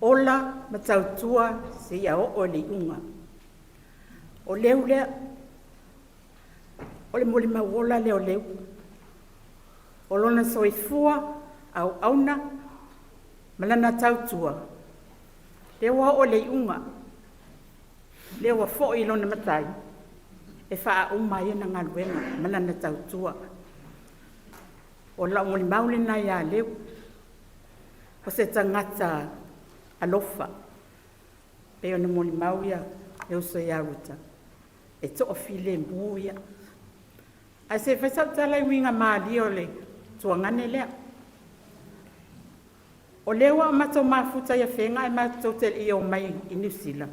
Ola ma tautua se ia o le unga. O leu lea. O le moli mawola leo leu. O lona soifua au auna. Malana tautua. Lewa o le unga. Lewa fo i lona matai. E wha umai na ngaluenga. Malana tautua. O la moli maule na ia leu. O se tangata alofa. Pe ona moli mauia. Leu so ia ruta. E to o file mbuia. A se whaisau tala i winga maali o le. Tuangane lea. O lewa mato mafuta ia whenga e mato te i o mai i New Zealand.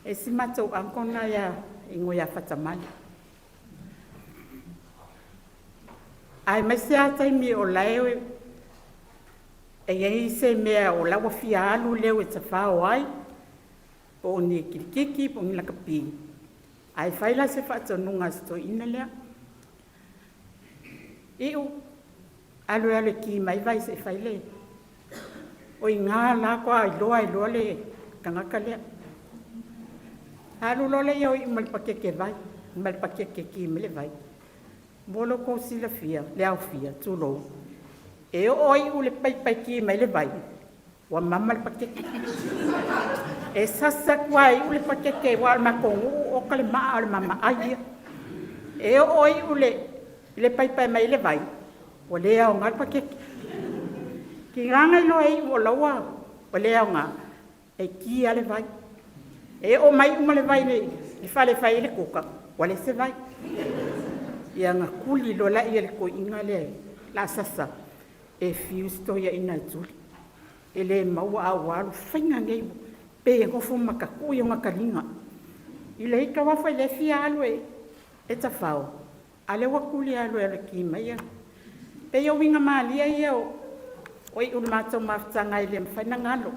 E si mato ankona ia ingo ia whatamani. Ai mai se atai mi o leo e iei se mea o lawa fia alu leo e tawhao ai. Po ni kirikiki po ni lakapi. Ai whaila se whatonunga sto ina lea. Iu. Alu ale ki mai vai se whaile. O i ngā la koa i loa le kangaka lea. Alu lole iau i malpakeke vai. Malpakeke ki mele vai. Molo ko sila fia, le au fia, tūlou. E o oi u le pai ki mai le vai. Wa mama le pakeke. E sasa kua i u le pakeke wa al makongu o kale maa al mama aia. E o oi u le pai mai le vai. O le au ngal pakeke. Ki nganga ilo e o laua. O le au ngā. E ki ale vai. E o mai uma le vai le whale whai le kuka. O le se vai. Ia ngā kuli lo la ia le ko inga le la sasa. E fiu stoia ina tuli. E le maua au alu whainga ngei. Pe e ngofo makaku i o ngā karinga. I le hika wafa i le fia alu e ta whao. Ale wakuli alu e le ki mai ia. Pe o winga maalia ia o i unu mātou mawhtanga i le mwhaina ngalo.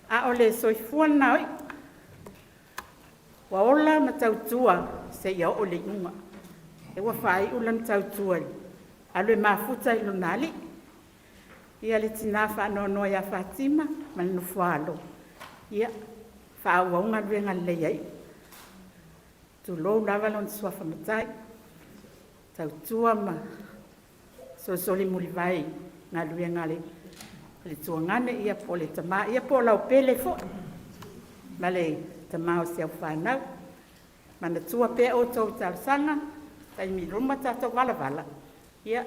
A o le soifua na oi. Wa ola ma tautua se ia o le inga. E wa whai ulan tautua li. Alu e mafuta i lunali. Ia le tina whanono ia Fatima ma le nufualo. Ia whaawaunga ruenga le iai. Tu lou lava lon suafa matai. Tautua ma soli muli vai ngā ruenga le tuangane ia po le tama. Ia po lau pele fo. Ma le tama o siau whanau. Mana tua pe o tau tausanga. Tai mi ruma tato wala. Ia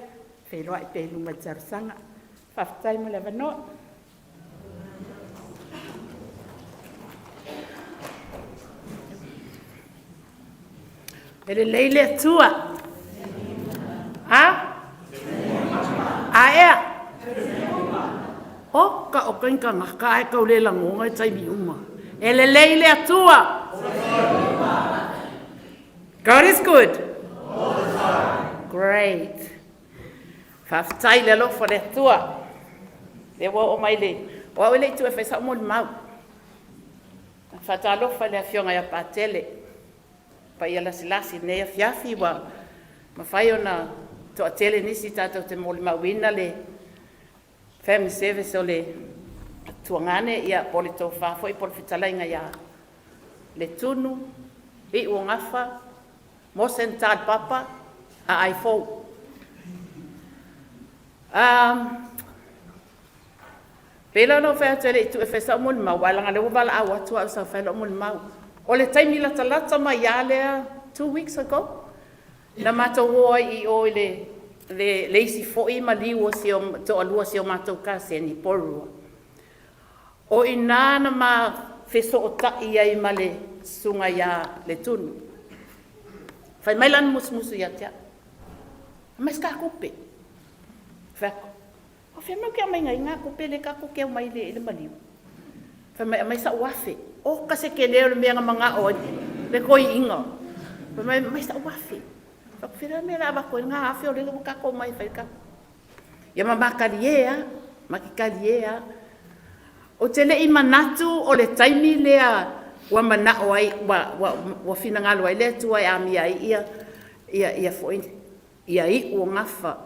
wheloa i pe ruma tausanga. Whaftai mo le wanoa. Ele leile tua. Ha? A ea? O ka o kainka ngaka e kau le langonga e tai mi uma. Ele leile atua. God is good. Great. Whaftai le lo for le tua. Le wa o mai le. Wa o le tu e whaisa mo le mau. Whatalo fa le a fionga ia patele. Pa ia lasi ne fiafi wa mawhai ona to a tele nisi tātou te moli mawina le family service o le tuangane ia poli tō whafo i poli whitalainga ia Letunu i uangafa Mose and Tad Papa a aifou. Pela no whea tele i tu e whesa o moli mau wailanga le wala au atua au sa whaila o moli mau. O le taimi la talata mai ia lea 2 weeks ago. Na mato hoa i o le isi fo'i ma liu o sio to alua sio mato ka se ni porua. O inana ma feso o ta'i ai ma le sunga ia Letunu. Fai mai lan musmusu ia tia. Ma ska kupe. Feko. O whea mau kia mai ngai ngā ko pele ka ko keo mai le maliu. Whea mai sa uafe. O kase ke leo le mea mga o le koi inga. Whea mai sa uafe. Whakawhira mea la wako ngā awhi o le ka ko mai whaika. Ia mamakariea, makikariea. O te le i manatu o le taimi lea wa mana o ai wa fina ngalo ai le tu ai ami ai ia foi ia I o ngafa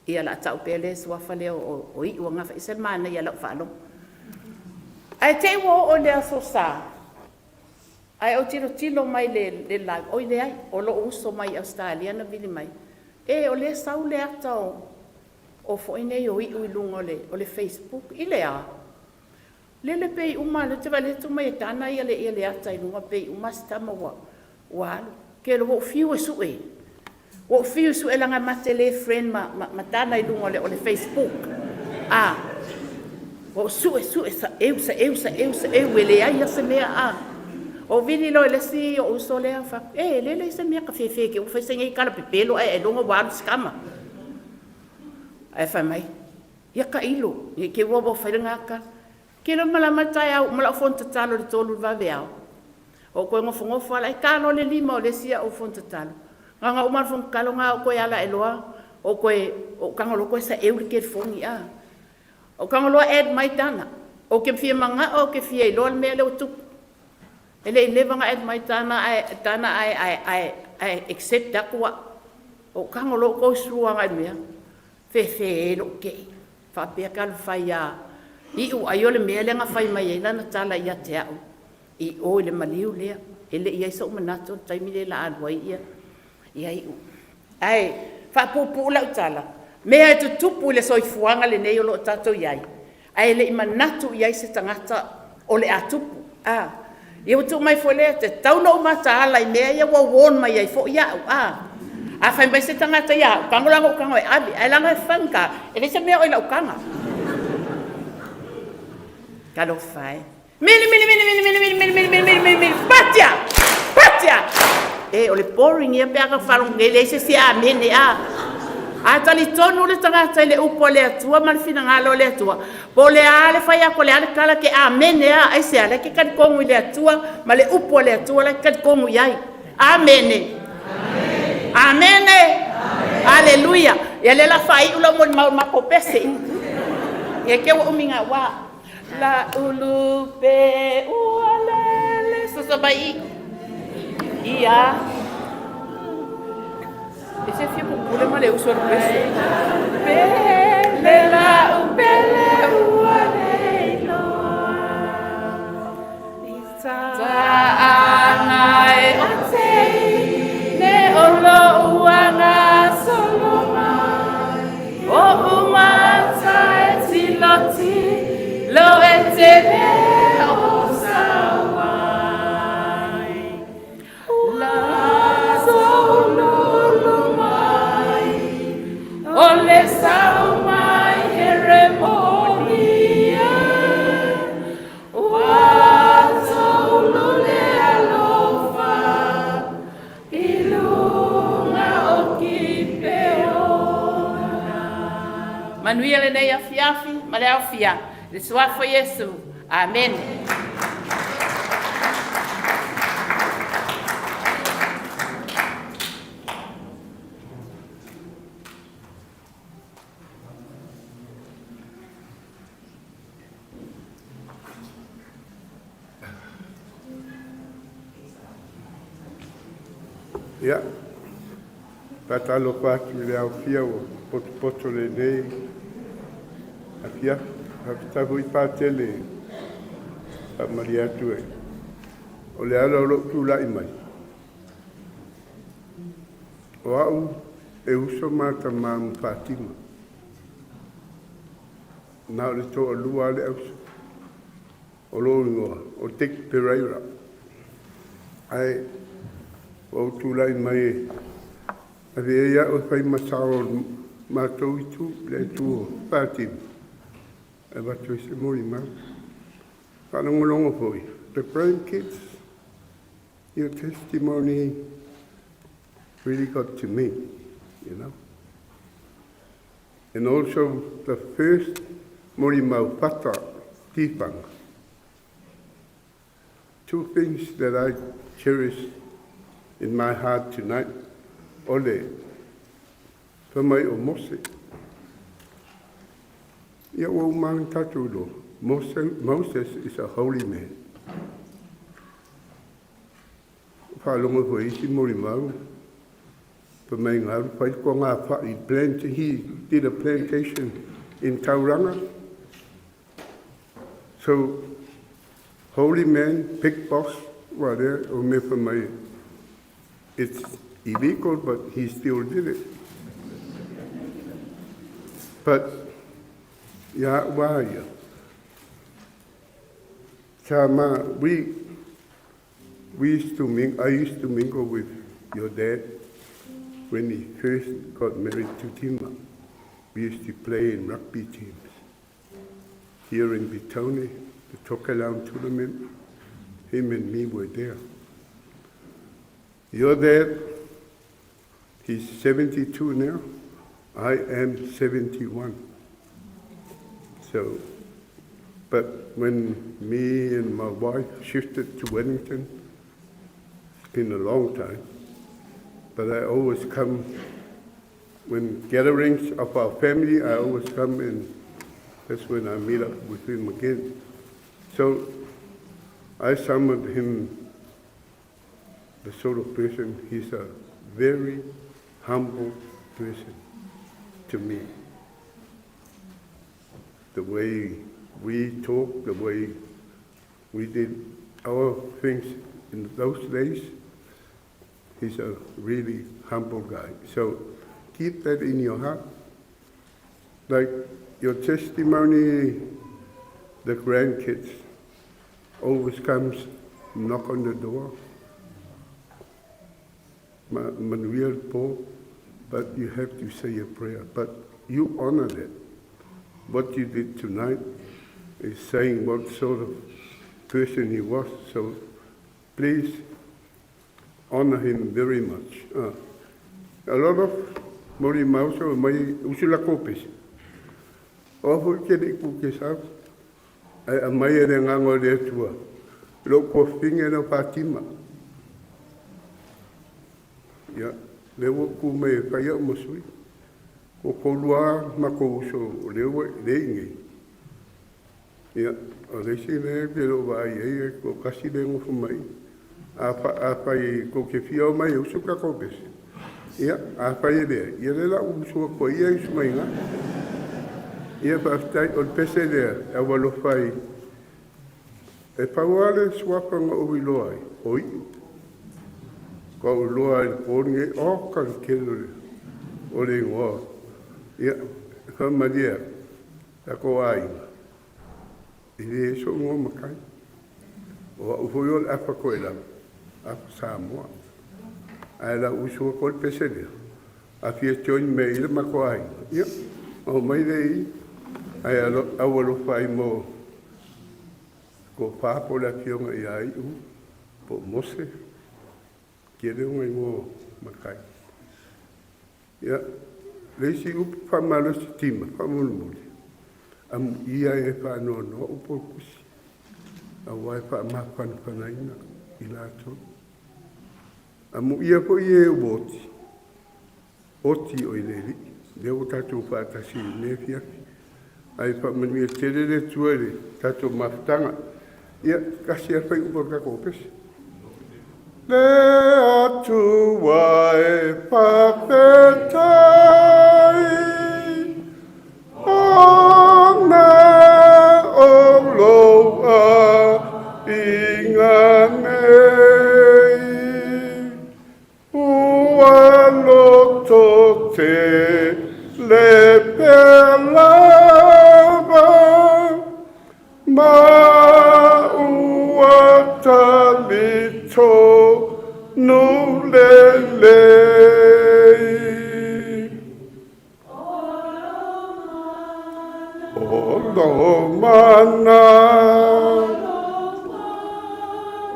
ia la tau pele so fa le o I o ngafa isel mana ia la falo ai te o le so sa ai o tiro mai le live o le ai o lo uso mai Australia na vili mai e o le sau le ato o foi nei o I lungo o le Facebook I le a Lele pei uma le te vale tu mai tana ia le ata I lunga pei uma stama wa ke lo fiu su e o fiu su e langa matele friend ma tana I lunga le o le Facebook o su sa eu le ai se mea o vini lo le si o so le fa lele se mea ka fefe ke o fa senga I kala pepelo e lunga wa skama ai fa mai ia ka ilo e ke wo fa ngaka Kira malama tai au mala fonta talo le tolu va veao. O ko ngofo ala ka no le lima o le sia o fonta talo. Nga umar fon kalo nga ko ala eloa o ko o kangolo ko sa eu ke foni O kangolo ed mai tana. O ke fie manga o ke fie lo me le tu. Ele leva nga ed mai tana ai accept akwa. O kangolo ko suwa nga me. Fe lo ke. Fa pe kal fa ya. I o aiole mea le nga fai mai ina na tala ia te au. I o le maliu lea. Ele ia isa umanato taimi le la alwa ia. Ia I o. Ai, fa pupu la utala. Mea e tutupu le soifuanga le nei o lo tato iai. Ai le imanatu iai se tangata o le atupu. Ia utu mai fo lea te tauno umata ala I mea ia wawon mai ai fo ia au. A fai mai se tangata ia. Kangolango kango e abi. Ai langa e whanka. Ele se mea o ila ukanga. Kalau fai. Mili. Patia. O le boring ia pe aka falong ele se si amene A tali tonu le tangata le upo le atua mal fina ngalo le atua. Po le ale fai ako le ale kala ke amene ai se ale ke kan kongu le atua ma le upo le atua le kan kongu iai. Amene. Aleluia. Ia le la fai ulo mo makopese. Ia ke wa uminga wa. La ulupe ualele sasabai ia ese fio popule male uso el pese pele la upele ualelo isa anai otei ne olo uanga solomai o umata etiloti Lo etebe o sawai La solulumai Ole saumai heremonia Wa solule alofa Ilunga okipeona Manuia le nei afiafi, male afia Le soir for Yesu. Amen. Ia. Patalo patu le au fia o poto le nei. Akia. Tavu I pātele a Maria tue. O le ala o tu la I mai. O au e uso mata mamu Fatima. Nā le to o lua le auso. O lo ingoa, o Dick Pereira. Ai, o tu la I mai a vea o fai masao mātou I tu le tu Fatima. About to say more man. The grandkids, your testimony really got to me, you know. and also the first Morimau Pata Tifanga. Two things that I cherish in my heart tonight. Ole, whamai o Mose. Ia o mang tatu lo. Moses is a holy man. Whalonga ko isi Morimau. Whamai ngā whai ko ngā whai he did a plantation in Tauranga. So, holy man, big boss, whatever, or me for my, it's illegal, but he still did it. But, yeah, why? Chama, I used to mingle with your dad when he first got married to Tima. We used to play in rugby teams. Here in Bitone, the Tokalau tournament, him and me were there. Your dad, he's 72 now. I am 71. So, but when me and my wife shifted to Wellington, it's been a long time. But I always come, when gatherings of our family, I always come and that's when I meet up with him again. So I summoned him, the sort of person, he's a very humble person to me. The way we talk, the way we did our things in those days, he's a really humble guy. So keep that in your heart. Like your testimony, the grandkids always comes, knock on the door. Manuel Paul, but you have to say a prayer. But you honor that. What you did tonight is saying what sort of person he was. So please honor him very much. A lot of Morimau so mai usula kopes. O kene ku ke sa ai mai re ngango le tua. Lo ko finge no Fatima. Ya, le wo ku me ka ya mosui. Ko ko lua ma ko so le wo le ngi. Ya, o le si le ke lo vai e ko kasi le ngo mai. Apa i ko ke fio mai usuka kopes. Ya, apa i le. Ya le la usu ko ia isu mai nga. Ia pastai o pese le awalo fai. E pauale swapanga o wiloi. Oi. Ko loa ko nge o kan kele. O le ngo. Ia, ka madia. Ta ko ai. Ile so ngo makai. O ufoyo apa ko elam. Apa Samoa. Ai la usu ko pese le. A fie tion me ile makoai. Ia. O mai dei. Ai awalo fai mo ko papo la fionga ia i po Mose kere unga ngo makai ya leisi up fa malo stima fa mulmuli am ia e fa no upo kusi awai fa ma fan fanaina ilato am ia ko ie oti o ileri deu tatu fa tasi nefia ai fa mani tere tuere tatu maftanga ia kasi apa yang berkah kopes le atu wae papetai ona olo inganei ualo tote le pelava ma uatalito no lele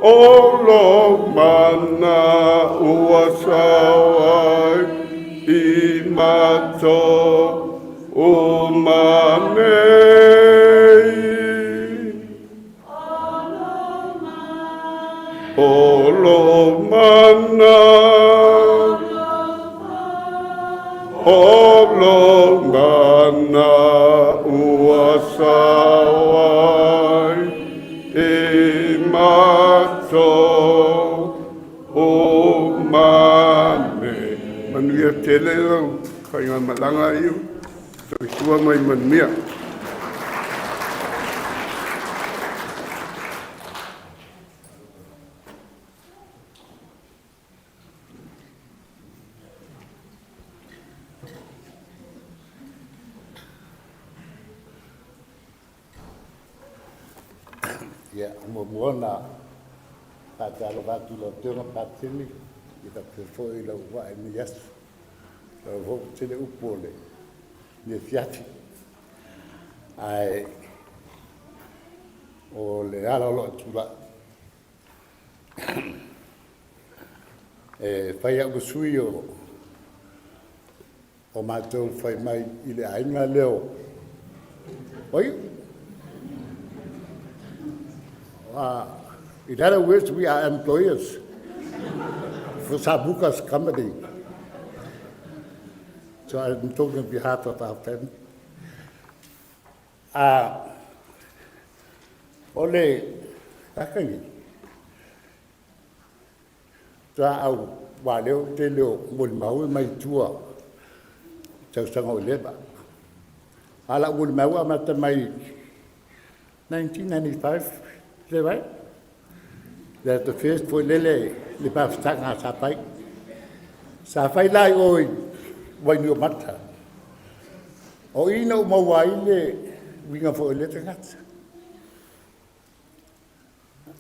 Olo mana uasawai imato o manei. Olo mana. Olo mana uasawai e mato o mane. Manuia tele au, kainga malanga iu, so isua mai manuia. Ya, moana patalo vatu lo tena patili ita perfo ila wa ni yas ho tele upole ni fiati ai o le ala lo tula fai au sui o matou fai mai ile ainga leo oi. In other words, we are employers for Sabuka's company. So I'm talking on behalf of our family. Ole, kakangi. Tua au waleo te leo mulmau mai tua. Tau sanga o leba. Ala mulmau amata mai 1995. Is that right? That's the first for Lele, the Pastanga Sapai. Sapai lai oi, when you matter. O ino mawaile, winga for a little hat.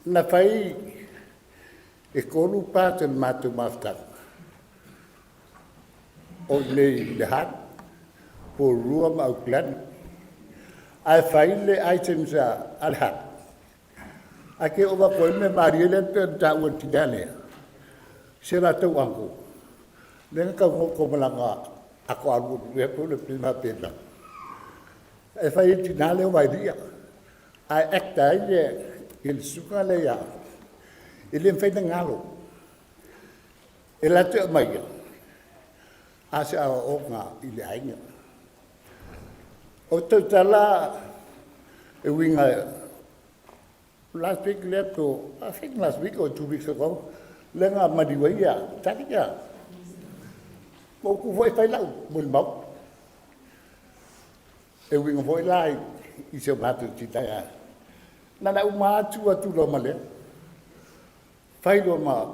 Nafai, e kolu pat and matu mafta. O le hat, for room out plan. I find the items al hat. Ake o wako me mariele pe taua tidane. Se la tau anko. Lenga ka ko malanga ako alu le po le prima pena. E fai tinale o vai dia. Ai acta ile il suka le ya. Ile fai ngalo. E la te mai. Ase a o nga ile ainga. O te tala e winga last week left to, I think last week or 2 weeks ago, lenga madiwaya, takia. Moku voi fai lau, mulmau. E winga voi lai, iso matu titaya. Nana umatu atu lo male. Fai lo ma,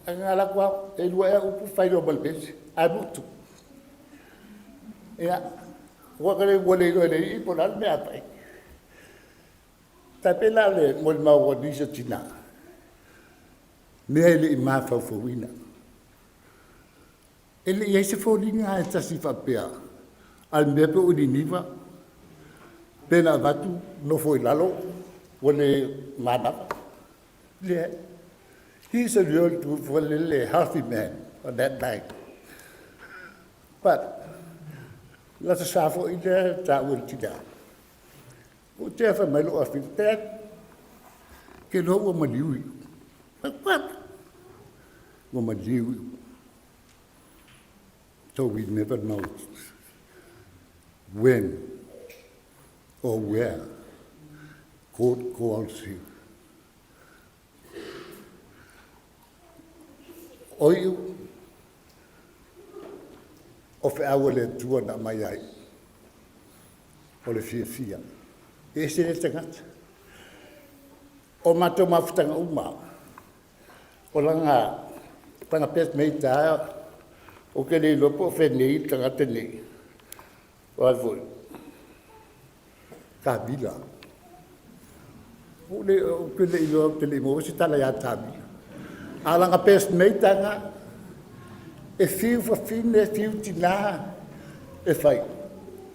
angala kwa, e lua e upu fai lo malpes, abutu. Ea, wakale wale lo le ipo lal me apai. Tapela le molma o disa tina. Mele ima fa fowina. Ele yese folinga e tasi fa pea. Al mepe o niva. Pena vatu no foi lalo. Wole madam. Le. He's a real healthy man on that night. But let's suffer in there that will tina. O te awha mai loa whipet, ke loa ua maniui. What? Ua maniui. So we never know when or where God calls you. Oiu, o whiaua le tua na mai ai, o le fia. E se le tangata. O mato mafutanga uma. O langa panga pes meita o ke le lopo whenei tangata nei. O alvoi. Ka bila. O ke le ilo te le mo si tala ya tabi. A langa pes meita nga e fiu fa fine fiu tina e fai.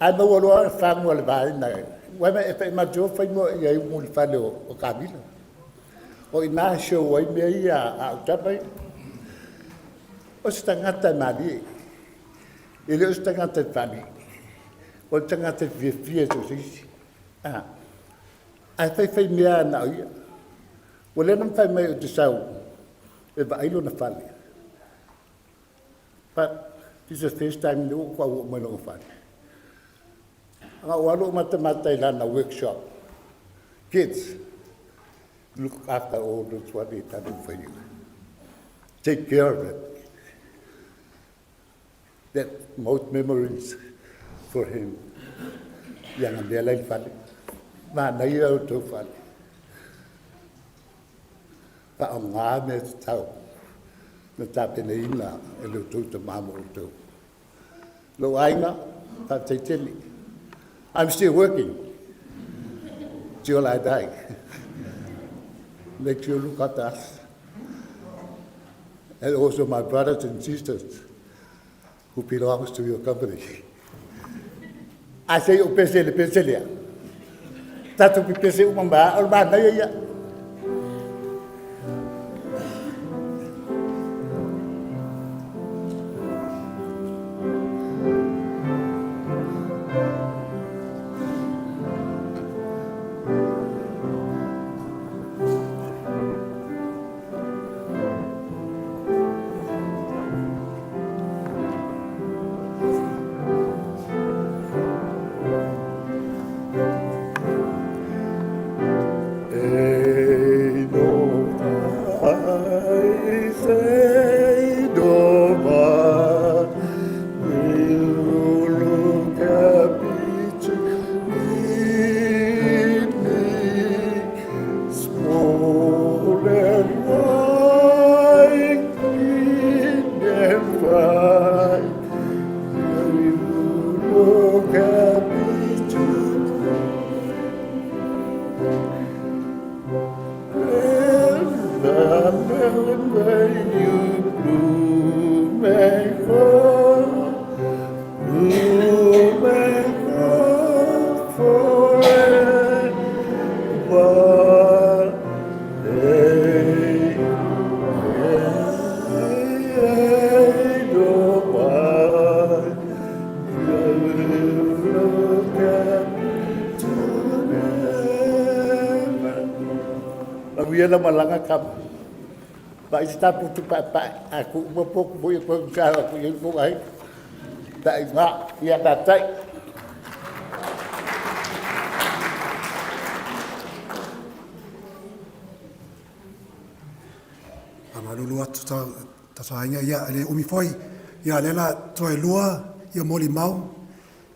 Ai mo loa fangu le vai na. Wema e pe ma jo fai mo ia mo le fale o kabila. O ina show ai me ia a tapai. O stangata mali. Ele o stangata fali. o tanga te fia so sisi. Ai fai mea na ia. O le nam fai mai o te sau, e va ailo na fale. But this is the first time no kwa o mai no fale. Nga o alo mata i lana workshop. Kids, look after all that's what they done for you. Take care of it. That most memories for him. Yang ang delay fale. Ma na ia o tau fale. Pa o ngā me te tau. Na tape na ina e lo tau te mamo o tau. Lo ainga, pa te tele. I'm still working. Till I die. Make sure you look at us. And also my brothers and sisters who belongs to your company. I say, o pese le pese lea. Tatu pi pese umamba, alba na ia. Ia malanga kap. Ba ista putu pa aku mo pok boy ko ka aku yung ko ai. Dai nga ia ta tai. Amalulu atu ta sainga ia le umi foi. Ia lela toi lua ia moli mau.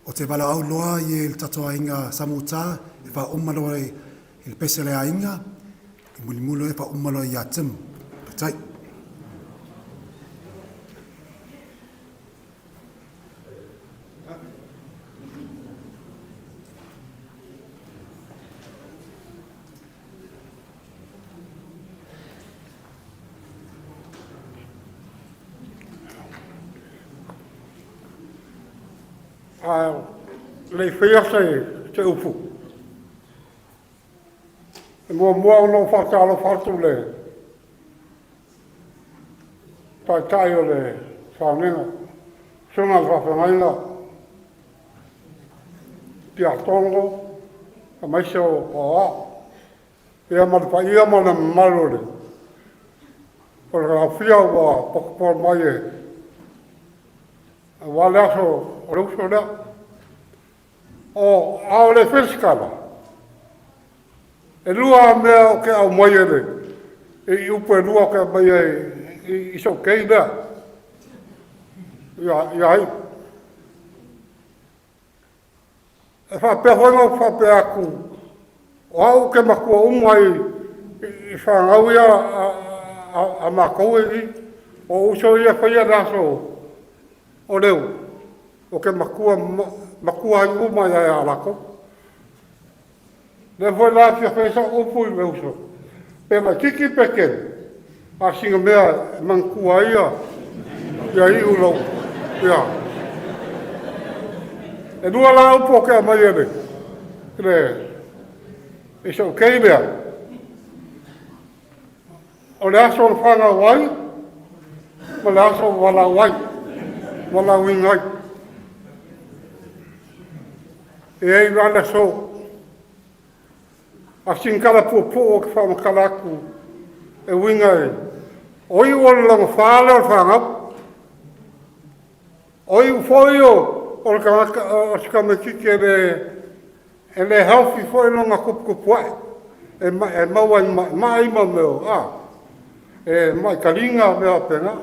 O te bala au loa i el tatoainga samuta e fa umalo il pesele ainga. Mulimulo e pa umalo i atim. Patai. Le fea te upu. Mua ono whakalo whatu le. Tai o le whanenga. Sunga whawhangaina. Pia tongo. Ka maise o a. Ia maripa ia mana marore. O le rafia wa pakapor mai e. Wale aso o reuso lea. O ao le whiskala. E lua mea o ke au mai ere. E upe lua o ke mai e iso kei mea. Ia hai. E whapea hoinga o whapea aku. O au ke makua umai i whangau ia a makou e i. O uso ia whaia raso o leu. O ke makua i umai a lako. Le foi lá que fez o fui meu só. Pela kiki pequeno. Assim a minha mancuaia. E aí o lo. Ya. E não lá um pouco a mais ele. Isso o que é? Olha só o fala vai. Olha só o fala vai. Wala wingai. E ai rana so. A singkala po o ke whamakalaku. E winga e. Oi o longa whāle o whangap. Oi foi o kamekike e le healthy foi longa kupuai. E maua mai ma meo. E mai kalinga mea penga.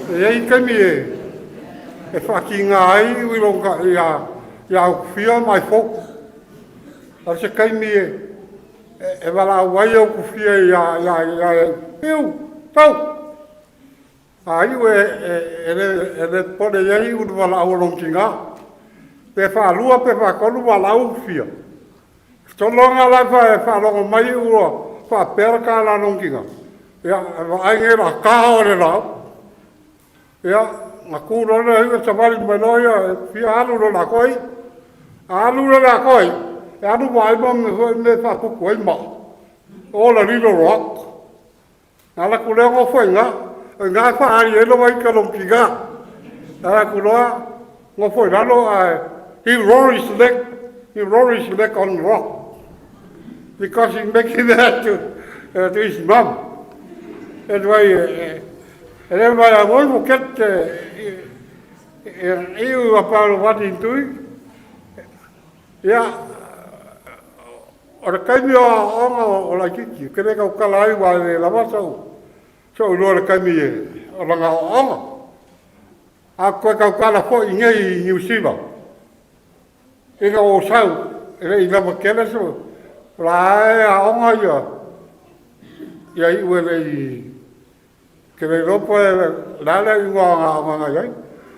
E ei kemi e whakinga ai ui longa ia kufia mai foku. A se kemi e wala wai au kufia ia eu, tau. Ai e le pone iei unu wala au longinga. Pe whalua pe whakonu wala au kufia. Tolonga lai whalonga mai ua whapera ka la longinga. Ia, ainge la kaha o le lau. Ia, nga kūrona hiwa tamari manoia, pia alu no la koi. Alu no la koi. E anu waima me whapuku ai ma. O la rilo rock. Nala kulea ngo whainga. Ngā whaari eno wai ka longinga. Nala kulea ngo whainano he rolled his leg on the rock. Because he making that to his mum. Anyway, and then I want to get you about what he's doing. Yeah, or came you on like you can make a calai while they love so. So, Lord, came here along our honor. I quite a calapo in New Zealand. Ega o sau, e lava kena so. Rai a onga ia. Ia i ue lei. Ke lei ropo e lala i ngā iai.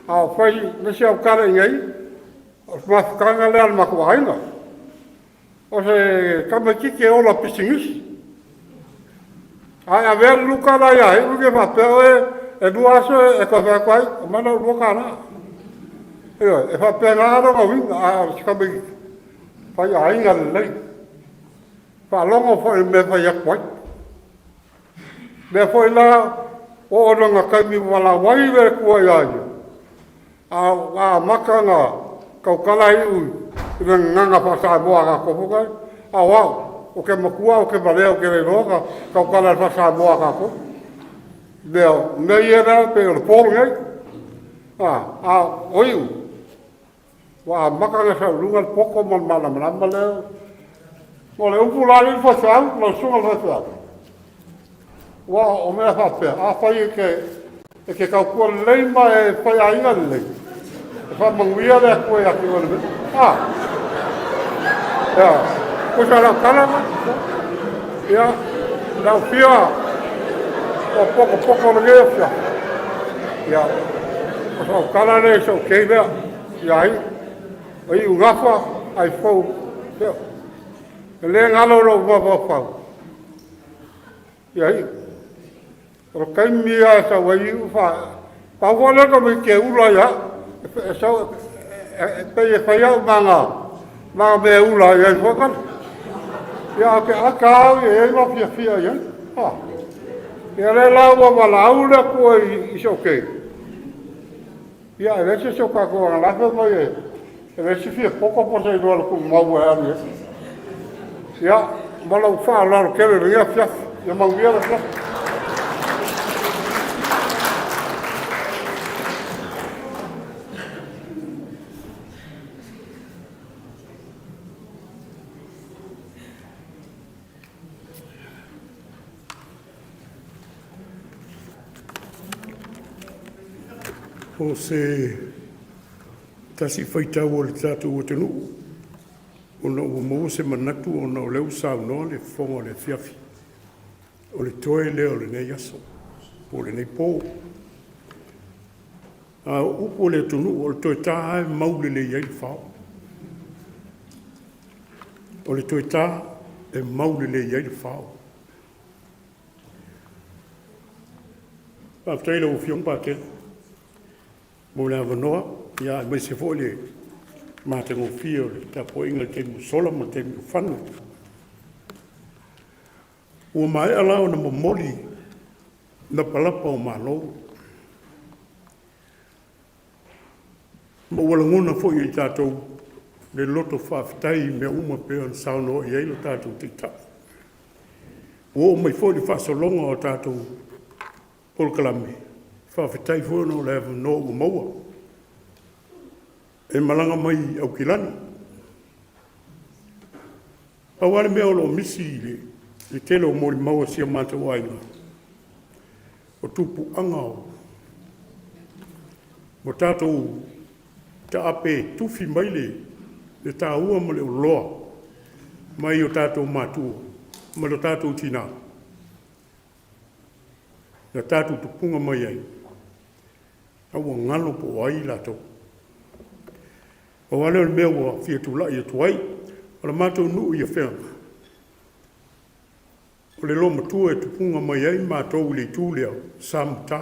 A whai nasi au kara i ngai. O mafukanga lea maku haina. O se kamakike ola pisingisi. Ai a vea luka la ia. E uke mapeo e duaso e kawhea kwai. O mana uruka na. E whapea ngāro ngā winga, a skame whai ainga lei. Whalonga whai me whai akwai. Me whai la, o oranga kaimi wala waiwe kua iaia. A maka ngā kaukala i ui, i me nganga whasa moa ngā kofukai. A wau, o ke makua, o ke malea, o ke reiroa, kaukala whasa moa ngā kofu. Leo, nei e rā, pe o le pōru ngai. A oiu. Wa makanga sa lunga poko mon malama leo. Mo le upu la li fasau, lo sunga fasau. Wa o mea hapea, a whai ke kaukua leima e whai ainga lei. E wha manguia lea koe aki wane me. Ia, kusa lau kalama. Ia, lau fia, o poko na ngea fia. Ia, kusa lau kalane so keimea. Ia hi. Ai ungafa ai fau. Le ngalo ro wa fau. Ia. O kai mia sa wai ufa. Pa wala ka me ke ula ya. So pe fa ya manga. Ma me ula ya fo kan. Ya ke aka e ma fia ya. Ha. Ya le la wa la ula ko is okay. Ya, ese so ka ko la fa mo ye. E vesi fia poko po se doa ku mau e ani. Ia, mala u wha laro kere ringa fiaf. Ia manguia la fiaf. O se tasi whaitau o le tātou o tenu. O na ua Mose manatu o na o leu sau noa le whonga le fiafi. O le toe leo le nei aso. O le nei pō. A upo le tunu o le toe tā e maule le iei whao. O le toe tā e maule le iei whao. Pāptaila o fiong pātela. Mo le avanoa. Ia, mai se fo le mātango fia o le tapo inga te musola ma te whanu. Ua mai ala o na mamoli na palapa o mālou. Ma ua langona fo i tātou le loto whaafitai me uma pea an sauno i eilo tātou te ta. O mai fo le whaasolonga o tātou polkalame. Whaafitai whono le ava no o maua. E malanga mai au kilani. Awale mea o lo misi le tele o mori maua sia mata wainga. O tupu anga o. Mo tātou ta ape tufi mai le tā ua ma le o loa. Mai o tātou mātua. Ma le tātou tina. Na tātou tupunga mai ai. Awa ngalo po ai lato. O wale o mea ua fia tula i atuai. O le mātou nuu i a whenga. O le lo matua e tupunga mai ai mātou le tūlea samuta.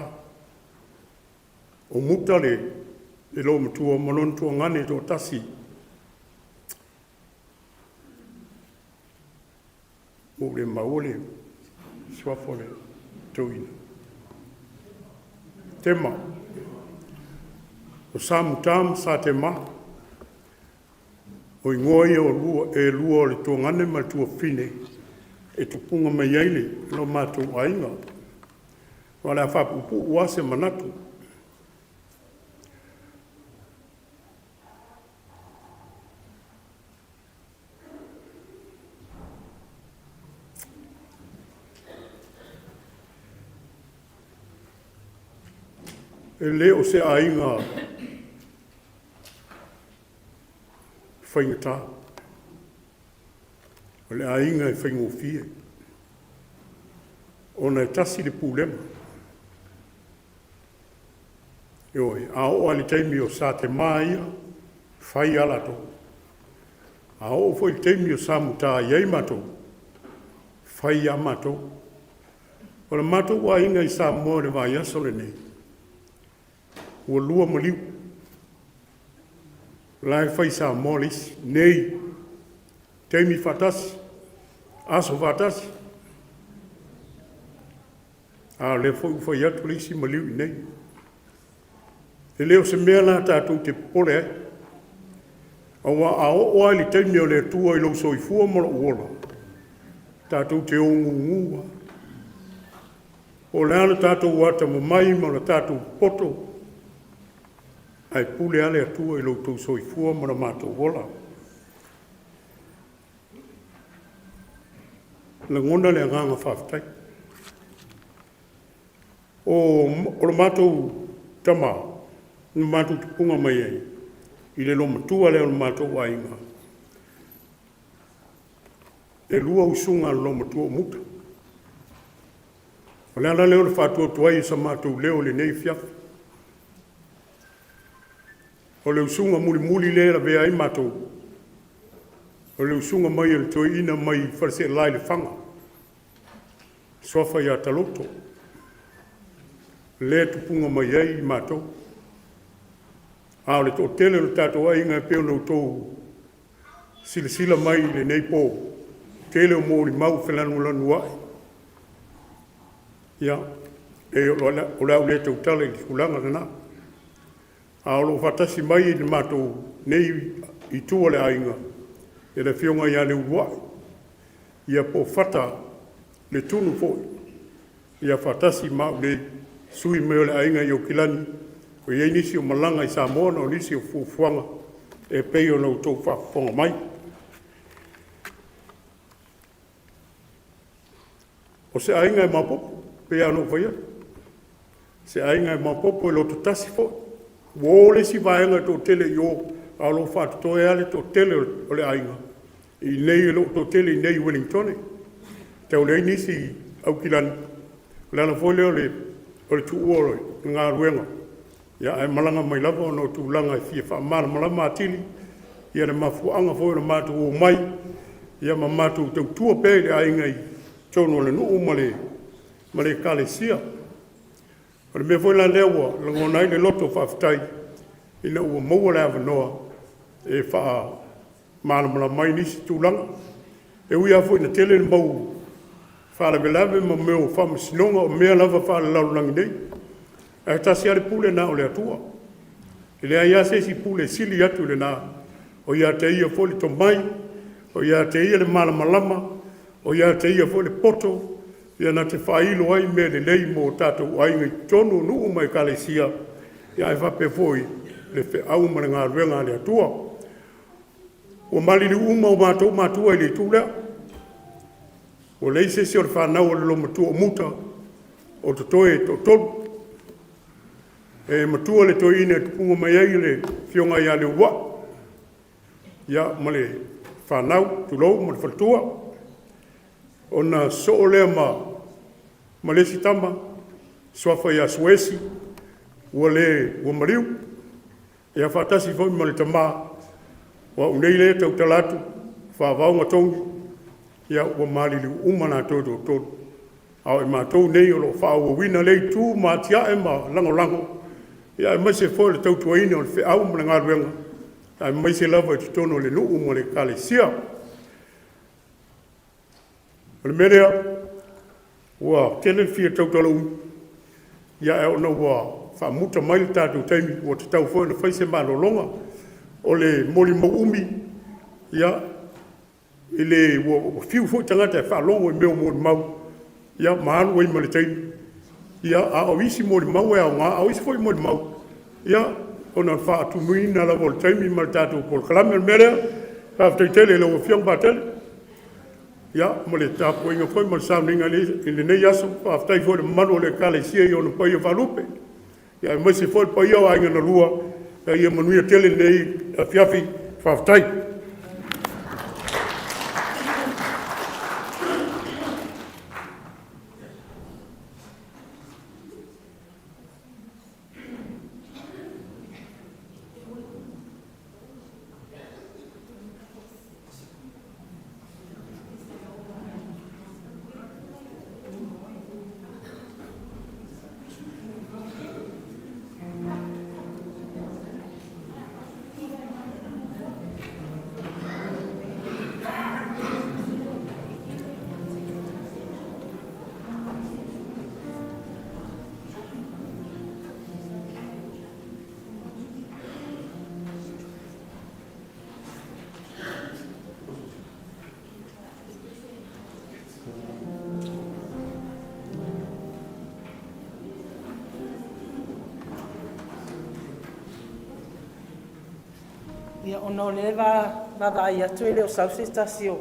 O muta le lo matua malon tua ngane tō tasi. O le maole swafo le tauina. Tema. O samutam sa te ma. O ingoi o lua o le tō ngane ma tua fine. E tupunga mai aile lo mātou ainga. Wale a whapupu uase manatu. E leo se ainga whaingata. O le ainga e whaingofie. Ona e tasi le pūlema. Ioi, a o ali teimi o sa te maia, whai ala tō. A o foi teimi o sa muta iei mato, whai a mato. O le mato wa inga i sa mo le vai aso le nei. Ua lua mo liu. Lai whai sa mo lis, nei. Teimi fatasi, aso fatasi. A le foi atu lisi mo liu i nei. E leo se mea la tātou te pole ai. A o li teimi o le tua i lo soifua mo lo uola. Tātou te ongu ngua. O le ana tātou wata mo mai mo le tātou poto. Ai pule ale atua i lo tau soifua mo le mātou uola. Le ngona le nganga whaftai. O le mātou tamau. Ni mātou tupunga mai ai. I le lo matua leo le mātou wainga. E lua usunga lo matua muta. O le ala leo le whatua tuai sa mātou leo le nei fiafa. O le usunga muli le la vea ai mātou. O le usunga mai le toi ina mai farse lai le whanga. Sofa ia taloto. Le tupunga mai ai mātou. A le tō tele le tātou ai inga peo no tō sila mai le nei pō. Tele o mōri mau whelanu lanu ai. Ia, e o lau le tau tale i kulanga na. A o lo whatasi mai i le mātou nei i tua le ainga. E le whionga ia le uruai. Ia pō whata le tunu fōi. Ia whatasi mau le sui meo le ainga i o kilani. Ko iei nisi o malanga i Samoa, o nisi o fufuanga e pei o nau tau whafonga mai. O se ainga e mapopo, pe anu whaia. Se ainga e mapopo e loto tasi fo. Wole si vaenga tō tele i o, a lo whatu toe ale tō tele o le ainga. I nei lo tō tele i nei Wellingtone. Te o lei nisi au kilani. Lana foi leo le tu uoroi, ngā ruenga. Ia ai malanga mai lava no tu langa fia fa mal malama atili ia le mafuanga fo le matu o mai ia ma matu te tua pe le ai ngai tono le no male kalesia o le me foi la lewa le ngona i le loto fa ftai i le o mo la no e fa mal mala mai ni tu langa e uia foi na tele le mau fa la belave mo meu fa msinonga o me lava fa la langi nei. E tasi ale pule na o le atua. E le aia se si pule sili atu le na. o ia te ia foli to mai, o ia te ia le malamalama, o ia te ia foli poto, ia na te whailo ai me le lei mo tātou ai ngai tono nuu mai kalesia, ia e whape foi le whi au mara ngā ruenga le atua. O mali ni uma o mātua i le tūlea, o leise se o le whanau o le lo matua o muta, o to toe to tolu, e matua le toi ine tupunga mai ai le fionga ia le ua, ia ma le whanau, tulou, ma le whaltua, o na so o lea ma le sitama, swafa ia suesi, ua ua mariu, ia whaatasi foi ma le tamā, wa unei le tau talatu, whaavaunga tongi, ia ua mali li umana tō tō. Au e mātou nei o lo whaua wina lei tū mātia e ma lango. Ia e maise foi le tau tuaine o le whiau ma le ngā ruenga. Ia e maise lava e tutono le nuu ma le kalesia. O le merea, ua tene fia tau talau. Ia e ona ua whaamuta mai le tātou taimi, ua te tau foi na whaise mālolonga. O le moli maumi, ia ile ua fiu foi tangata e whaalongo e meo mori mau. Ia maalu wei mali taimi. Ia a o isi mori mau e au ngā, a o isi foi mori mau. Ia ona whaatu mui na la mori taimi mali tātou por kalame merea, whaatai tele lau fiang pātele. Ia mali tāpo inga foi mali sauninga le nei aso, whaatai foi le manu le kale sia i ona pai o whalupe. Ia maise foi pai au ainga na lua, ia manuia tele nei a fiafi whaatai. Ia ono le vai atu le o sausi tasio.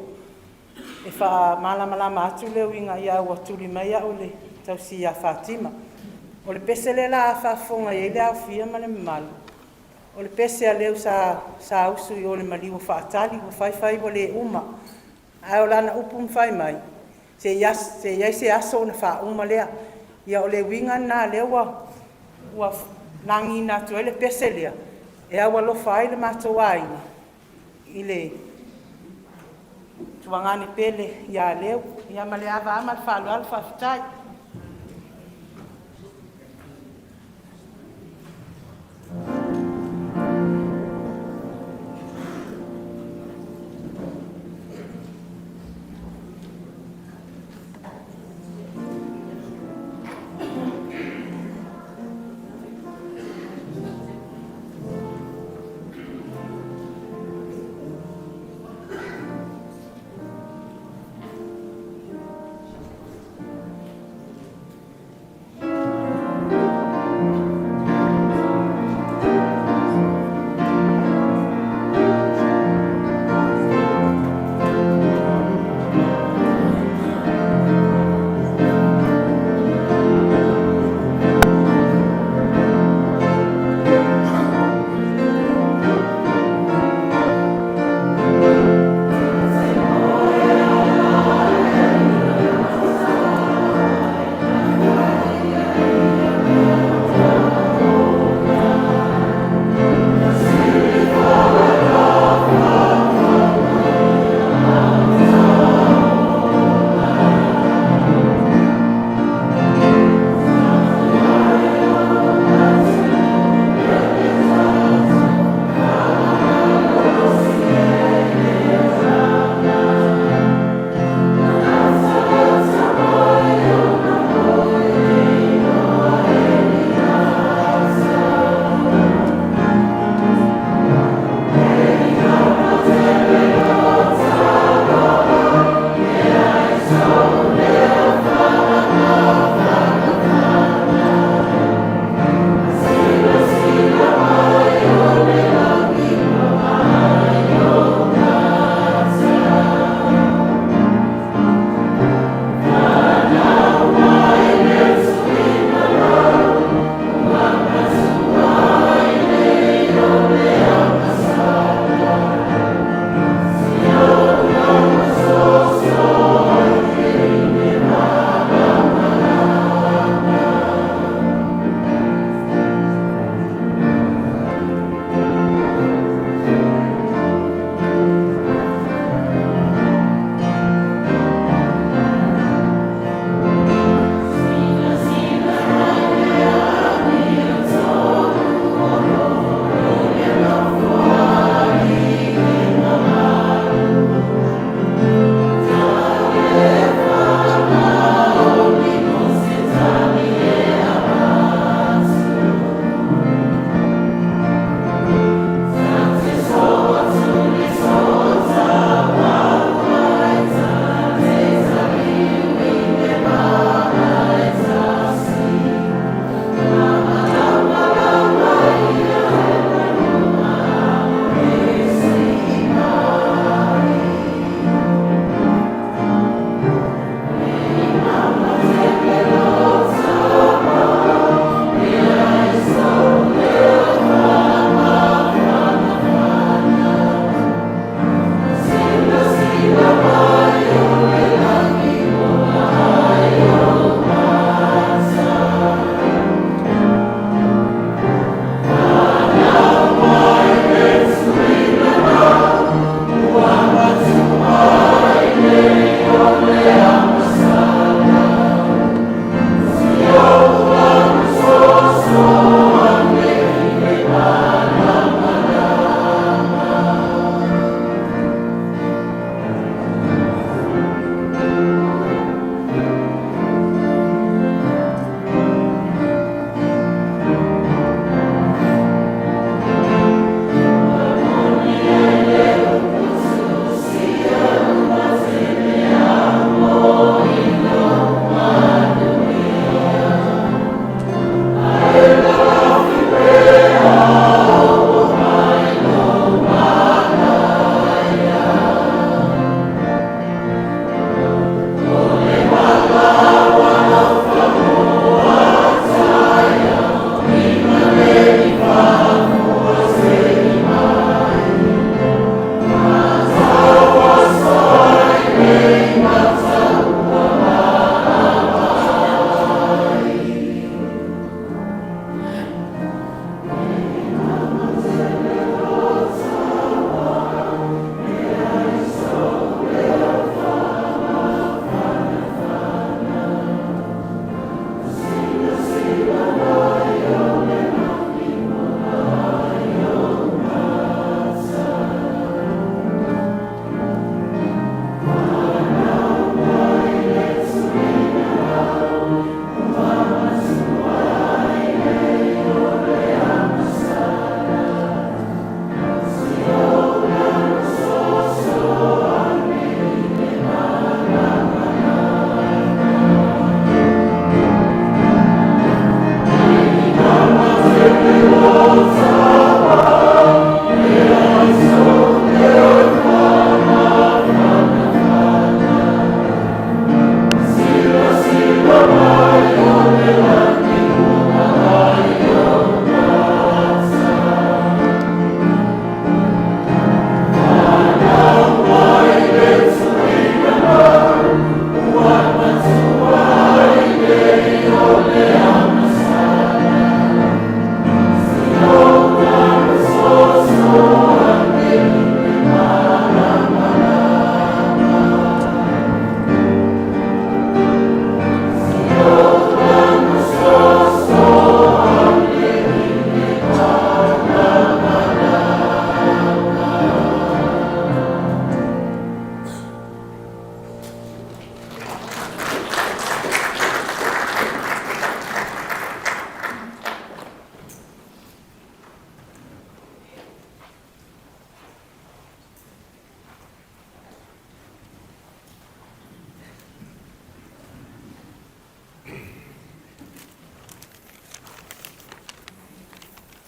E wha malamalama atu leo inga ia ua tuli mai au le tausi ia Fatima. O le pese le la whafonga i le au fia ma le malu. O le pese a leo sa ausu i o le maliu whaatali o whai o le uma. Ai o lana upu mwhai mai. Se iai se aso na wha uma lea. Ia o le winga na leo ua nangi na tu ele pese lea. E awa lofa ai le mātou aina. I le tuangane pele ia leo. Ia ma le awa ama le whaalu alu whaafitai.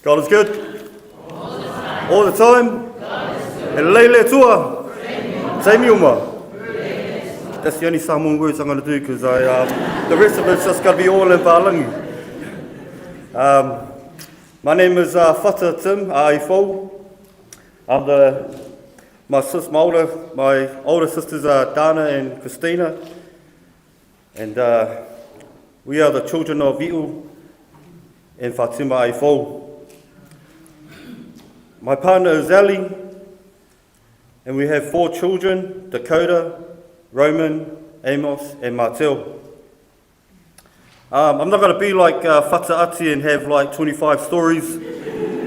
God is good. All the time. And leile tua. Te miuma. That's the only Samoan words I'm going to do because the rest of it's just going to be all in Palangi. My name is Whata Tim Aifo. I'm my older sisters are Dana and Christina. And we are the children of Vi'u and Fatima Aifo. My partner is Ali, and we have 4 children, Dakota, Roman, Amos, and Martel. I'm not going to be like Whataati and have like 25 stories,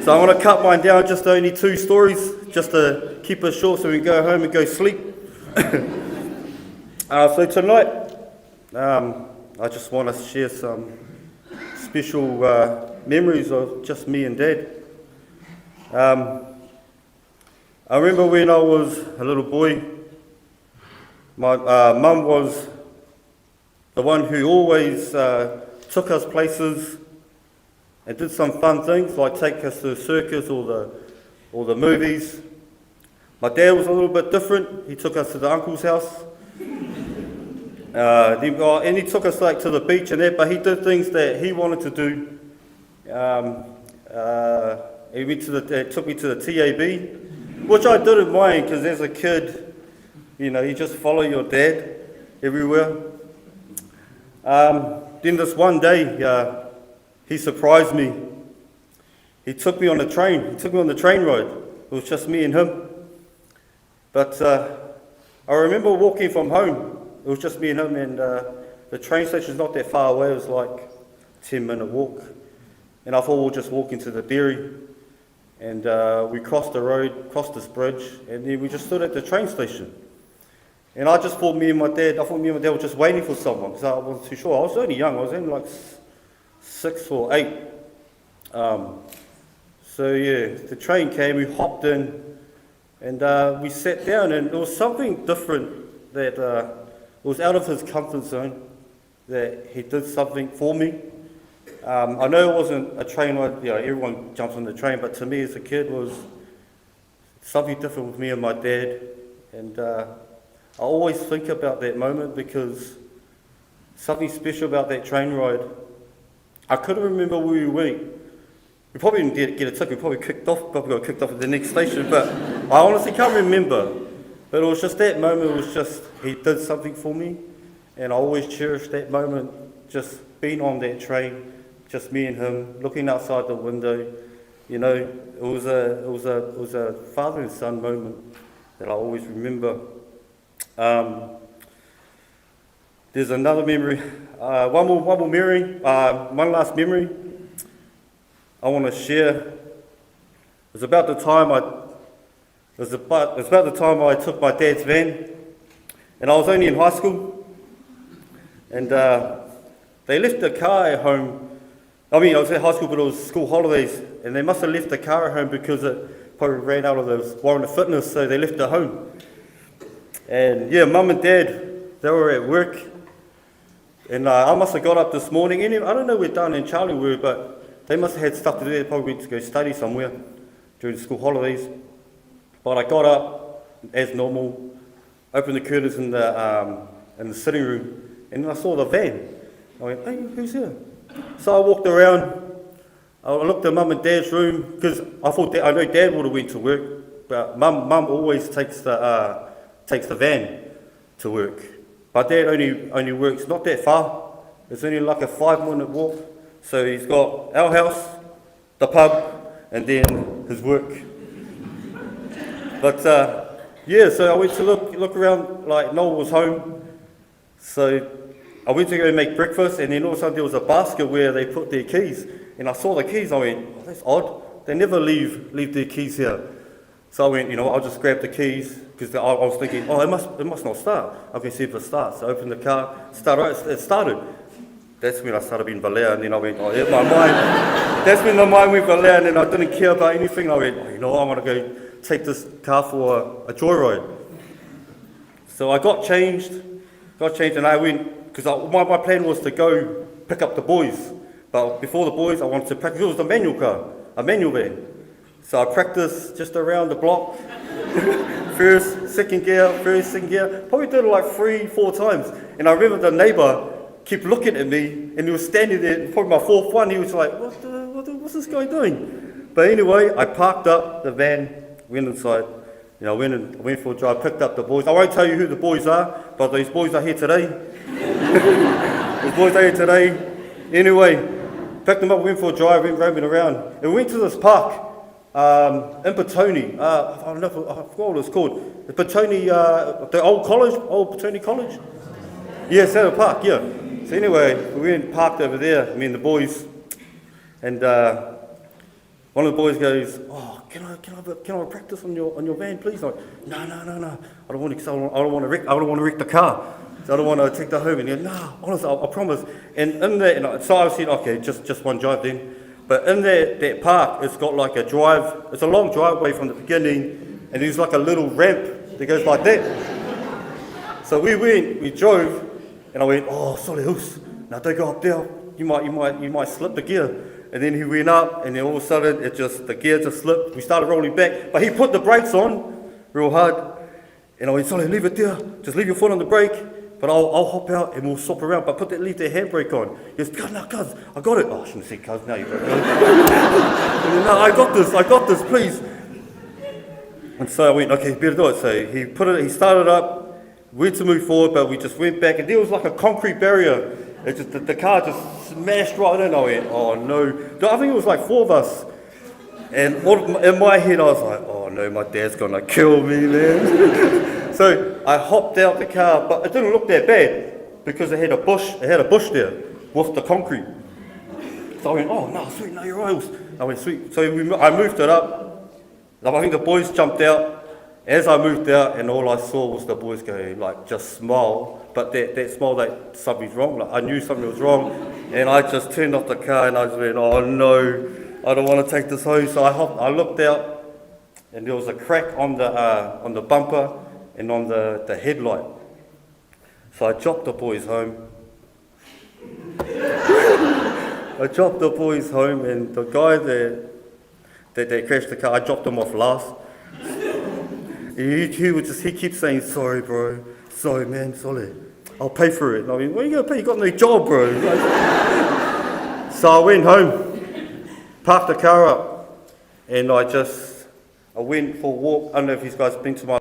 so I'm going to cut mine down just to only 2 stories, just to keep it short so we can go home and go sleep. So tonight, I just want to share some special memories of just me and Dad. I remember when I was a little boy, my mum was the one who always took us places and did some fun things, like take us to the circus or the movies. My dad was a little bit different. He took us to the uncle's house. And he took us like to the beach and that, but he did things that he wanted to do. He took me to the TAB, which I didn't mind because as a kid, you just follow your dad everywhere. Then this one day, he surprised me. He took me on the train. He took me on the train ride. It was just me and him. But I remember walking from home. It was just me and him, and the train station's not that far away. It was like a 10-minute walk. And I thought we'll just walk into the dairy. And we crossed the road, crossed this bridge, and then we just stood at the train station. And I just thought me and my dad were just waiting for someone, because I wasn't too sure. I was only young. I was only like 6 or 8. So yeah, the train came, we hopped in, and we sat down, and it was something different that it was out of his comfort zone, that he did something for me. I know it wasn't a train ride, everyone jumps on the train, but to me as a kid it was something different with me and my dad. And I always think about that moment because something special about that train ride. I couldn't remember where we went. We probably didn't get a ticket, we probably got kicked off at the next station, but I honestly can't remember. But it was just that moment, it was just, he did something for me, and I always cherish that moment, just being on that train, just me and him, looking outside the window. It was a father and son moment that I always remember. There's another memory, one more memory, one last memory I want to share. It was about the time I took my dad's van, and I was only in high school, and they left the car at home. I was at high school, but it was school holidays, and they must have left the car at home because it probably ran out of the warrant of fitness, so they left it home. And yeah, Mum and Dad, they were at work, and I must have got up this morning, and I don't know where Dan and Charlie were, but they must have had stuff to do. They probably went to go study somewhere during the school holidays. But I got up as normal, opened the curtains in the sitting room, and then I saw the van. I went, hey, who's here? So I walked around. I looked at Mum and Dad's room because I know Dad would have went to work, but Mum always takes the van to work. But Dad only works not that far. It's only like a 5-minute walk. So he's got our house, the pub, and then his work. But so I went to look around, like Noel was home. So I went to go make breakfast, and then all of a sudden there was a basket where they put their keys. And I saw the keys, I went, oh, that's odd. They never leave their keys here. So I went, I'll just grab the keys, because I was thinking, oh, it must not start. I can see if it starts. I opened the car, it started. That's when I started being valea, and then I went, oh, yeah, my mind. That's when my mind went valea, and then I didn't care about anything. I went, I want to go take this car for a joyride. So I got changed, and I went, because my plan was to go pick up the boys. But before the boys, I wanted to practice. It was the manual car. a manual van. So I practiced just around the block. First, second gear, probably did it like 3-4 times. And I remember the neighbour kept looking at me, and he was standing there, probably my fourth one, he was like, what's this guy doing? But anyway, I parked up the van, went inside, I went for a drive, picked up the boys. I won't tell you who the boys are, but these boys are here today. These boys are here today. Anyway, picked them up, went for a drive, went roaming around. And we went to this park in Petone. I don't know, I forgot what it was called. The Petone, the old Petone College? Yes, at a park, yeah. So anyway, we went parked over there, me and the boys. And one of the boys goes, "Oh, can I practice on your van, please?" I'm like, no. I don't want to wreck the car. So I don't want to take that home. And he goes, "No, honestly, I promise." And in there, so I said, "Okay, just one drive then." But in that park, it's got like a drive. It's a long driveway from the beginning, and there's like a little ramp that goes like that. So we drove, and I went, "Oh, sorry, hoose. Now don't go up there. You might slip the gear." And then he went up, and then all of a sudden, the gear just slipped. We started rolling back, but he put the brakes on real hard. And I went, "Sorry, leave it there. Just leave your foot on the brake, but I'll hop out and we'll swap around. But leave the handbrake on." He goes, "No, cuz, I got it." Oh, I shouldn't say cuz, now you got it. "No, I got this, please." And so I went, "Okay, better do it." So he started up, went to move forward, but we just went back, and there was like a concrete barrier. It just the car just smashed right in. I went, "Oh no." I think it was like 4 of us. And in my head I was like, "Oh no, my dad's gonna kill me, man." So I hopped out the car, but it didn't look that bad because it had a bush there with the concrete. So I went, "Oh no, sweet, no, you're right." I went, "Sweet." So I moved it up. I think the boys jumped out. As I moved out, and all I saw was the boys go, like, just smile. But that smile, like, something's wrong. Like, I knew something was wrong. And I just turned off the car, and I just went, "Oh no, I don't want to take this home." So I looked out, and there was a crack on the bumper and on the headlight. So I dropped the boys home. And the guy that crashed the car, I dropped him off last. He keeps saying, "Sorry, bro. Sorry, man. Sorry. I'll pay for it." And I mean, "What are you going to pay? You got no job, bro." So I went home, parked the car up, and I went for a walk. I don't know if you guys have been to my,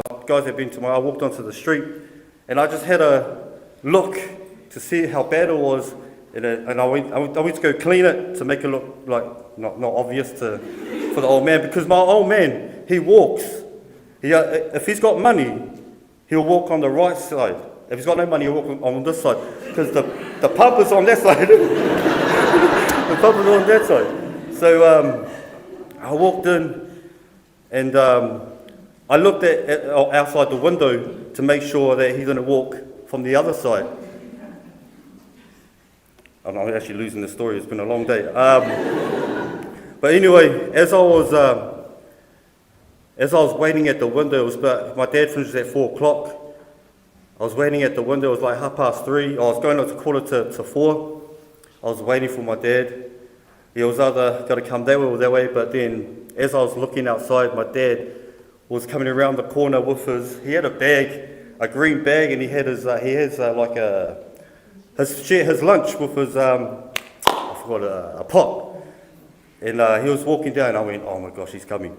I walked onto the street, and I just had a look to see how bad it was. And I went to go clean it to make it look like not obvious for the old man, because my old man, he walks. If he's got money, he'll walk on the right side. If he's got no money, he'll walk on this side, because the pub is on that side. The pub is on that side. So I walked in, and I looked at outside the window to make sure that he didn't walk from the other side. I'm actually losing the story. It's been a long day. But anyway, as I was waiting at the window, my dad finishes at 4 o'clock. I was waiting at the window. It was like 3:30. I was going up to 3:45. I was waiting for my dad. He was either going to come that way or that way. But then, as I was looking outside, my dad was coming around the corner with he had a bag, a green bag, and he has his lunch with his a pot. And he was walking down, and I went, "Oh my gosh, he's coming."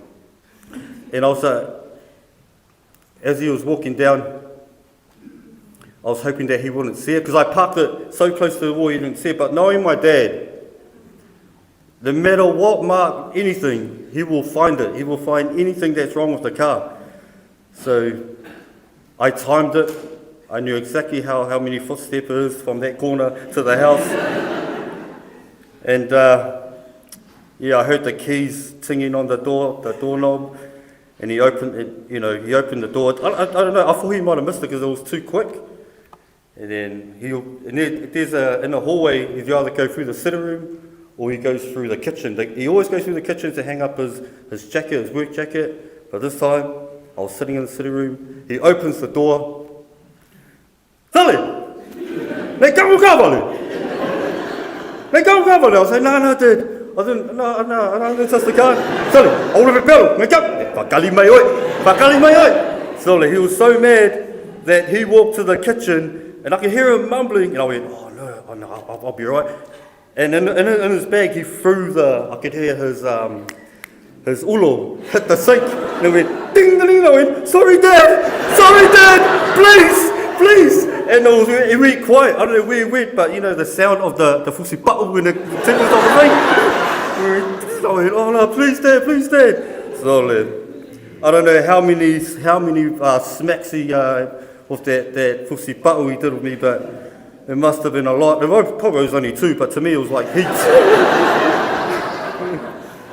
And also, as he was walking down, I was hoping that he wouldn't see it, because I parked it so close to the wall he didn't see it. But knowing my dad, no matter what mark, anything, he will find it. He will find anything that's wrong with the car. So I timed it. I knew exactly how many footsteps it is from that corner to the house. And I heard the keys tinging on the doorknob. And he opened it, he opened the door. I don't know, I thought he might have missed it because it was too quick. And then in the hallway, he'd either go through the sitting room or he goes through the kitchen. He always goes through the kitchen to hang up his jacket, his work jacket. But this time, I was sitting in the sitting room. He opens the door. "Sally! Let go of I was like, "No, Dad. I didn't, no, just the car. Sorry, all of it bell, make up. Whakali mai oi. So he was so mad that he walked to the kitchen and I could hear him mumbling. And I went, oh no, I'll be right. And in his bag, he threw I could hear his ulo hit the sink. And it went, ding, ding, ding. I went, sorry dad, please. And it went quiet. I don't know where it went, but you know, the sound of the fusi pa'u when it tickles on the ring. I went, oh no, please dad. So I don't know how many smacks he with that fusi pa'u he did with me, but it must have been a lot. It probably was only 2, but to me it was like heaps.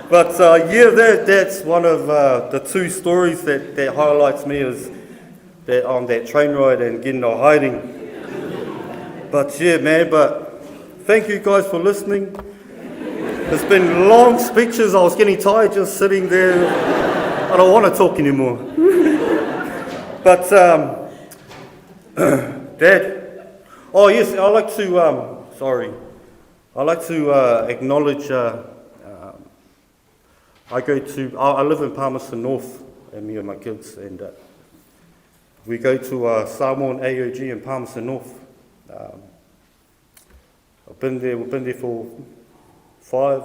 But that's one of the 2 stories that highlights me is that on that train ride and getting no hiding. But yeah, man, but thank you guys for listening. It's been long speeches. I was getting tired just sitting there. I don't want to talk anymore. But Dad, oh yes, I'd like to acknowledge. I live in Palmerston North, and me and my kids, and we go to Samoan AOG in Palmerston North. We've been there for 5,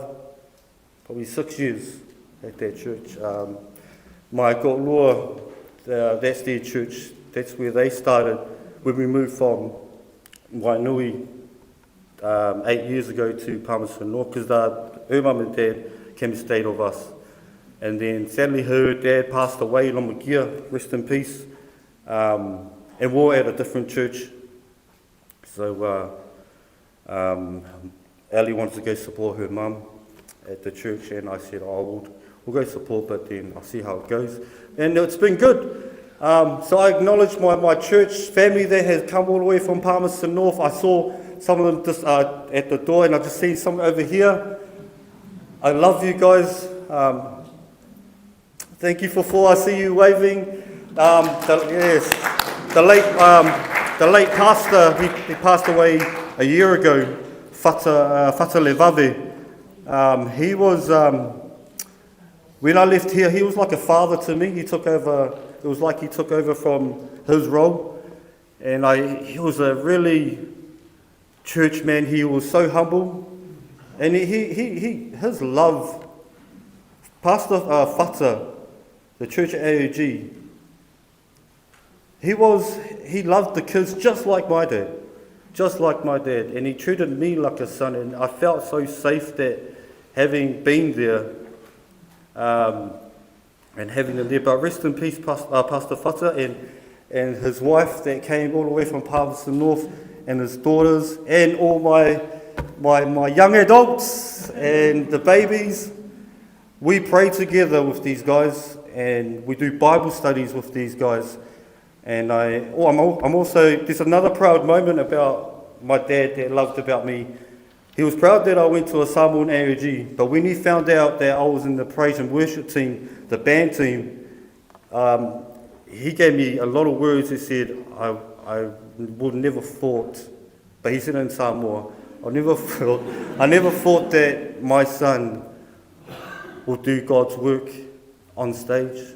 probably 6 years at that church. My Go'loa, that's their church. That's where they started when we moved from Wainui 8 years ago to Palmerston North, because her mum and dad came and stayed with us. And then sadly her dad passed away, Lomagia, rest in peace, and we're at a different church. So Ellie wanted to go support her mum at the church, and I said, we'll go support, but then I'll see how it goes. And it's been good. So I acknowledge my church family that has come all the way from Palmerston North. I saw some of them just at the door, and I just seen some over here. I love you guys. Thank you for 4. I see you waving. The late pastor, he passed away a year ago, Fata Levave. He was, when I left here, he was like a father to me. He took over, it was like he took over from his role. And he was a really church man. He was so humble. And his love, Pastor Fata, the church at AOG, he loved the kids just like my dad. And he treated me like a son, and I felt so safe that having been there and having them there. But rest in peace, Pastor Fata and his wife that came all the way from Palmerston North, and his daughters, and all my young adults and the babies. We pray together with these guys, and we do Bible studies with these guys. And I'm also, there's another proud moment about my dad that loved about me. He was proud that I went to a Samoan AOG, but when he found out that I was in the praise and worship team, the band team, he gave me a lot of words. He said, I would never thought, but he said in Samoa, I never thought that my son would do God's work on stage.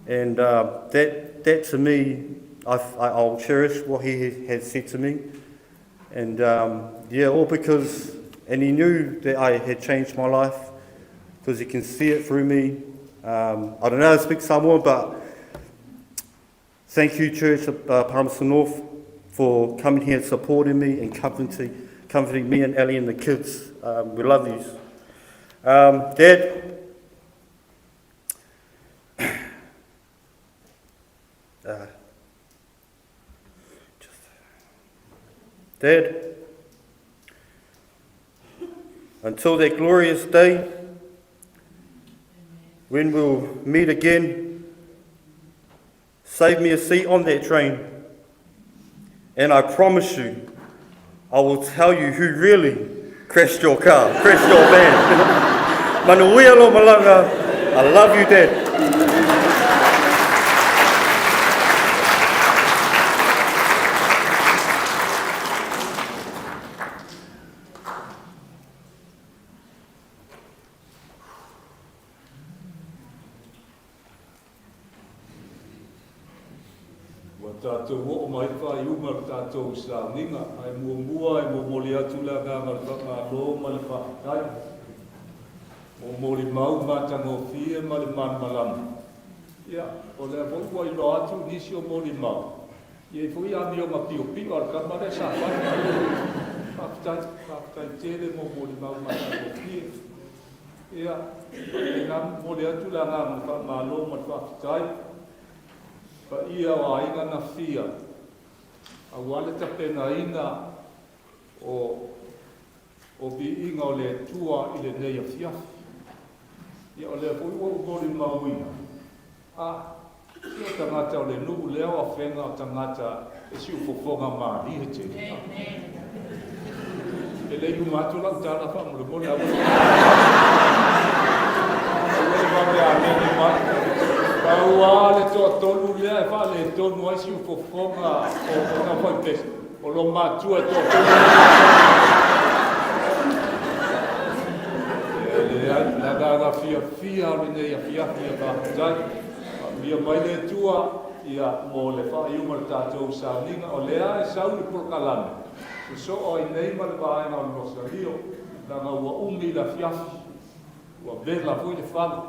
And that to me, I'll cherish what he has said to me. And all because, and he knew that I had changed my life, because he can see it through me. I don't know how to speak Samoan, but thank you, Church of Palmerston North, for coming here and supporting me and comforting me and Ellie and the kids. We love you. Dad, Dad, until that glorious day when we'll meet again, save me a seat on that train, and I promise you, I will tell you who really crashed your car, crashed your van. Manuia lo malanga, I love you, Dad. tātou o mai whai uma tātou sa ninga, ai mua, ai moli atu la ngā ngā ma le whakakai. O moli mau mātango fia ma le manmalam. Ia, o lea voku ai lo atu nisi o moli mau. Ia i fui ami o ma pio ar kamare sa whakai tere mo moli mau mātango fia. Ia, e ngā moli atu la ngā malo ma whakakai. Pa ia o ainga na fia, a wale ta pena ina o bi inga o le tua i le nei a fiafi. Ia o le pui o gori mauina. Ia tangata o le nuku leo a whenga o tangata e si ufofonga maa lihe te. E le iu matula utala wha mule mole awa. E le wame a mene mai. Kaua le toa tonu lea e wha le tonu ai si ufofonga o na whai pesa. O lo matua e toa tonu. E le ai, la gaga fia o le nei a fia ka hatai. Mia mai le tua ia mo le wha iuma le tātou sauninga o lea e sau i porkalane. So o i nei ma le vaenga o le rosario, la nga ua umi la fiafi, ua vela fui le whana.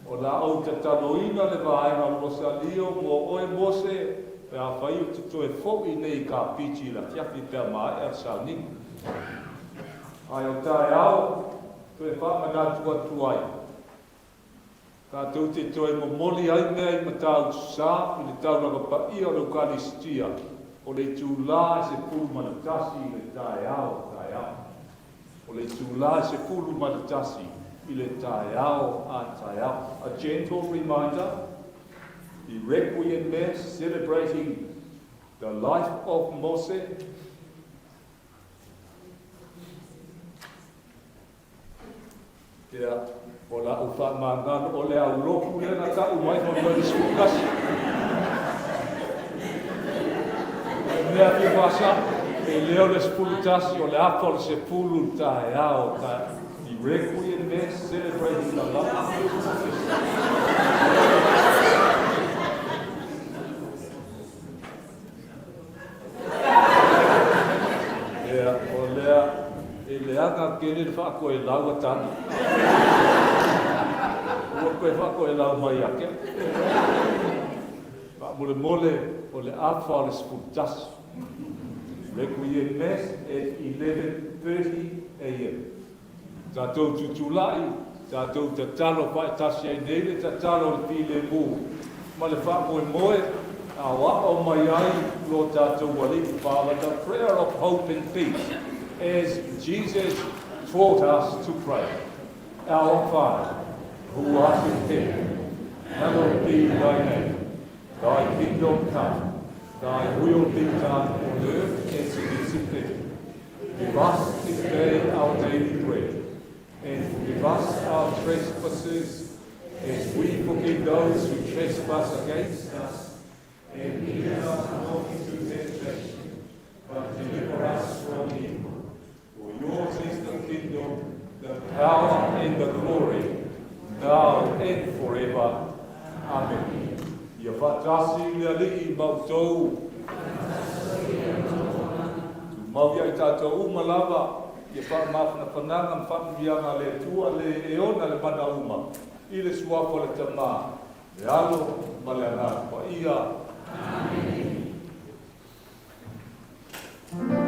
O la au te taloina le vaenga o le rosario, mo oe Mose, pe a whai o tuto e fo i nei ka piti la fiafi pe mai e sauninga. Ai o tae au, tu e wha manatua tuai. Tātou te toi mo moli ai mea i matau sā, i le tau ranga pa ia o Eucharistia, o le tūlā se pulu manatasi i le tae ao. O le tūlā se pulu manatasi i le tae ao. A gentle reminder, the Requiem Mass celebrating the life of Mose, o la o wha māngano o le au loku le na tau mai mo mai sukasi. Mea ki wasa, e leo le spulutasi o le apa o le sepulu tae ao, the Requiem Mass celebrating the life of Mose. O lea, e leanga kele le whaako e laua tana. Ua koe whako e lau mai ake. Mule mole o le alfa o le spultasi. Requiem Mass at 11:30 a.m. Tātou tutulai, tātou te talo pai tasi ai nele, te talo le pile mū. Ma le whako e moe, a wao mai ai lo tātou wali, Father, the prayer of hope and peace, as Jesus taught us to pray. Our Father, who art in heaven, hallowed be thy name. Thy kingdom come, thy will be done on earth as it is in heaven. Give us this day our daily bread, and forgive us our trespasses, as we forgive those who trespass against us. And lead us not into temptation, but deliver us from evil. For yours is the kingdom, the power, and the glory, now and forever. Amen. Ia whatasi lea lii mautou. Tu mau ia i tātou uma lava. Ia whamafna whananga mwhamuianga le tua le eona le mana uma. I le suapo le tamā. Le alo ma le anā pa ia. Amen. Victory!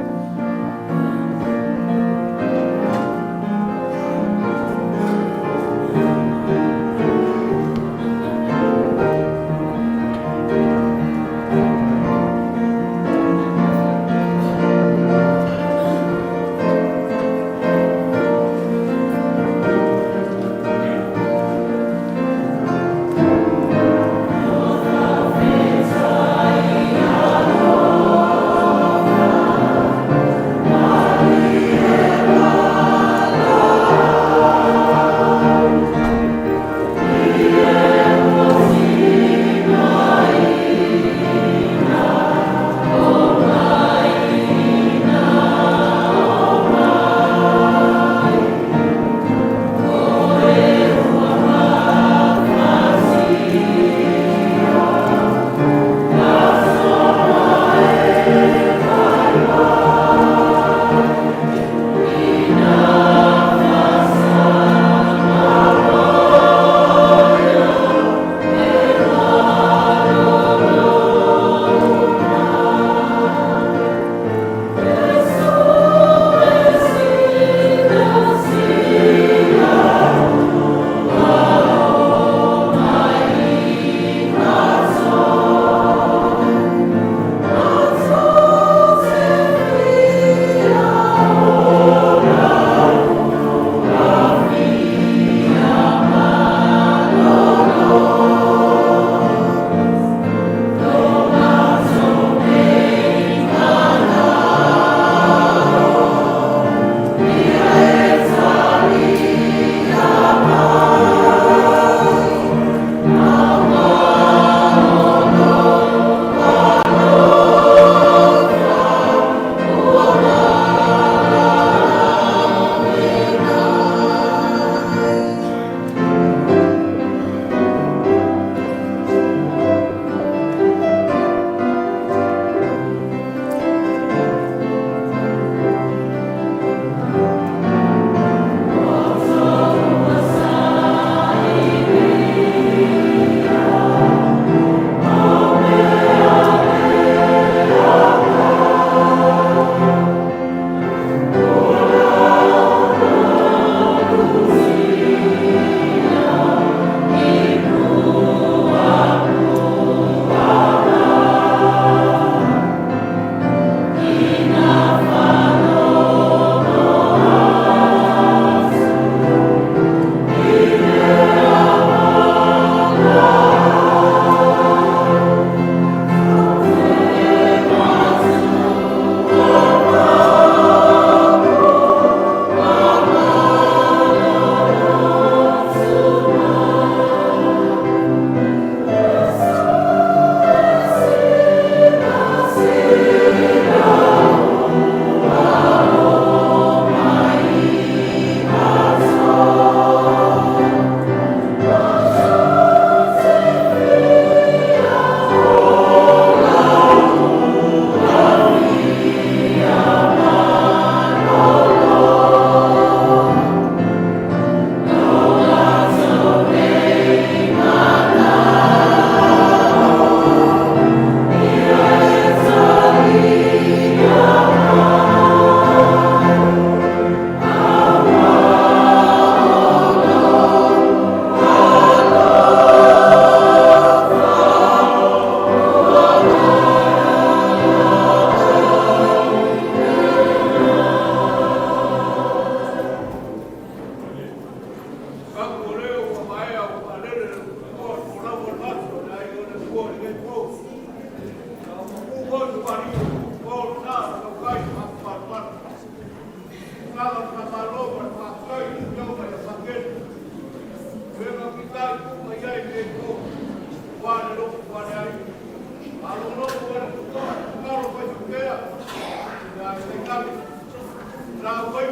Now, wait,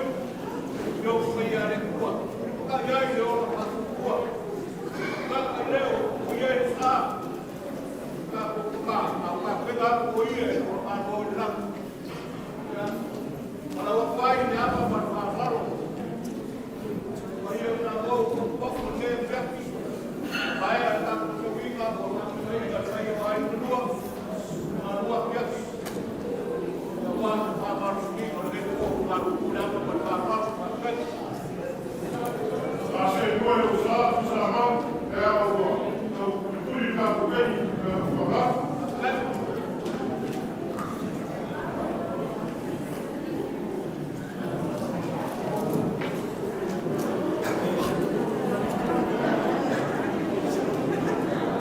you'll see how it works.